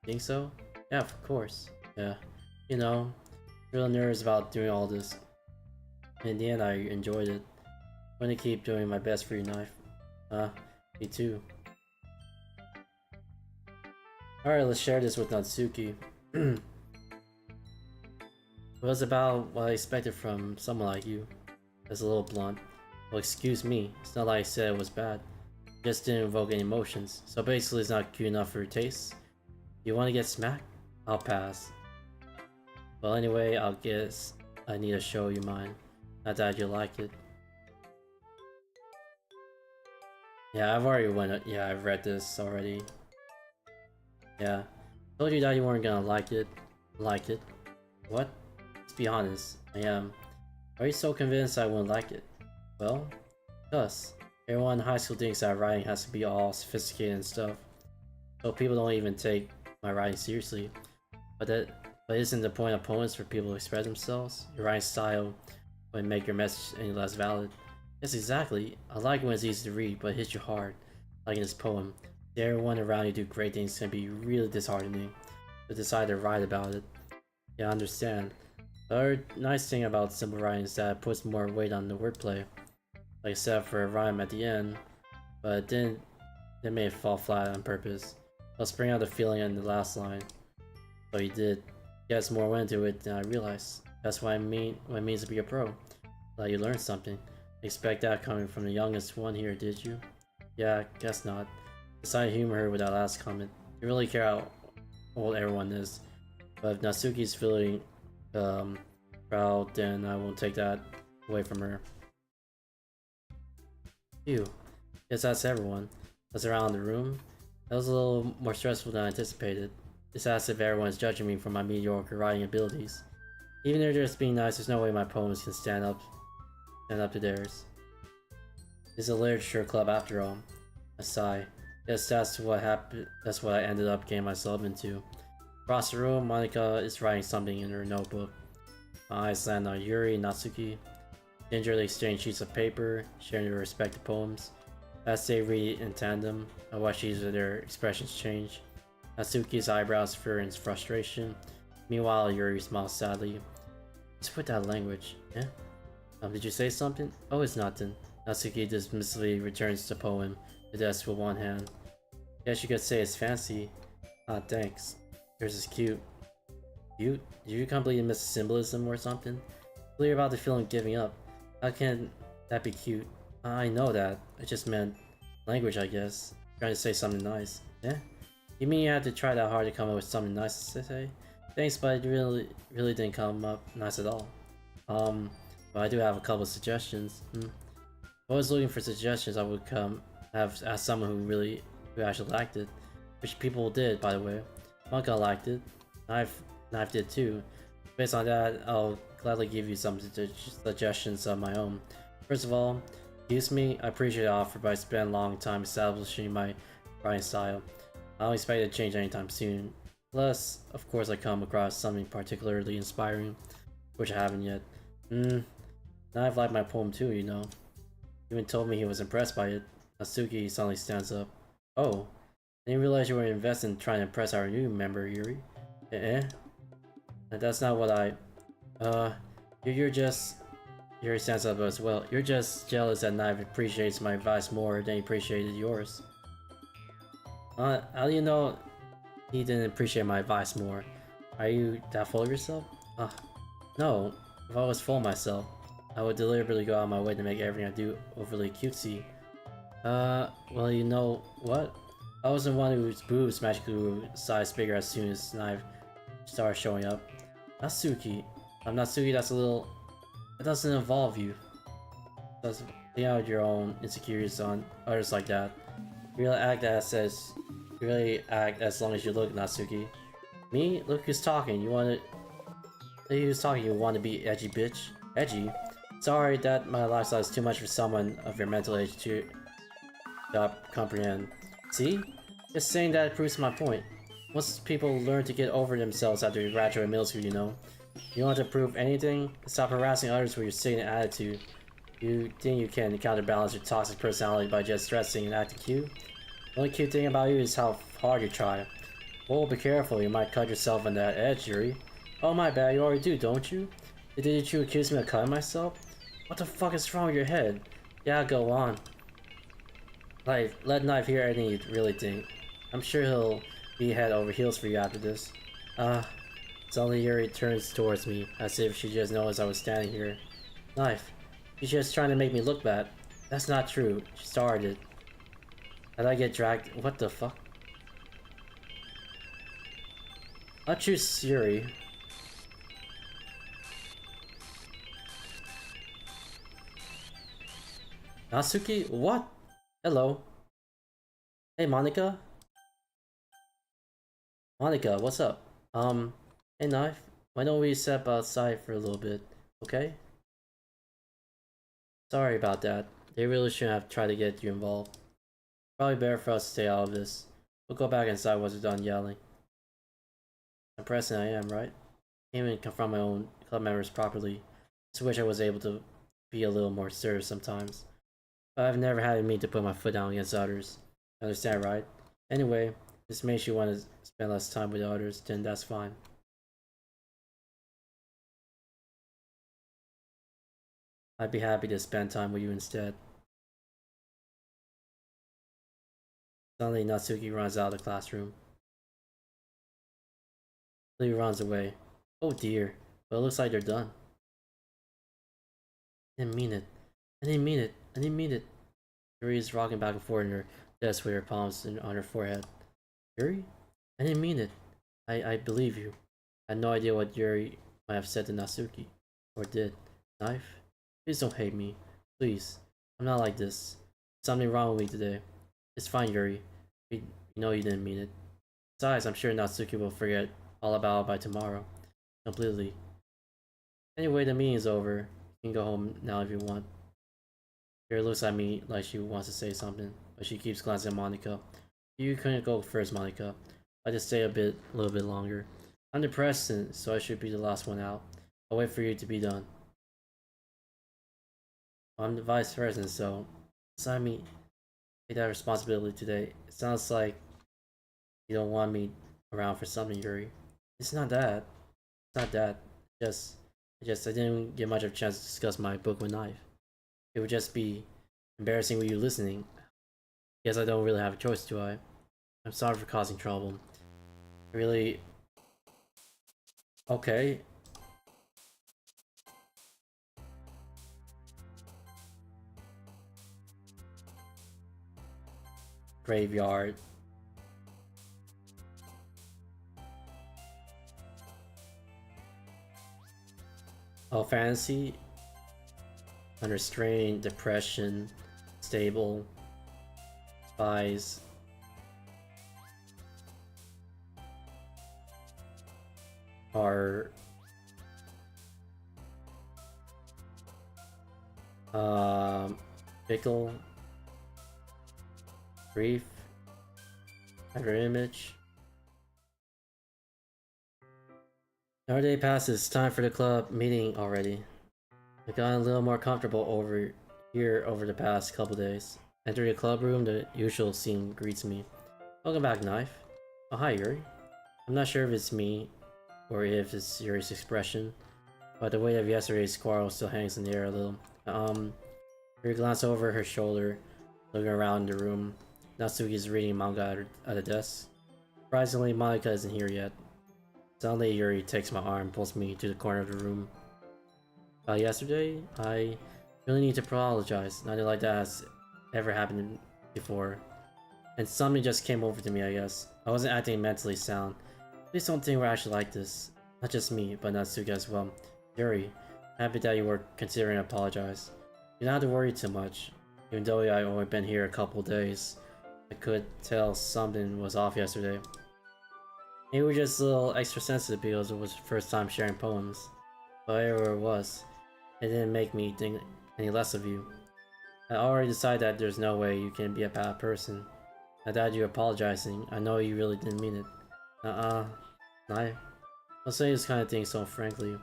Think so? Yeah, of course. Yeah. You know, real nervous about doing all this. In the end, I enjoyed it. I'm gonna keep doing my best for you, Knife. Me too. Alright, let's share this with Natsuki. It was about what I expected from someone like you. It's a little blunt. Well, excuse me, it's not like I said it was bad. It just didn't evoke any emotions, so basically it's not cute enough for your taste. You wanna get smacked? I'll pass. Well, anyway, I'll guess I need to show you mine. Not that you like it. Yeah, I've read this already. Yeah. Told you that you weren't gonna like it. Like it. What? Let's be honest. I am. Are you so convinced I wouldn't like it? Well, thus. Everyone in high school thinks that writing has to be all sophisticated and stuff. So people don't even take my writing seriously. But isn't the point of poems for people to express themselves? Your writing style wouldn't make your message any less valid. Yes, exactly. I like when it's easy to read, but it hits you hard. Like in this poem. See everyone around you do great things can be really disheartening. To decide to write about it. Yeah, I understand. The other nice thing about simple writing is that it puts more weight on the wordplay. Like except for a rhyme at the end. But it didn't it made it fall flat on purpose. Let's bring out the feeling in the last line. So he did. Yes, more went into it than I realized. That's what it means to be a pro. Glad you learned something. Expect that coming from the youngest one here, did you? Yeah, guess not. Decided to humor her with that last comment. You really care how old everyone is. But if Natsuki's feeling proud, then I won't take that away from her. Phew. Guess that's everyone. That's around the room. That was a little more stressful than I anticipated. It's as if everyone is judging me for my mediocre writing abilities. Even if they're just being nice, there's no way my poems can stand up to theirs. It's a literature club after all. I sigh. Yes, that's what happened. That's what I ended up getting myself into. Across the room, Monika is writing something in her notebook. My eyes land on Yuri and Natsuki. Gingerly exchange sheets of paper, sharing their respective poems. As they read in tandem, I watch each of their expressions change. Natsuki's eyebrows furrow in frustration. Meanwhile, Yuri smiles sadly. Just put that language, eh? Did you say something? Oh, it's nothing. Natsuki dismissively returns the poem, the desk with one hand. Guess you could say it's fancy. Ah, thanks. Yours is cute. Cute? Did you completely miss the symbolism or something? Clear about the feeling of giving up. How can that be cute? I know that. I just meant language, I guess. Trying to say something nice. Yeah? You mean you had to try that hard to come up with something nice to say? Thanks, but it really didn't come up nice at all. But I do have a couple of suggestions. If I was looking for suggestions, I would have asked someone who actually liked it. Which people did, by the way. Monka liked it. Knife did too. Based on that, I'll gladly give you some suggestions of my own. First of all, excuse me, I appreciate the offer, but I spent a long time establishing my writing style. I don't expect it to change anytime soon. Plus, of course, I come across something particularly inspiring, which I haven't yet. Knife liked my poem too, you know. He even told me he was impressed by it. Natsuki suddenly stands up. Oh, I didn't realize you were invested in trying to impress our new member, Yuri. That's not what I... Yuri stands up as well. You're just jealous that Knife appreciates my advice more than he appreciated yours. How do you know he didn't appreciate my advice more? Are you that full of yourself? No. If I was full of myself, I would deliberately go out of my way to make everything I do overly cutesy. Well, you know what? I wasn't one whose boobs magically grew size bigger as soon as Knife started showing up. Natsuki. Natsuki, that's a little... That doesn't involve you. Does lay out your own insecurities on others like that. You really act as long as you look, Natsuki. Me? Look who's talking. You want to be edgy, bitch. Edgy? Sorry that my lifestyle is too much for someone of your mental age to comprehend. See? Just saying that proves my point. Once people learn to get over themselves after they graduate middle school, you know, You want to prove anything? Stop harassing others with your stagnant attitude. You think you can counterbalance your toxic personality by just stressing and acting cute? The only cute thing about you is how hard you try. Oh, be careful, you might cut yourself on that edge, Yuri. Oh my bad, you already do, don't you? Did you accuse me of cutting myself? What the fuck is wrong with your head? Yeah, go on. Like, let Knife hear anything you really think. I'm sure he'll be head over heels for you after this. Suddenly Yuri turns towards me, as if she just noticed I was standing here. Knife, she's just trying to make me look bad. That's not true. She started. Did I get dragged? What the fuck? I'll choose Yuri. Natsuki? What? Hello. Hey, Monica? Monica, what's up? Hey, Knife. Why don't we step outside for a little bit, okay? Sorry about that. They really shouldn't have tried to get you involved. Probably better for us to stay out of this. We'll go back inside once we're done yelling. Impressing I am, right? Can't even confront my own club members properly. Just wish I was able to be a little more serious sometimes. But I've never had it in me to put my foot down against others. Understand, right? Anyway, this makes you want to spend less time with others, then that's fine. I'd be happy to spend time with you instead. Suddenly, Natsuki runs out of the classroom. Lee runs away. Oh dear, but it looks like they're done. I didn't mean it. I didn't mean it. I didn't mean it. Yuri is rocking back and forth in her desk with her palms on her forehead. Yuri? I didn't mean it. I believe you. I had no idea what Yuri might have said to Natsuki. Or did. Knife? Please don't hate me. Please. I'm not like this. There's something wrong with me today. It's fine, Yuri. We know you didn't mean it. Besides, I'm sure Natsuki will forget all about it by tomorrow. Completely. Anyway, the meeting is over. You can go home now if you want. Yuri looks at me like she wants to say something, but she keeps glancing at Monica. You couldn't go first, Monica. I just stay a little bit longer. I'm depressed, so I should be the last one out. I'll wait for you to be done. I'm the vice president, so assign me take that responsibility today. It sounds like you don't want me around for something, Yuri. It's not that. It's not that. I didn't get much of a chance to discuss my book with Knife. It would just be embarrassing with you listening. Guess I don't really have a choice, do I? I'm sorry for causing trouble. Really? Okay. Graveyard. Oh, fantasy. Under strain, depression, stable, spies. Are fickle, grief, mirror image. Another day passes. Time for the club meeting already. I've gotten a little more comfortable over here over the past couple days. Entering the club room, the usual scene greets me. Welcome back, Knife. Oh, hi, Yuri. I'm not sure if it's me or if it's Yuri's expression, but the weight of yesterday's quarrel still hangs in the air a little. Yuri glanced over her shoulder, looking around the room. Natsuki's reading manga at a desk. Surprisingly, Monica isn't here yet. Suddenly, Yuri takes my arm and pulls me to the corner of the room. Yesterday, I really need to apologize. Nothing like that has ever happened before. And something just came over to me, I guess. I wasn't acting mentally sound. Please don't think we're actually like this. Not just me, but Natsuki as well. Yuri, happy that you were considering apologize. You don't have to worry too much. Even though I've only been here a couple days, I could tell something was off yesterday. Maybe we're just a little extra sensitive because it was the first time sharing poems. Whatever it was, it didn't make me think any less of you. I already decided that there's no way you can be a bad person. Now that you're apologizing, I know you really didn't mean it. Knife. I'll say this kind of thing so frankly.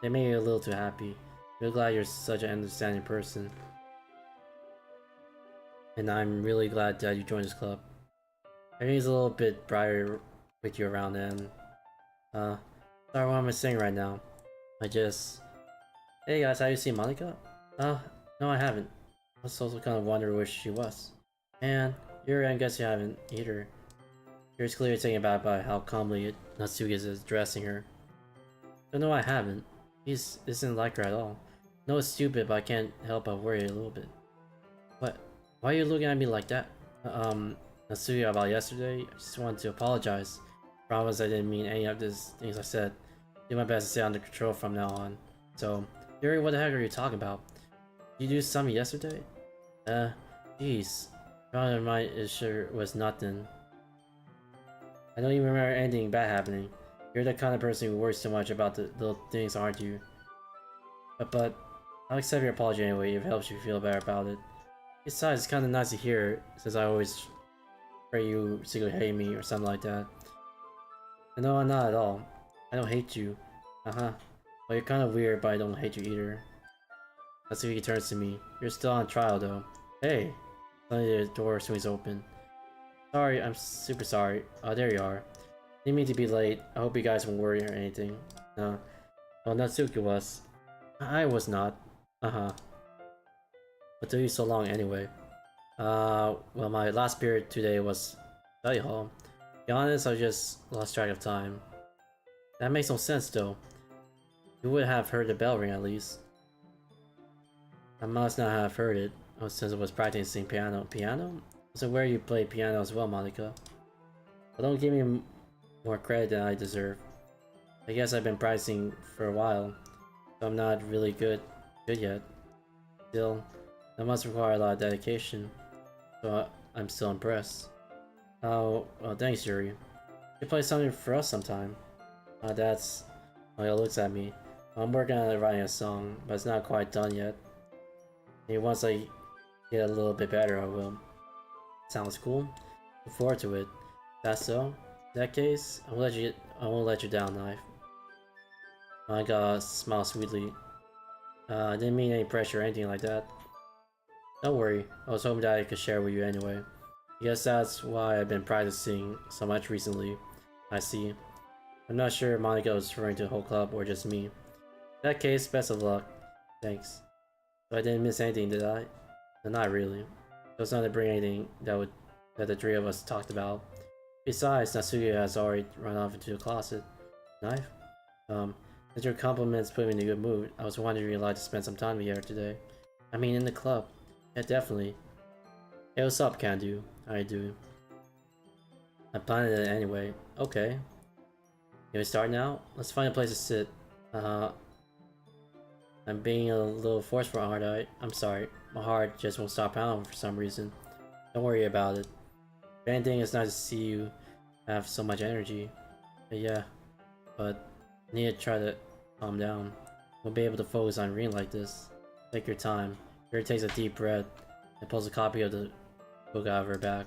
They made you a little too happy. We're glad you're such an understanding person. And I'm really glad that you joined this club. Everything's a little bit brighter with you around and sorry what am I saying right now? Hey guys, have you seen Monica? No I haven't. I was also kind of wondering where she was. And Yuri, I guess you haven't either. Yuri's clearly taken aback by how calmly Natsuki is addressing her. But no I haven't. He isn't like her at all. No, it's stupid, but I can't help but worry a little bit. What? Why are you looking at me like that? Natsuki, about yesterday, I just wanted to apologize. Promise I didn't mean any of these things I said. Do my best to stay under control from now on. So, Yuri, what the heck are you talking about? Did you do something yesterday? Jeez. Probably mine it sure was nothing. I don't even remember anything bad happening. You're the kind of person who worries too much about the little things, aren't you? But I'll accept your apology anyway if it helps you feel better about it. Besides, it's kind of nice to hear, since I always pray you secretly hate me or something like that. No, I'm not at all. I don't hate you. Well, you're kind of weird, but I don't hate you either. Natsuki turns to me. You're still on trial, though. Hey! Suddenly the door swings open. Sorry, I'm super sorry. Oh, there you are. Didn't mean to be late. I hope you guys won't worry or anything. No. Well, Natsuki was. I was not. What took you so long anyway? Well, my last period today was study hall. To be honest, I just lost track of time. That makes no sense though. You would have heard the bell ring at least. I must not have heard it, since I was practicing piano. Piano? So where you play piano as well, Monica? Well, don't give me more credit than I deserve. I guess I've been practicing for a while, so I'm not really good yet. Still, that must require a lot of dedication, so I'm still impressed. Oh, well, thanks, Yuri. You play something for us sometime. That's... Well, he looks at me. I'm working on writing a song, but it's not quite done yet. Maybe once I get a little bit better, I will. Sounds cool. Look forward to it. That's so? In that case, I won't let you down, Knife. My god, smile sweetly. I didn't mean any pressure or anything like that. Don't worry, I was hoping that I could share with you anyway. I guess that's why I've been practicing so much recently. I see. I'm not sure if Monica was referring to the whole club or just me. In that case, best of luck. Thanks. So I didn't miss anything, did I? No, not really. It was not to bring anything that the three of us talked about. Besides, Natsuki has already run off into the closet. Knife? Since your compliments put me in a good mood, I was wondering if you'd like to spend some time here today. I mean, in the club. Yeah, definitely. Hey, what's up, Can-Do? How you doing? I planned it anyway. Okay. Can we start now? Let's find a place to sit. I'm being a little forceful, aren't I? I'm sorry. My heart just won't stop pounding for some reason. Don't worry about it. If anything, it's nice to see you have so much energy. But yeah, but I need to try to calm down. Won't be able to focus on reading like this. Take your time. Yuri takes a deep breath and pulls a copy of the book out of her bag.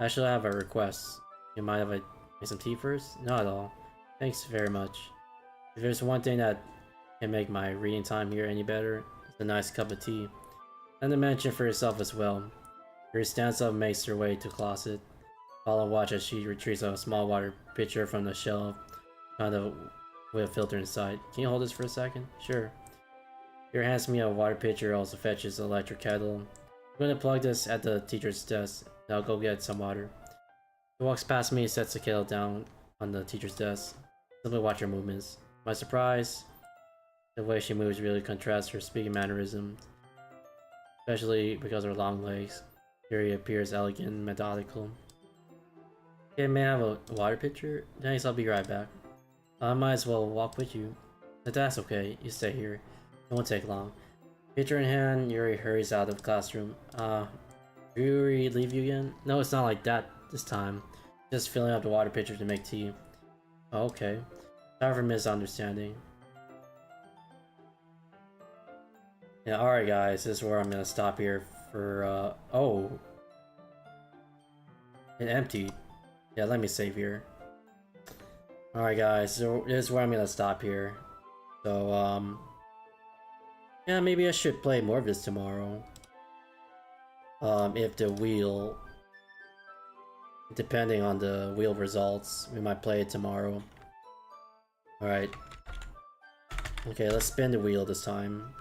Actually, I have a request. You mind if I make some tea first? Not at all. Thanks very much. If there's one thing that can make my reading time here any better, it's a nice cup of tea. And to mention for yourself as well. Yuri stands up and makes her way to the closet. Follow watch as she retrieves a small water pitcher from the shelf, kind of with a filter inside. Can you hold this for a second? Sure. Yuri hands me a water pitcher, also fetches an electric kettle. I'm gonna plug this at the teacher's desk, then I'll go get some water. She walks past me, sets the kettle down on the teacher's desk. Simply watch her movements. To my surprise, the way she moves really contrasts her speaking mannerisms, especially because of her long legs. Yuri appears elegant and methodical. Okay, may I have a water pitcher? Thanks, I'll be right back. I might as well walk with you. But that's okay, you stay here. It won't take long. Pitcher in hand, Yuri hurries out of the classroom. Yuri leave you again? No, it's not like that this time. Just filling up the water pitcher to make tea. Oh, okay. Sorry for misunderstanding. Yeah, alright guys, this is where I'm gonna stop here for, oh. It emptied. Yeah, let me save here. Alright guys, so this is where I'm gonna stop here. So, yeah, maybe I should play more of this tomorrow. If the wheel... Depending on the wheel results, we might play it tomorrow. Alright. Okay, let's spin the wheel this time.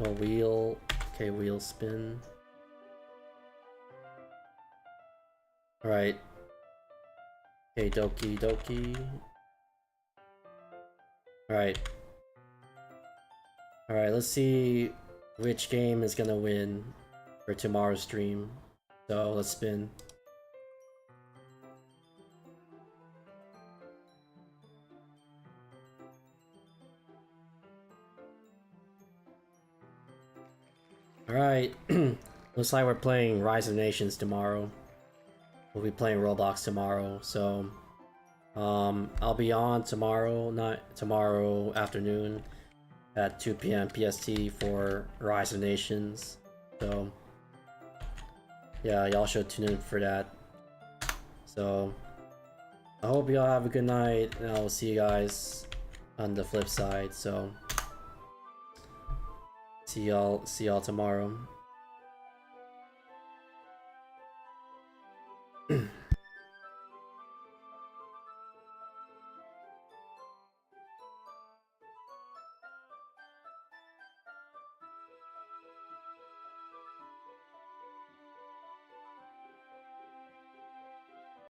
Oh, wheel... Okay, wheel spin. Alright. Okay, Doki Doki. Alright. Alright, let's see which game is gonna win for tomorrow's stream. So, let's spin. Alright. Looks like we're playing Rise of Nations tomorrow. We'll be playing Roblox tomorrow, so... I'll be on tomorrow afternoon at 2 PM PST for Rise of Nations. So... yeah, y'all should tune in for that. So... I hope y'all have a good night, and I'll see you guys on the flip side, so... See y'all tomorrow.